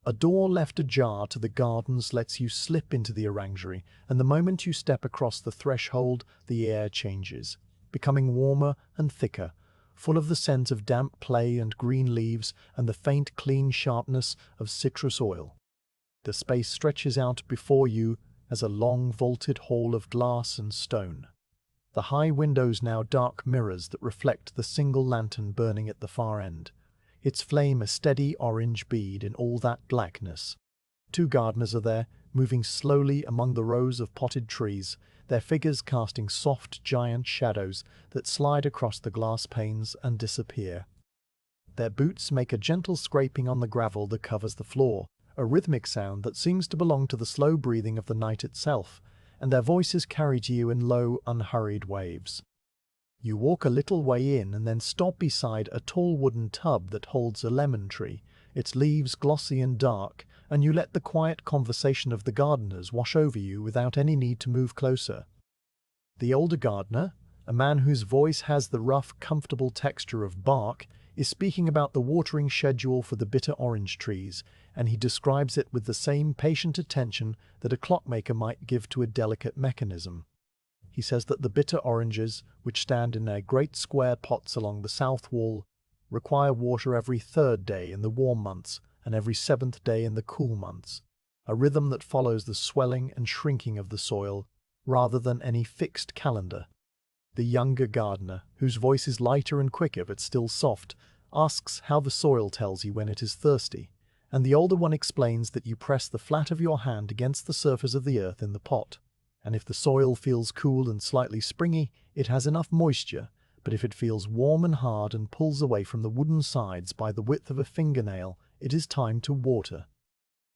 Speaker 1: A door left ajar to the gardens lets you slip into the orangery, and the moment you step across the threshold, the air changes, becoming warmer and thicker, full of the scent of damp clay and green leaves and the faint clean sharpness of citrus oil. The space stretches out before you as a long vaulted hall of glass and stone. The high windows now dark mirrors that reflect the single lantern burning at the far end, its flame a steady orange bead in all that blackness. 2 gardeners are there, moving slowly among the rows of potted trees, their figures casting soft giant shadows that slide across the glass panes and disappear. Their boots make a gentle scraping on the gravel that covers the floor, a rhythmic sound that seems to belong to the slow breathing of the night itself, and their voices carry to you in low, unhurried waves. You walk a little way in and then stop beside a tall wooden tub that holds a lemon tree, its leaves glossy and dark, and you let the quiet conversation of the gardeners wash over you without any need to move closer. The older gardener, a man whose voice has the rough, comfortable texture of bark, is speaking about the watering schedule for the bitter orange trees, and he describes it with the same patient attention that a clockmaker might give to a delicate mechanism. He says that the bitter oranges, which stand in their great square pots along the south wall, require water every 3rd day in the warm months and every 7th day in the cool months, a rhythm that follows the swelling and shrinking of the soil rather than any fixed calendar. The younger gardener, whose voice is lighter and quicker but still soft, asks how the soil tells you when it is thirsty, and the older one explains that you press the flat of your hand against the surface of the earth in the pot, and if the soil feels cool and slightly springy, it has enough moisture, but if it feels warm and hard and pulls away from the wooden sides by the width of a fingernail, it is time to water.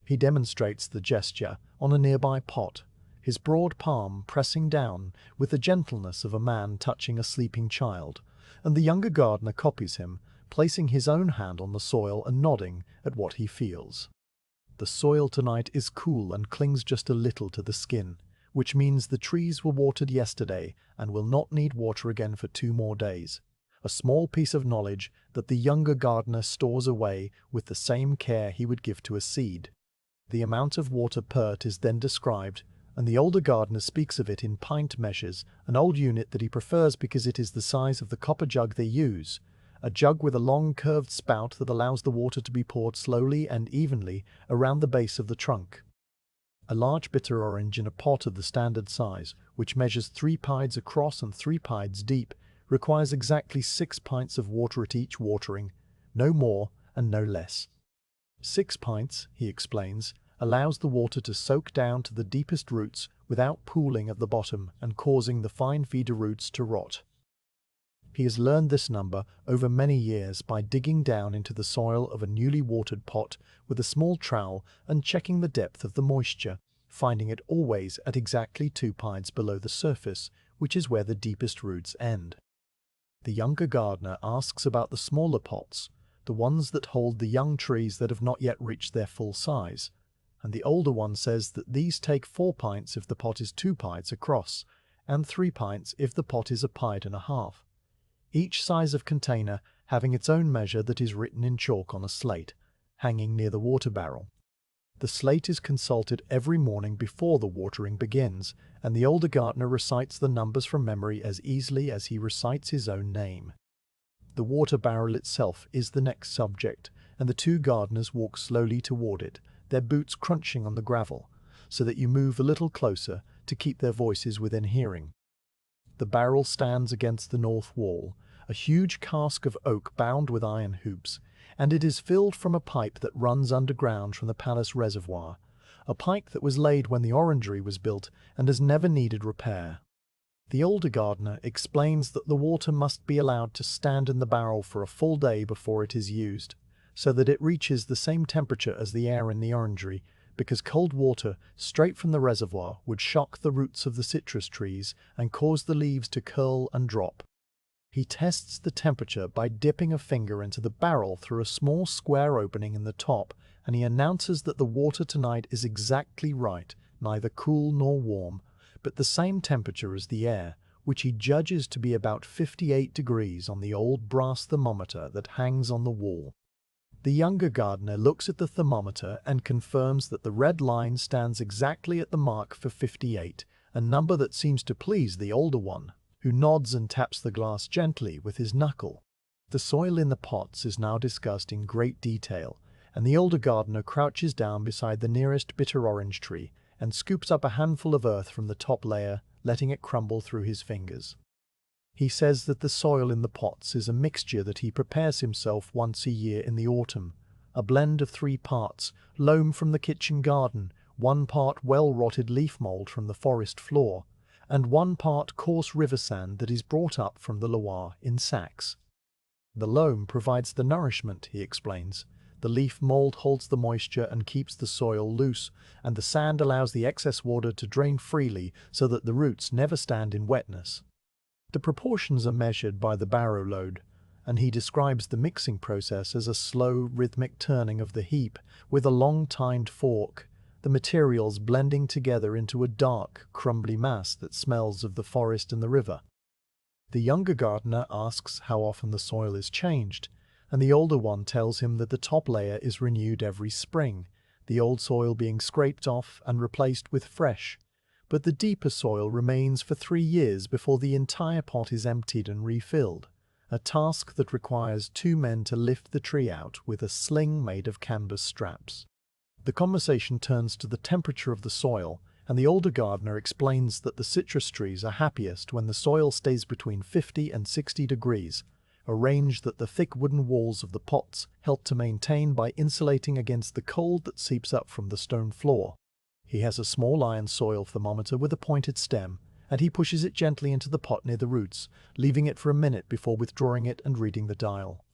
Speaker 1: He demonstrates the gesture on a nearby pot, his broad palm pressing down with the gentleness of a man touching a sleeping child, and the younger gardener copies him, placing his own hand on the soil and nodding at what he feels. The soil tonight is cool and clings just a little to the skin, which means the trees were watered yesterday and will not need water again for 2 more days, a small piece of knowledge that the younger gardener stores away with the same care he would give to a seed. The amount of water pert is then described, and the older gardener speaks of it in pint measures, an old unit that he prefers because it is the size of the copper jug they use, a jug with a long curved spout that allows the water to be poured slowly and evenly around the base of the trunk. A large bitter orange in a pot of the standard size, which measures 3 pides across and 3 pides deep, requires exactly 6 pints of water at each watering, no more and no less. 6 pints, he explains, allows the water to soak down to the deepest roots without pooling at the bottom and causing the fine feeder roots to rot. He has learned this number over many years by digging down into the soil of a newly watered pot with a small trowel and checking the depth of the moisture, finding it always at exactly 2 pints below the surface, which is where the deepest roots end. The younger gardener asks about the smaller pots, the ones that hold the young trees that have not yet reached their full size, and the older one says that these take 4 pints if the pot is 2 pints across, and 3 pints if the pot is 1.5 pints. Each size of container having its own measure that is written in chalk on a slate, hanging near the water barrel. The slate is consulted every morning before the watering begins, and the older gardener recites the numbers from memory as easily as he recites his own name. The water barrel itself is the next subject, and the two gardeners walk slowly toward it, their boots crunching on the gravel, so that you move a little closer to keep their voices within hearing. The barrel stands against the north wall, a huge cask of oak bound with iron hoops, and it is filled from a pipe that runs underground from the palace reservoir, a pipe that was laid when the orangery was built and has never needed repair. The older gardener explains that the water must be allowed to stand in the barrel for a full day before it is used, so that it reaches the same temperature as the air in the orangery, because cold water straight from the reservoir would shock the roots of the citrus trees and cause the leaves to curl and drop. He tests the temperature by dipping a finger into the barrel through a small square opening in the top, and he announces that the water tonight is exactly right, neither cool nor warm, but the same temperature as the air, which he judges to be about 58 degrees on the old brass thermometer that hangs on the wall. The younger gardener looks at the thermometer and confirms that the red line stands exactly at the mark for 58, a number that seems to please the older one, who nods and taps the glass gently with his knuckle. The soil in the pots is now discussed in great detail, and the older gardener crouches down beside the nearest bitter orange tree and scoops up a handful of earth from the top layer, letting it crumble through his fingers. He says that the soil in the pots is a mixture that he prepares himself once a year in the autumn, a blend of 3 parts, loam from the kitchen garden, 1 part well-rotted leaf mould from the forest floor, and 1 part coarse river sand that is brought up from the Loire in sacks. The loam provides the nourishment, he explains. The leaf mould holds the moisture and keeps the soil loose, and the sand allows the excess water to drain freely so that the roots never stand in wetness. The proportions are measured by the barrow load, and he describes the mixing process as a slow, rhythmic turning of the heap with a long-tined fork, the materials blending together into a dark, crumbly mass that smells of the forest and the river. The younger gardener asks how often the soil is changed, and the older one tells him that the top layer is renewed every spring, the old soil being scraped off and replaced with fresh, but the deeper soil remains for 3 years before the entire pot is emptied and refilled, a task that requires 2 men to lift the tree out with a sling made of canvas straps. The conversation turns to the temperature of the soil, and the older gardener explains that the citrus trees are happiest when the soil stays between 50 and 60 degrees, a range that the thick wooden walls of the pots help to maintain by insulating against the cold that seeps up from the stone floor. He has a small iron soil thermometer with a pointed stem, and he pushes it gently into the pot near the roots, leaving it for a minute before withdrawing it and reading the dial.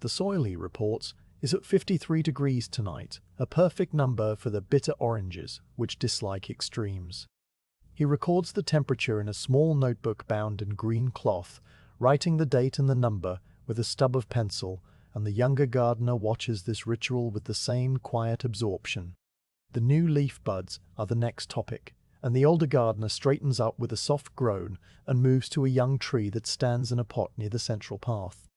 Speaker 1: The soil, he reports, is at 53 degrees tonight, a perfect number for the bitter oranges, which dislike extremes. He records the temperature in a small notebook bound in green cloth, writing the date and the number with a stub of pencil, and the younger gardener watches this ritual with the same quiet absorption. The new leaf buds are the next topic, and the older gardener straightens up with a soft groan and moves to a young tree that stands in a pot near the central path.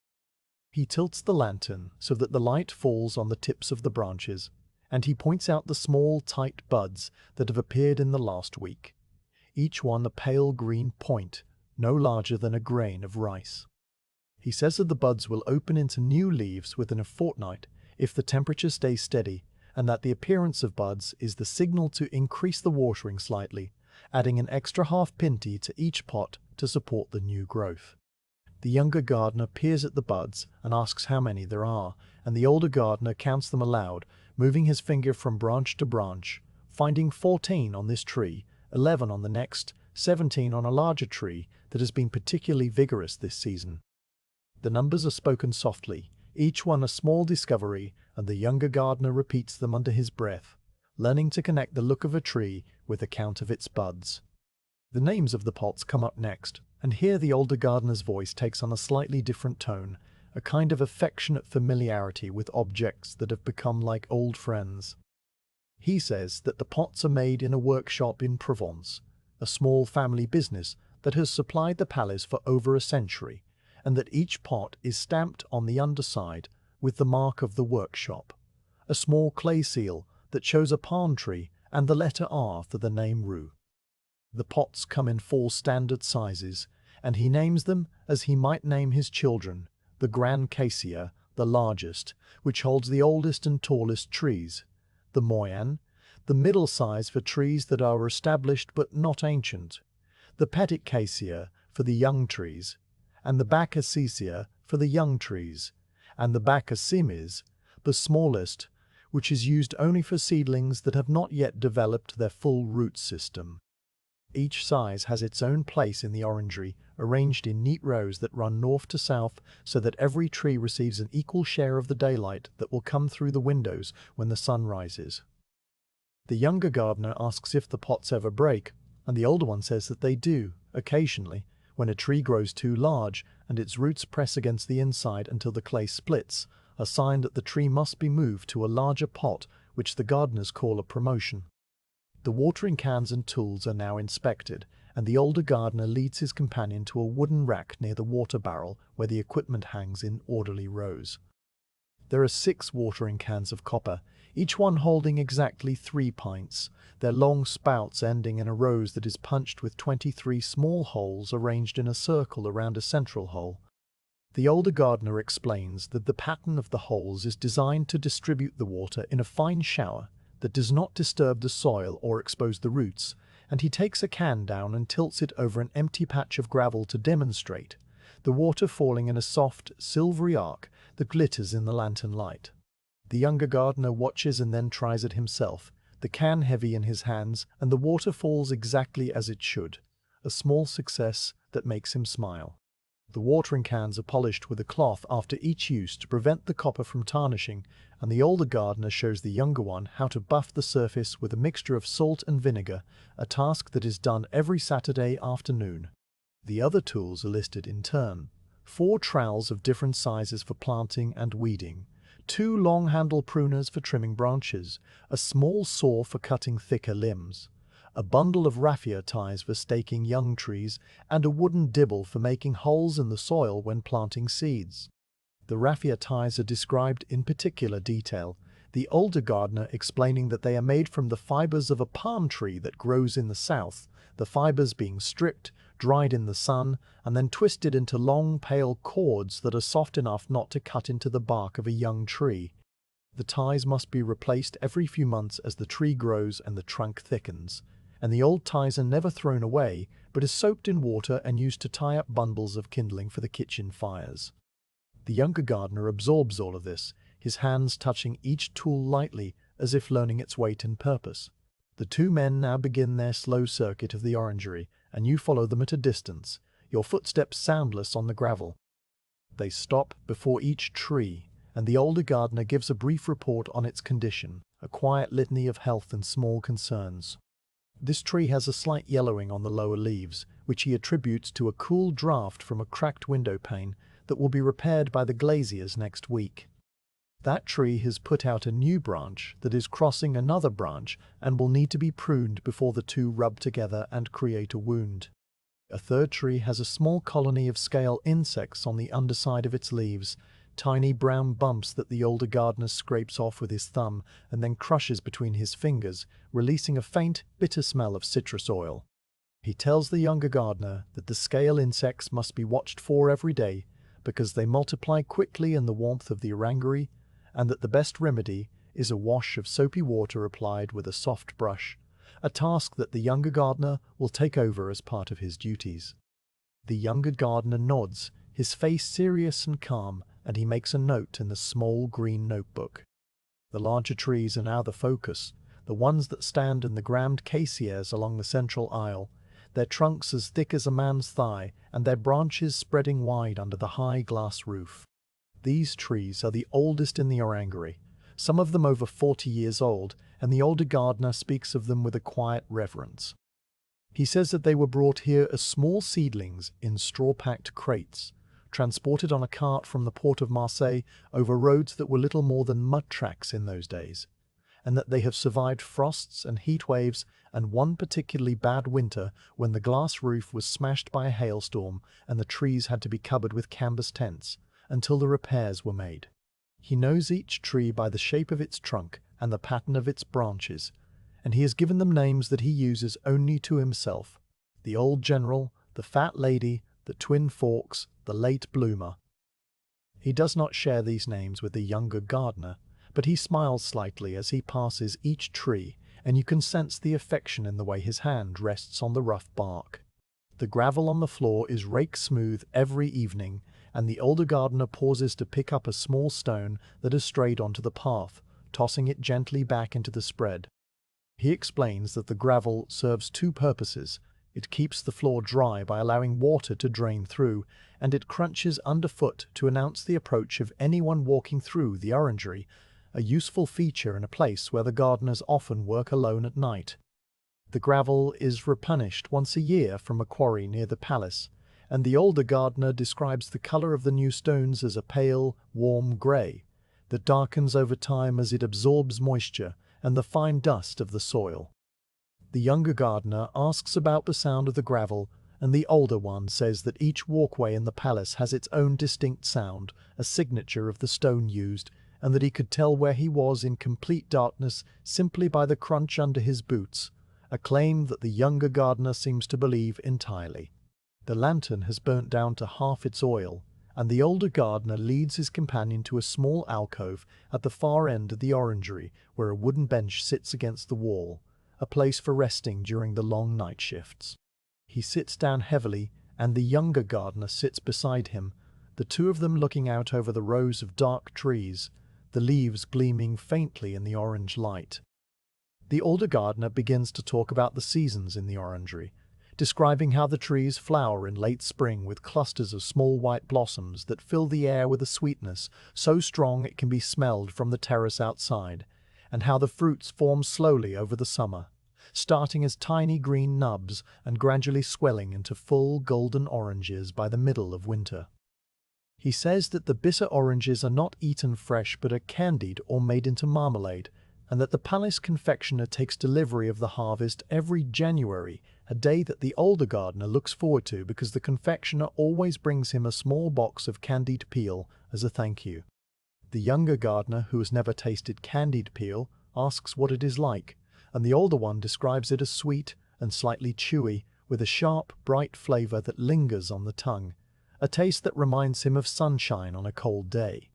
Speaker 1: He tilts the lantern so that the light falls on the tips of the branches, and he points out the small, tight buds that have appeared in the last week, each one a pale green point, no larger than a grain of rice. He says that the buds will open into new leaves within a fortnight if the temperature stays steady, and that the appearance of buds is the signal to increase the watering slightly, adding an extra half pinty to each pot to support the new growth. The younger gardener peers at the buds and asks how many there are, and the older gardener counts them aloud, moving his finger from branch to branch, finding 14 on this tree, 11 on the next, 17 on a larger tree that has been particularly vigorous this season. The numbers are spoken softly, each one a small discovery, and the younger gardener repeats them under his breath, learning to connect the look of a tree with the count of its buds. The names of the pots come up next, and here the older gardener's voice takes on a slightly different tone, a kind of affectionate familiarity with objects that have become like old friends. He says that the pots are made in a workshop in Provence, a small family business that has supplied the palace for over a century, and that each pot is stamped on the underside with the mark of the workshop, a small clay seal that shows a palm tree and the letter R for the name Roux. The pots come in 4 standard sizes, and he names them as he might name his children: the Grand Cassia, the largest, which holds the oldest and tallest trees; the Moyenne, the middle size for trees that are established but not ancient; the Petit Cassia for the young trees; and the Bac Assisia for the young trees; and the Bac Assimis, the smallest, which is used only for seedlings that have not yet developed their full root system. Each size has its own place in the orangery, arranged in neat rows that run north to south so that every tree receives an equal share of the daylight that will come through the windows when the sun rises. The younger gardener asks if the pots ever break, and the older one says that they do, occasionally, when a tree grows too large and its roots press against the inside until the clay splits, a sign that the tree must be moved to a larger pot, which the gardeners call a promotion. The watering cans and tools are now inspected, and the older gardener leads his companion to a wooden rack near the water barrel where the equipment hangs in orderly rows. There are 6 watering cans of copper, each one holding exactly 3 pints, their long spouts ending in a rose that is punched with 23 small holes arranged in a circle around a central hole. The older gardener explains that the pattern of the holes is designed to distribute the water in a fine shower that does not disturb the soil or expose the roots, and he takes a can down and tilts it over an empty patch of gravel to demonstrate, the water falling in a soft, silvery arc that glitters in the lantern light. The younger gardener watches and then tries it himself, the can heavy in his hands, and the water falls exactly as it should, a small success that makes him smile. The watering cans are polished with a cloth after each use to prevent the copper from tarnishing, and the older gardener shows the younger one how to buff the surface with a mixture of salt and vinegar, a task that is done every Saturday afternoon. The other tools are listed in turn: 4 trowels of different sizes for planting and weeding, 2 long-handled pruners for trimming branches, a small saw for cutting thicker limbs, a bundle of raffia ties for staking young trees, and a wooden dibble for making holes in the soil when planting seeds. The raffia ties are described in particular detail, the older gardener explaining that they are made from the fibers of a palm tree that grows in the south, the fibers being stripped, dried in the sun, and then twisted into long, pale cords that are soft enough not to cut into the bark of a young tree. The ties must be replaced every few months as the tree grows and the trunk thickens, and the old ties are never thrown away, but are soaked in water and used to tie up bundles of kindling for the kitchen fires. The younger gardener absorbs all of this, his hands touching each tool lightly as if learning its weight and purpose. The 2 men now begin their slow circuit of the orangery, and you follow them at a distance, your footsteps soundless on the gravel. They stop before each tree, and the older gardener gives a brief report on its condition, a quiet litany of health and small concerns. This tree has a slight yellowing on the lower leaves, which he attributes to a cool draught from a cracked window pane that will be repaired by the glaziers next week. That tree has put out a new branch that is crossing another branch and will need to be pruned before the 2 rub together and create a wound. A third tree has a small colony of scale insects on the underside of its leaves, tiny brown bumps that the older gardener scrapes off with his thumb and then crushes between his fingers, releasing a faint, bitter smell of citrus oil. He tells the younger gardener that the scale insects must be watched for every day because they multiply quickly in the warmth of the orangery, and that the best remedy is a wash of soapy water applied with a soft brush, a task that the younger gardener will take over as part of his duties. The younger gardener nods, his face serious and calm, and he makes a note in the small green notebook. The larger trees are now the focus, the ones that stand in the grand cassiers along the central aisle, their trunks as thick as a man's thigh and their branches spreading wide under the high glass roof. These trees are the oldest in the orangery, some of them over 40 years old, and the older gardener speaks of them with a quiet reverence. He says that they were brought here as small seedlings in straw-packed crates, transported on a cart from the port of Marseille over roads that were little more than mud tracks in those days, and that they have survived frosts and heat waves and one particularly bad winter when the glass roof was smashed by a hailstorm and the trees had to be covered with canvas tents until the repairs were made. He knows each tree by the shape of its trunk and the pattern of its branches, and he has given them names that he uses only to himself: the old general, the fat lady, the twin forks, the late bloomer. He does not share these names with the younger gardener, but he smiles slightly as he passes each tree, and you can sense the affection in the way his hand rests on the rough bark. The gravel on the floor is rake smooth every evening, and the older gardener pauses to pick up a small stone that has strayed onto the path, tossing it gently back into the spread. He explains that the gravel serves two purposes. It keeps the floor dry by allowing water to drain through, and it crunches underfoot to announce the approach of anyone walking through the orangery, a useful feature in a place where the gardeners often work alone at night. The gravel is replenished once a year from a quarry near the palace, and the older gardener describes the color of the new stones as a pale, warm grey that darkens over time as it absorbs moisture and the fine dust of the soil. The younger gardener asks about the sound of the gravel, and the older one says that each walkway in the palace has its own distinct sound, a signature of the stone used, and that he could tell where he was in complete darkness simply by the crunch under his boots, a claim that the younger gardener seems to believe entirely. The lantern has burnt down to half its oil, and the older gardener leads his companion to a small alcove at the far end of the orangery where a wooden bench sits against the wall, a place for resting during the long night shifts. He sits down heavily, and the younger gardener sits beside him, the two of them looking out over the rows of dark trees, the leaves gleaming faintly in the orange light. The older gardener begins to talk about the seasons in the orangery, describing how the trees flower in late spring with clusters of small white blossoms that fill the air with a sweetness so strong it can be smelled from the terrace outside, and how the fruits form slowly over the summer, starting as tiny green nubs and gradually swelling into full golden oranges by the middle of winter. He says that the bitter oranges are not eaten fresh but are candied or made into marmalade, and that the palace confectioner takes delivery of the harvest every January, a day that the older gardener looks forward to because the confectioner always brings him a small box of candied peel as a thank you. The younger gardener, who has never tasted candied peel, asks what it is like, and the older one describes it as sweet and slightly chewy, with a sharp, bright flavor that lingers on the tongue, a taste that reminds him of sunshine on a cold day.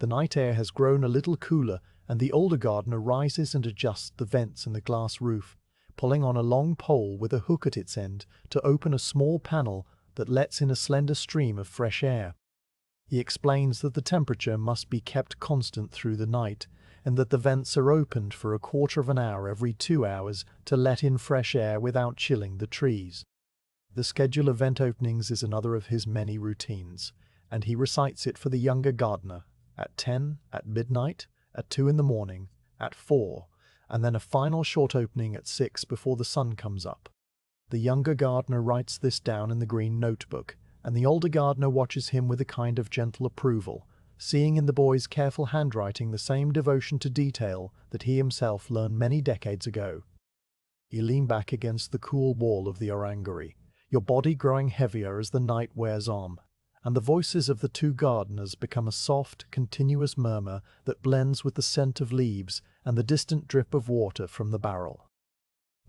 Speaker 1: The night air has grown a little cooler, and the older gardener rises and adjusts the vents in the glass roof, pulling on a long pole with a hook at its end to open a small panel that lets in a slender stream of fresh air. He explains that the temperature must be kept constant through the night, and that the vents are opened for a quarter of an hour every 2 hours to let in fresh air without chilling the trees. The schedule of vent openings is another of his many routines, and he recites it for the younger gardener at 10, at midnight, at 2 in the morning, at 4, and then a final short opening at 6 before the sun comes up. The younger gardener writes this down in the green notebook, and the older gardener watches him with a kind of gentle approval, seeing in the boy's careful handwriting the same devotion to detail that he himself learned many decades ago. You lean back against the cool wall of the orangery, your body growing heavier as the night wears on, and the voices of the two gardeners become a soft, continuous murmur that blends with the scent of leaves and the distant drip of water from the barrel.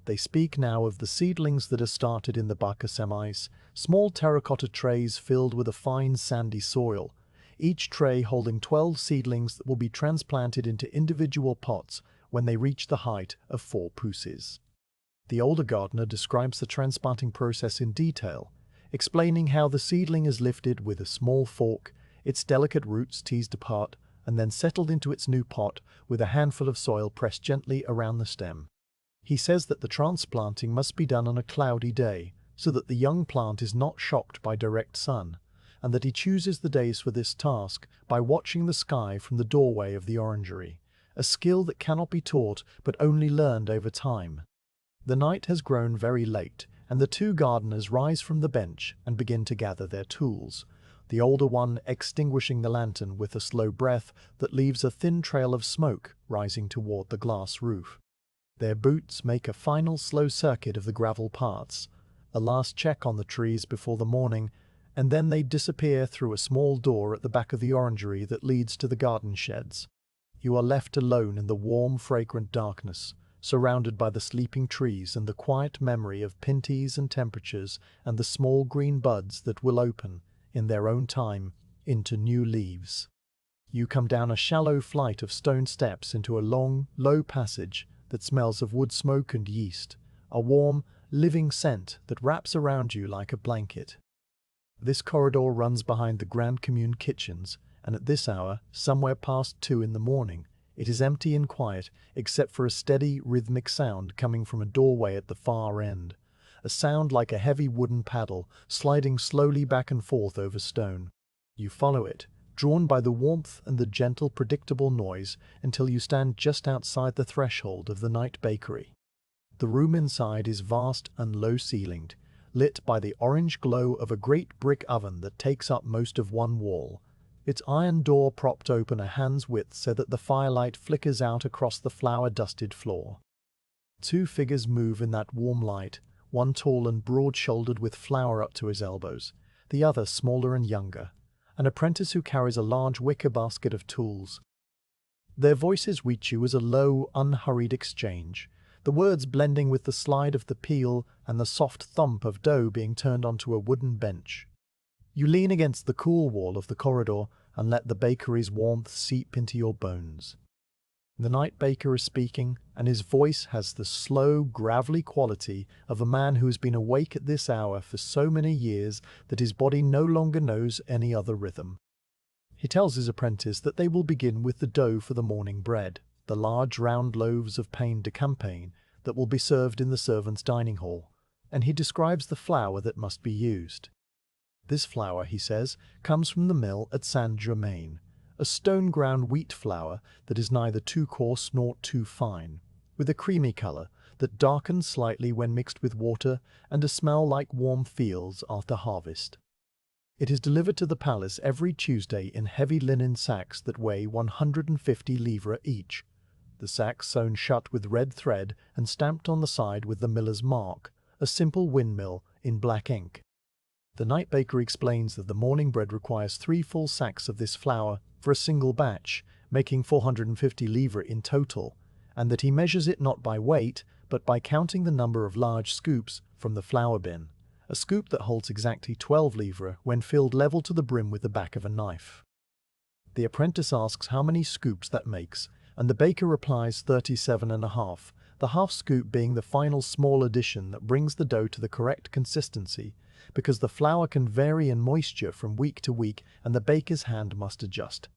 Speaker 1: They speak now of the seedlings that are started in the bacs à semis, small terracotta trays filled with a fine sandy soil, each tray holding 12 seedlings that will be transplanted into individual pots when they reach the height of 4 pouces. The older gardener describes the transplanting process in detail, explaining how the seedling is lifted with a small fork, its delicate roots teased apart, and then settled into its new pot with a handful of soil pressed gently around the stem. He says that the transplanting must be done on a cloudy day, so that the young plant is not shocked by direct sun, and that he chooses the days for this task by watching the sky from the doorway of the orangery, a skill that cannot be taught but only learned over time. The night has grown very late, and the two gardeners rise from the bench and begin to gather their tools, the older one extinguishing the lantern with a slow breath that leaves a thin trail of smoke rising toward the glass roof. Their boots make a final slow circuit of the gravel paths, a last check on the trees before the morning, and then they disappear through a small door at the back of the orangery that leads to the garden sheds. You are left alone in the warm, fragrant darkness, surrounded by the sleeping trees and the quiet memory of pinties and temperatures and the small green buds that will open, in their own time, into new leaves. You come down a shallow flight of stone steps into a long, low passage that smells of wood smoke and yeast, a warm, living scent that wraps around you like a blanket. This corridor runs behind the Grand Commune kitchens, and at this hour, somewhere past 2 in the morning, it is empty and quiet except for a steady, rhythmic sound coming from a doorway at the far end, a sound like a heavy wooden paddle sliding slowly back and forth over stone. You follow it, drawn by the warmth and the gentle, predictable noise, until you stand just outside the threshold of the night bakery. The room inside is vast and low-ceilinged, lit by the orange glow of a great brick oven that takes up most of one wall, its iron door propped open a hand's width so that the firelight flickers out across the flour-dusted floor. Two figures move in that warm light, one tall and broad-shouldered with flour up to his elbows, the other smaller and younger, an apprentice who carries a large wicker basket of tools. Their voices reach you as a low, unhurried exchange, the words blending with the slide of the peel and the soft thump of dough being turned onto a wooden bench. You lean against the cool wall of the corridor and let the bakery's warmth seep into your bones. The night baker is speaking, and his voice has the slow, gravelly quality of a man who has been awake at this hour for so many years that his body no longer knows any other rhythm. He tells his apprentice that they will begin with the dough for the morning bread, the large round loaves of pain de campagne that will be served in the servants' dining hall, and he describes the flour that must be used. This flour, he says, comes from the mill at Saint-Germain, a stone-ground wheat flour that is neither too coarse nor too fine, with a creamy colour that darkens slightly when mixed with water and a smell like warm fields after harvest. It is delivered to the palace every Tuesday in heavy linen sacks that weigh 150 livres each, the sacks sewn shut with red thread and stamped on the side with the miller's mark, a simple windmill in black ink. The night baker explains that the morning bread requires 3 full sacks of this flour for a single batch, making 450 livres in total, and that he measures it not by weight, but by counting the number of large scoops from the flour bin, a scoop that holds exactly 12 livres when filled level to the brim with the back of a knife. The apprentice asks how many scoops that makes, and the baker replies 37.5, the half scoop being the final small addition that brings the dough to the correct consistency, because the flour can vary in moisture from week to week and the baker's hand must adjust.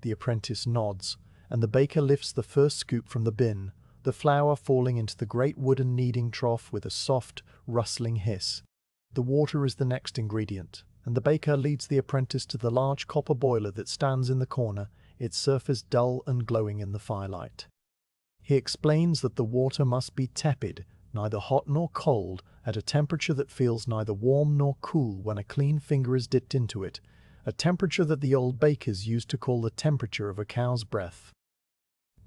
Speaker 1: The apprentice nods, and the baker lifts the first scoop from the bin, the flour falling into the great wooden kneading trough with a soft, rustling hiss. The water is the next ingredient, and the baker leads the apprentice to the large copper boiler that stands in the corner, its surface dull and glowing in the firelight. He explains that the water must be tepid, neither hot nor cold, at a temperature that feels neither warm nor cool when a clean finger is dipped into it, a temperature that the old bakers used to call the temperature of a cow's breath.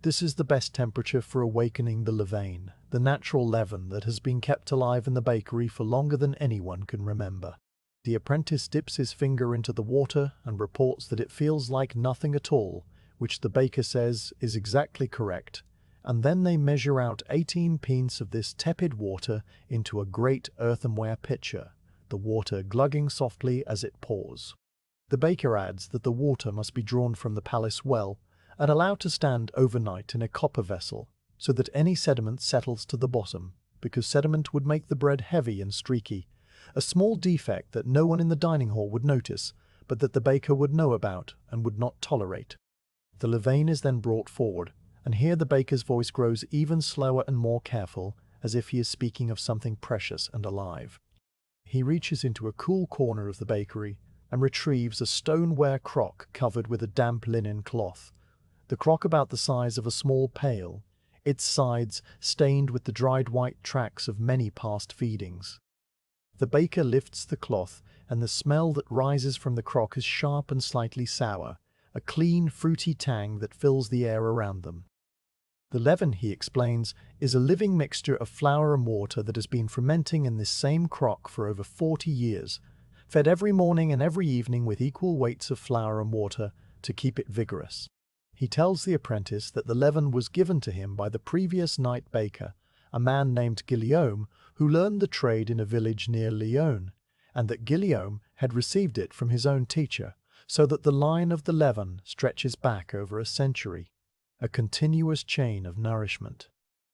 Speaker 1: This is the best temperature for awakening the levain, the natural leaven that has been kept alive in the bakery for longer than anyone can remember. The apprentice dips his finger into the water and reports that it feels like nothing at all, which the baker says is exactly correct, and then they measure out 18 pints of this tepid water into a great earthenware pitcher, the water glugging softly as it pours. The baker adds that the water must be drawn from the palace well and allowed to stand overnight in a copper vessel, so that any sediment settles to the bottom, because sediment would make the bread heavy and streaky, a small defect that no one in the dining hall would notice, but that the baker would know about and would not tolerate. The levain is then brought forward, and here the baker's voice grows even slower and more careful, as if he is speaking of something precious and alive. He reaches into a cool corner of the bakery and retrieves a stoneware crock covered with a damp linen cloth. The crock about the size of a small pail, its sides stained with the dried white tracks of many past feedings. The baker lifts the cloth, and the smell that rises from the crock is sharp and slightly sour, a clean, fruity tang that fills the air around them. The leaven, he explains, is a living mixture of flour and water that has been fermenting in this same crock for over 40 years, fed every morning and every evening with equal weights of flour and water to keep it vigorous. He tells the apprentice that the leaven was given to him by the previous night baker, a man named Guillaume, who learned the trade in a village near Lyon, and that Guillaume had received it from his own teacher, so that the line of the leaven stretches back over a century, a continuous chain of nourishment.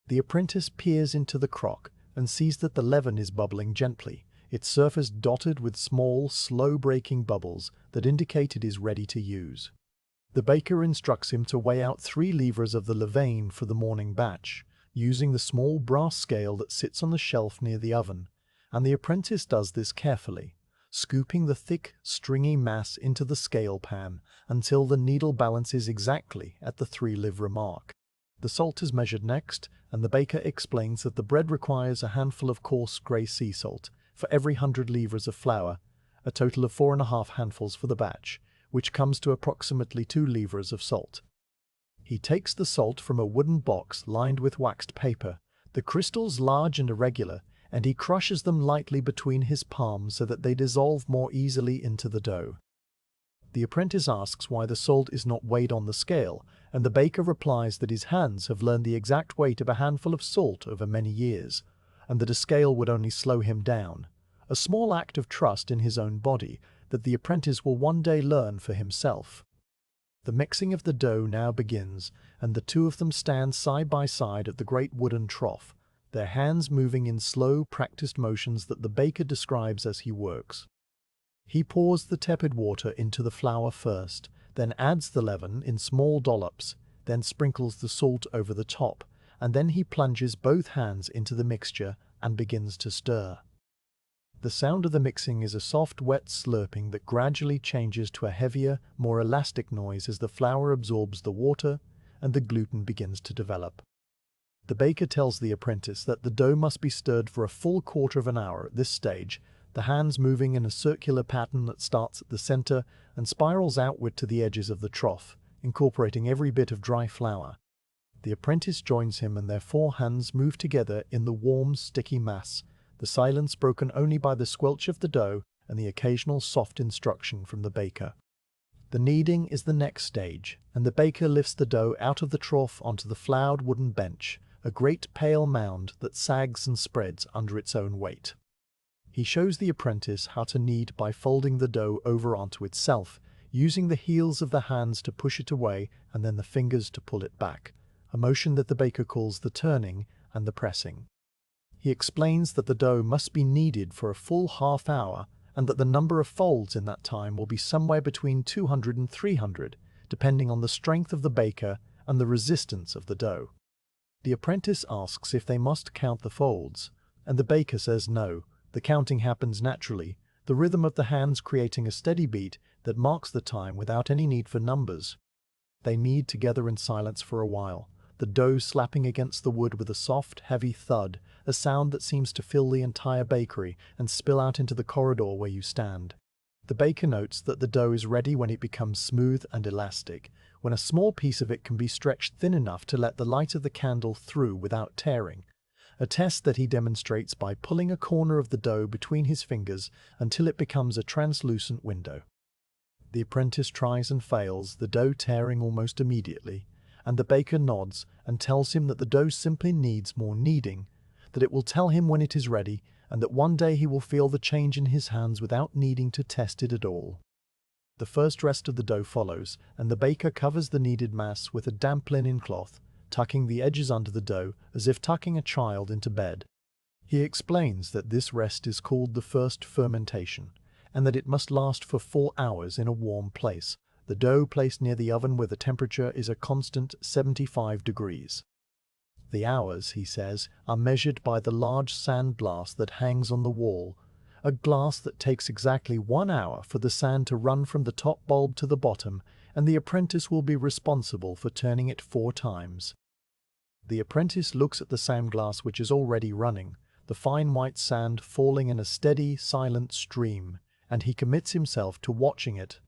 Speaker 1: The apprentice peers into the crock and sees that the leaven is bubbling gently, its surface dotted with small, slow-breaking bubbles that indicate it is ready to use. The baker instructs him to weigh out 3 livres of the levain for the morning batch, using the small brass scale that sits on the shelf near the oven, and the apprentice does this carefully, scooping the thick, stringy mass into the scale pan until the needle balances exactly at the 3-livre mark. The salt is measured next, and the baker explains that the bread requires a handful of coarse grey sea salt for every 100 livres of flour, a total of 4½ handfuls for the batch, which comes to approximately 2 livres of salt. He takes the salt from a wooden box lined with waxed paper, the crystals large and irregular, and he crushes them lightly between his palms so that they dissolve more easily into the dough. The apprentice asks why the salt is not weighed on the scale, and the baker replies that his hands have learned the exact weight of a handful of salt over many years, and that a scale would only slow him down, a small act of trust in his own body that the apprentice will one day learn for himself. The mixing of the dough now begins, and the two of them stand side by side at the great wooden trough, their hands moving in slow, practiced motions that the baker describes as he works. He pours the tepid water into the flour first, then adds the leaven in small dollops, then sprinkles the salt over the top, and then he plunges both hands into the mixture and begins to stir. The sound of the mixing is a soft, wet slurping that gradually changes to a heavier, more elastic noise as the flour absorbs the water and the gluten begins to develop. The baker tells the apprentice that the dough must be stirred for a full quarter of an hour at this stage, the hands moving in a circular pattern that starts at the center and spirals outward to the edges of the trough, incorporating every bit of dry flour. The apprentice joins him and their 4 hands move together in the warm, sticky mass, the silence broken only by the squelch of the dough and the occasional soft instruction from the baker. The kneading is the next stage, and the baker lifts the dough out of the trough onto the floured wooden bench, a great pale mound that sags and spreads under its own weight. He shows the apprentice how to knead by folding the dough over onto itself, using the heels of the hands to push it away and then the fingers to pull it back, a motion that the baker calls the turning and the pressing. He explains that the dough must be kneaded for a full half hour and that the number of folds in that time will be somewhere between 200 and 300, depending on the strength of the baker and the resistance of the dough. The apprentice asks if they must count the folds, and the baker says no, the counting happens naturally, the rhythm of the hands creating a steady beat that marks the time without any need for numbers. They knead together in silence for a while, the dough slapping against the wood with a soft, heavy thud, a sound that seems to fill the entire bakery and spill out into the corridor where you stand. The baker notes that the dough is ready when it becomes smooth and elastic, when a small piece of it can be stretched thin enough to let the light of the candle through without tearing, a test that he demonstrates by pulling a corner of the dough between his fingers until it becomes a translucent window. The apprentice tries and fails, the dough tearing almost immediately, and the baker nods and tells him that the dough simply needs more kneading, that it will tell him when it is ready, and that one day he will feel the change in his hands without needing to test it at all. The first rest of the dough follows, and the baker covers the kneaded mass with a damp linen cloth, tucking the edges under the dough as if tucking a child into bed. He explains that this rest is called the first fermentation, and that it must last for 4 hours in a warm place. The dough placed near the oven where the temperature is a constant 75 degrees. The hours, he says, are measured by the large sand glass that hangs on the wall, a glass that takes exactly 1 hour for the sand to run from the top bulb to the bottom, and the apprentice will be responsible for turning it 4 times. The apprentice looks at the sand glass which is already running, the fine white sand falling in a steady, silent stream, and he commits himself to watching it.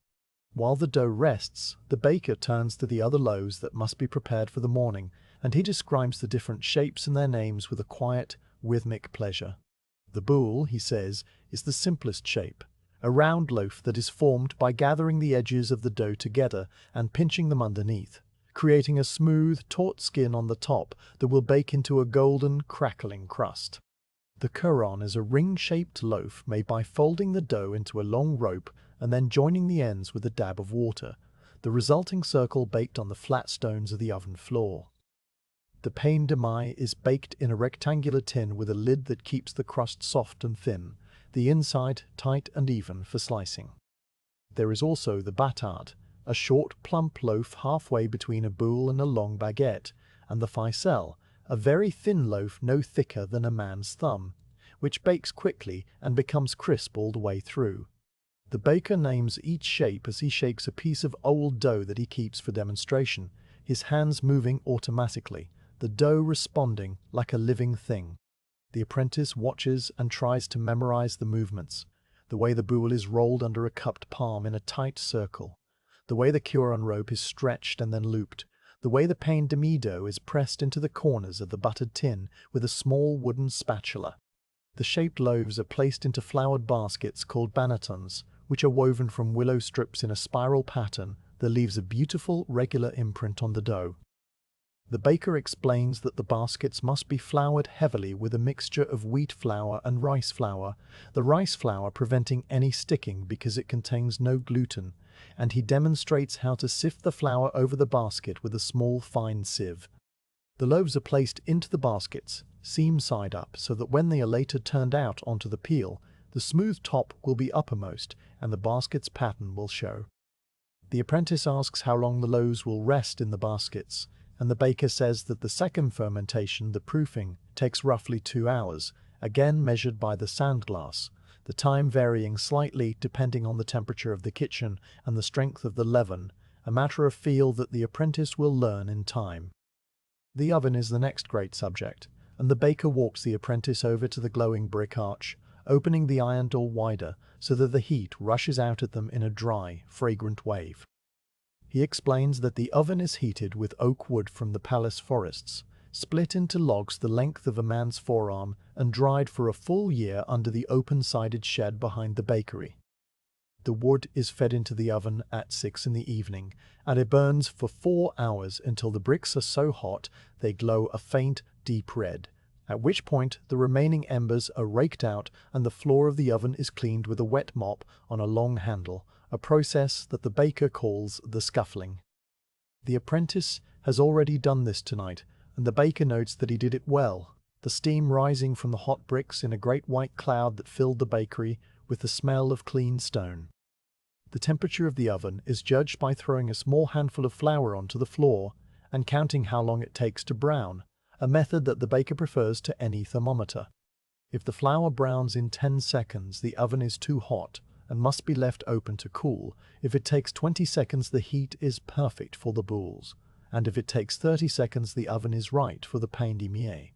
Speaker 1: While the dough rests, the baker turns to the other loaves that must be prepared for the morning, and he describes the different shapes and their names with a quiet, rhythmic pleasure. The boule, he says, is the simplest shape, a round loaf that is formed by gathering the edges of the dough together and pinching them underneath, creating a smooth, taut skin on the top that will bake into a golden, crackling crust. The couronne is a ring-shaped loaf made by folding the dough into a long rope and then joining the ends with a dab of water, the resulting circle baked on the flat stones of the oven floor. The pain de maille is baked in a rectangular tin with a lid that keeps the crust soft and thin, the inside tight and even for slicing. There is also the bâtard, a short, plump loaf halfway between a boule and a long baguette, and the ficelle, a very thin loaf no thicker than a man's thumb, which bakes quickly and becomes crisp all the way through. The baker names each shape as he shakes a piece of old dough that he keeps for demonstration, his hands moving automatically, the dough responding like a living thing. The apprentice watches and tries to memorize the movements, the way the boule is rolled under a cupped palm in a tight circle, the way the couronne rope is stretched and then looped, the way the pain de mie dough is pressed into the corners of the buttered tin with a small wooden spatula. The shaped loaves are placed into floured baskets called bannetons, which are woven from willow strips in a spiral pattern that leaves a beautiful, regular imprint on the dough. The baker explains that the baskets must be floured heavily with a mixture of wheat flour and rice flour, the rice flour preventing any sticking because it contains no gluten, and he demonstrates how to sift the flour over the basket with a small fine sieve. The loaves are placed into the baskets, seam side up, so that when they are later turned out onto the peel, the smooth top will be uppermost and the basket's pattern will show. The apprentice asks how long the loaves will rest in the baskets, and the baker says that the second fermentation, the proofing, takes roughly 2 hours, again measured by the sand glass, the time varying slightly depending on the temperature of the kitchen and the strength of the leaven, a matter of feel that the apprentice will learn in time. The oven is the next great subject, and the baker walks the apprentice over to the glowing brick arch, opening the iron door wider so that the heat rushes out at them in a dry, fragrant wave. He explains that the oven is heated with oak wood from the palace forests, split into logs the length of a man's forearm and dried for a full year under the open-sided shed behind the bakery. The wood is fed into the oven at 6 in the evening, and it burns for 4 hours until the bricks are so hot they glow a faint, deep red, at which point the remaining embers are raked out and the floor of the oven is cleaned with a wet mop on a long handle, a process that the baker calls the scuffling. The apprentice has already done this tonight, and the baker notes that he did it well, the steam rising from the hot bricks in a great white cloud that filled the bakery with the smell of clean stone. The temperature of the oven is judged by throwing a small handful of flour onto the floor and counting how long it takes to brown, a method that the baker prefers to any thermometer. If the flour browns in 10 seconds, the oven is too hot and must be left open to cool. If it takes 20 seconds, the heat is perfect for the boules, and if it takes 30 seconds, the oven is right for the pain de mie.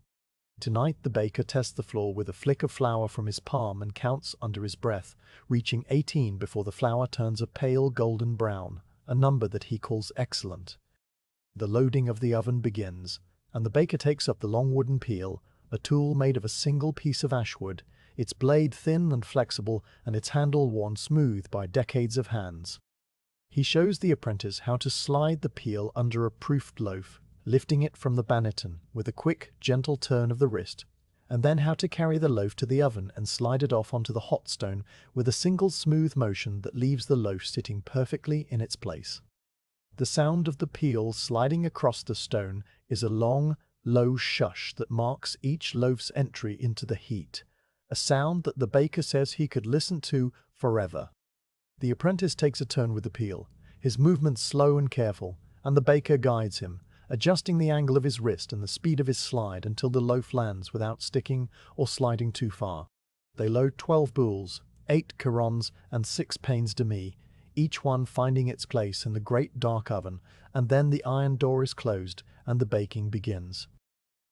Speaker 1: Tonight the baker tests the flour with a flick of flour from his palm and counts under his breath, reaching 18 before the flour turns a pale golden brown, a number that he calls excellent. The loading of the oven begins, and the baker takes up the long wooden peel, a tool made of a single piece of ashwood, its blade thin and flexible and its handle worn smooth by decades of hands. He shows the apprentice how to slide the peel under a proofed loaf, lifting it from the banneton with a quick, gentle turn of the wrist, and then how to carry the loaf to the oven and slide it off onto the hot stone with a single smooth motion that leaves the loaf sitting perfectly in its place. The sound of the peel sliding across the stone is a long, low shush that marks each loaf's entry into the heat, a sound that the baker says he could listen to forever. The apprentice takes a turn with the peel, his movements slow and careful, and the baker guides him, adjusting the angle of his wrist and the speed of his slide until the loaf lands without sticking or sliding too far. They load 12 boules, 8 corons, and 6 pains de mie, each one finding its place in the great dark oven, and then the iron door is closed and the baking begins.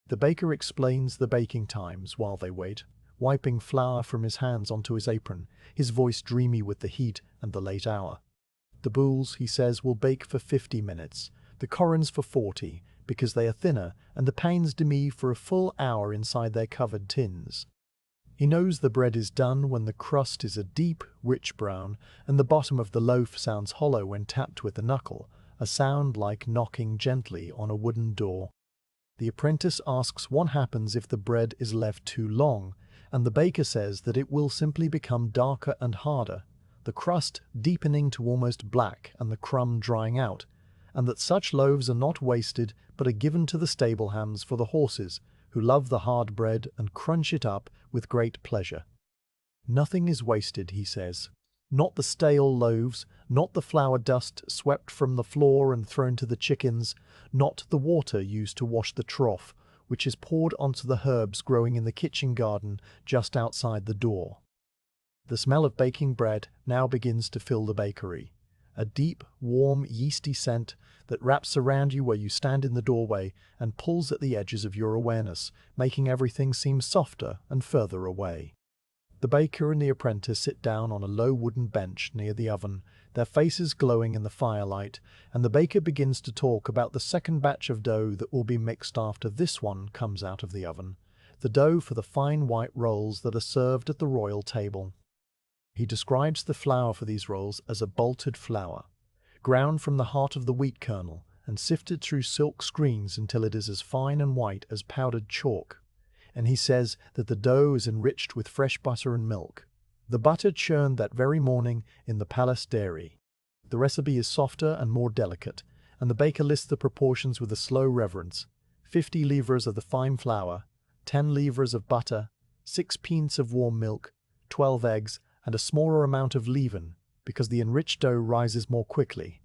Speaker 1: The baker explains the baking times while they wait, wiping flour from his hands onto his apron, his voice dreamy with the heat and the late hour. The boules, he says, will bake for 50 minutes, the corons for 40, because they are thinner, and the pains de mie for a full hour inside their covered tins. He knows the bread is done when the crust is a deep, rich brown, and the bottom of the loaf sounds hollow when tapped with the knuckle, a sound like knocking gently on a wooden door. The apprentice asks what happens if the bread is left too long, and the baker says that it will simply become darker and harder, the crust deepening to almost black and the crumb drying out, and that such loaves are not wasted but are given to the stable hands for the horses, who love the hard bread and crunch it up with great pleasure. Nothing is wasted, he says. Not the stale loaves, not the flour dust swept from the floor and thrown to the chickens, not the water used to wash the trough, which is poured onto the herbs growing in the kitchen garden just outside the door. The smell of baking bread now begins to fill the bakery, a deep, warm, yeasty scent that wraps around you where you stand in the doorway and pulls at the edges of your awareness, making everything seem softer and further away. The baker and the apprentice sit down on a low wooden bench near the oven, their faces glowing in the firelight, and the baker begins to talk about the second batch of dough that will be mixed after this one comes out of the oven, the dough for the fine white rolls that are served at the royal table. He describes the flour for these rolls as a bolted flour, ground from the heart of the wheat kernel and sifted through silk screens until it is as fine and white as powdered chalk. And he says that the dough is enriched with fresh butter and milk, the butter churned that very morning in the palace dairy. The recipe is softer and more delicate, and the baker lists the proportions with a slow reverence: 50 livres of the fine flour, 10 livres of butter, 6 pints of warm milk, 12 eggs, and a smaller amount of leaven, because the enriched dough rises more quickly.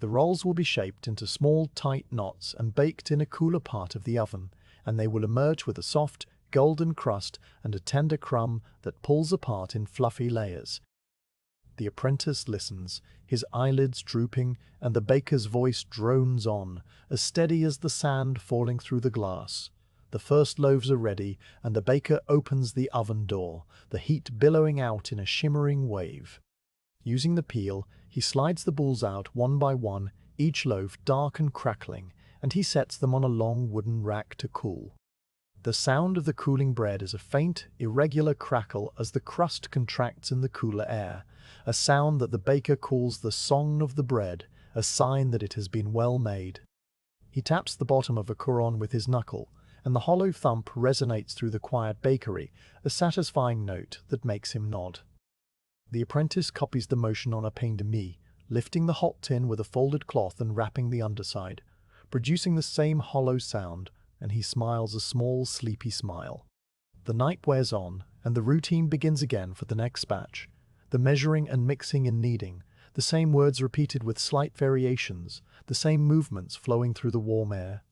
Speaker 1: The rolls will be shaped into small, tight knots and baked in a cooler part of the oven, and they will emerge with a soft, golden crust and a tender crumb that pulls apart in fluffy layers. The apprentice listens, his eyelids drooping, and the baker's voice drones on, as steady as the sand falling through the glass. The first loaves are ready, and the baker opens the oven door, the heat billowing out in a shimmering wave. Using the peel, he slides the balls out one by one, each loaf dark and crackling, and he sets them on a long wooden rack to cool. The sound of the cooling bread is a faint, irregular crackle as the crust contracts in the cooler air, a sound that the baker calls the song of the bread, a sign that it has been well made. He taps the bottom of a coron with his knuckle, and the hollow thump resonates through the quiet bakery, a satisfying note that makes him nod. The apprentice copies the motion on a pain de mie, lifting the hot tin with a folded cloth and wrapping the underside, producing the same hollow sound, and he smiles a small, sleepy smile. The night wears on, and the routine begins again for the next batch, the measuring and mixing and kneading, the same words repeated with slight variations, the same movements flowing through the warm air.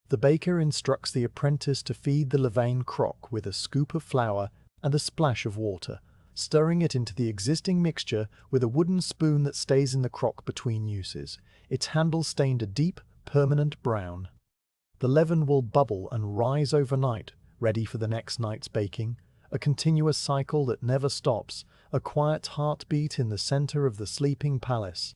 Speaker 1: The baker instructs the apprentice to feed the levain crock with a scoop of flour and a splash of water, stirring it into the existing mixture with a wooden spoon that stays in the crock between uses, its handle stained a deep, permanent brown. The leaven will bubble and rise overnight, ready for the next night's baking, a continuous cycle that never stops, a quiet heartbeat in the center of the sleeping palace.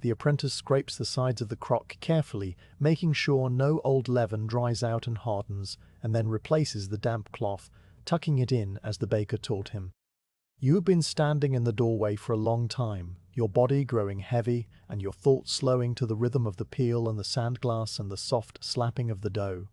Speaker 1: The apprentice scrapes the sides of the crock carefully, making sure no old leaven dries out and hardens, and then replaces the damp cloth, tucking it in as the baker taught him. You have been standing in the doorway for a long time, your body growing heavy and your thoughts slowing to the rhythm of the peel and the sandglass and the soft slapping of the dough.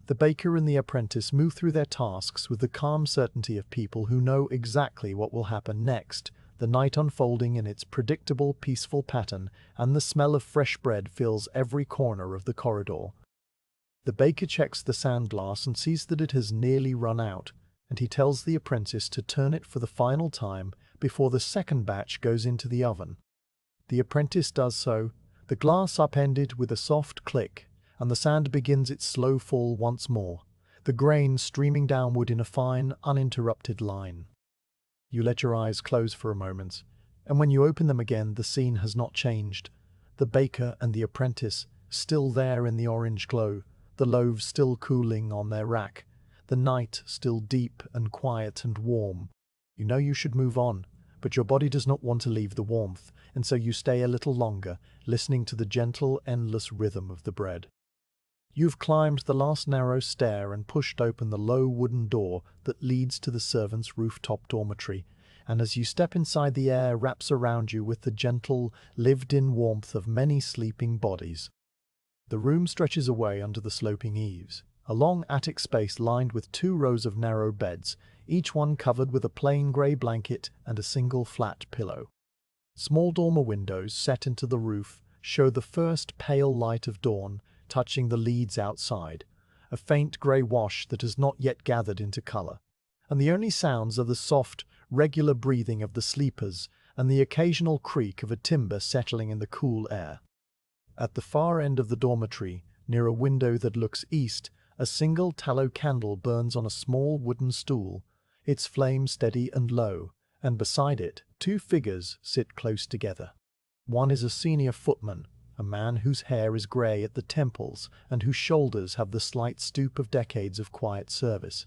Speaker 1: The baker and the apprentice move through their tasks with the calm certainty of people who know exactly what will happen next, the night unfolding in its predictable, peaceful pattern, and the smell of fresh bread fills every corner of the corridor. The baker checks the sand glass and sees that it has nearly run out, and he tells the apprentice to turn it for the final time before the second batch goes into the oven. The apprentice does so, the glass upended with a soft click, and the sand begins its slow fall once more, the grain streaming downward in a fine, uninterrupted line. You let your eyes close for a moment, and when you open them again, the scene has not changed. The baker and the apprentice still there in the orange glow, the loaves still cooling on their rack, the night still deep and quiet and warm. You know you should move on, but your body does not want to leave the warmth, and so you stay a little longer, listening to the gentle, endless rhythm of the bread. You've climbed the last narrow stair and pushed open the low wooden door that leads to the servants' rooftop dormitory, and as you step inside, the air wraps around you with the gentle, lived-in warmth of many sleeping bodies. The room stretches away under the sloping eaves, a long attic space lined with 2 rows of narrow beds, each one covered with a plain grey blanket and a single flat pillow. Small dormer windows set into the roof show the first pale light of dawn touching the leads outside, a faint grey wash that has not yet gathered into colour, and the only sounds are the soft, regular breathing of the sleepers and the occasional creak of a timber settling in the cool air. At the far end of the dormitory, near a window that looks east, a single tallow candle burns on a small wooden stool, its flame steady and low, and beside it 2 figures sit close together. One is a senior footman, a man whose hair is grey at the temples and whose shoulders have the slight stoop of decades of quiet service.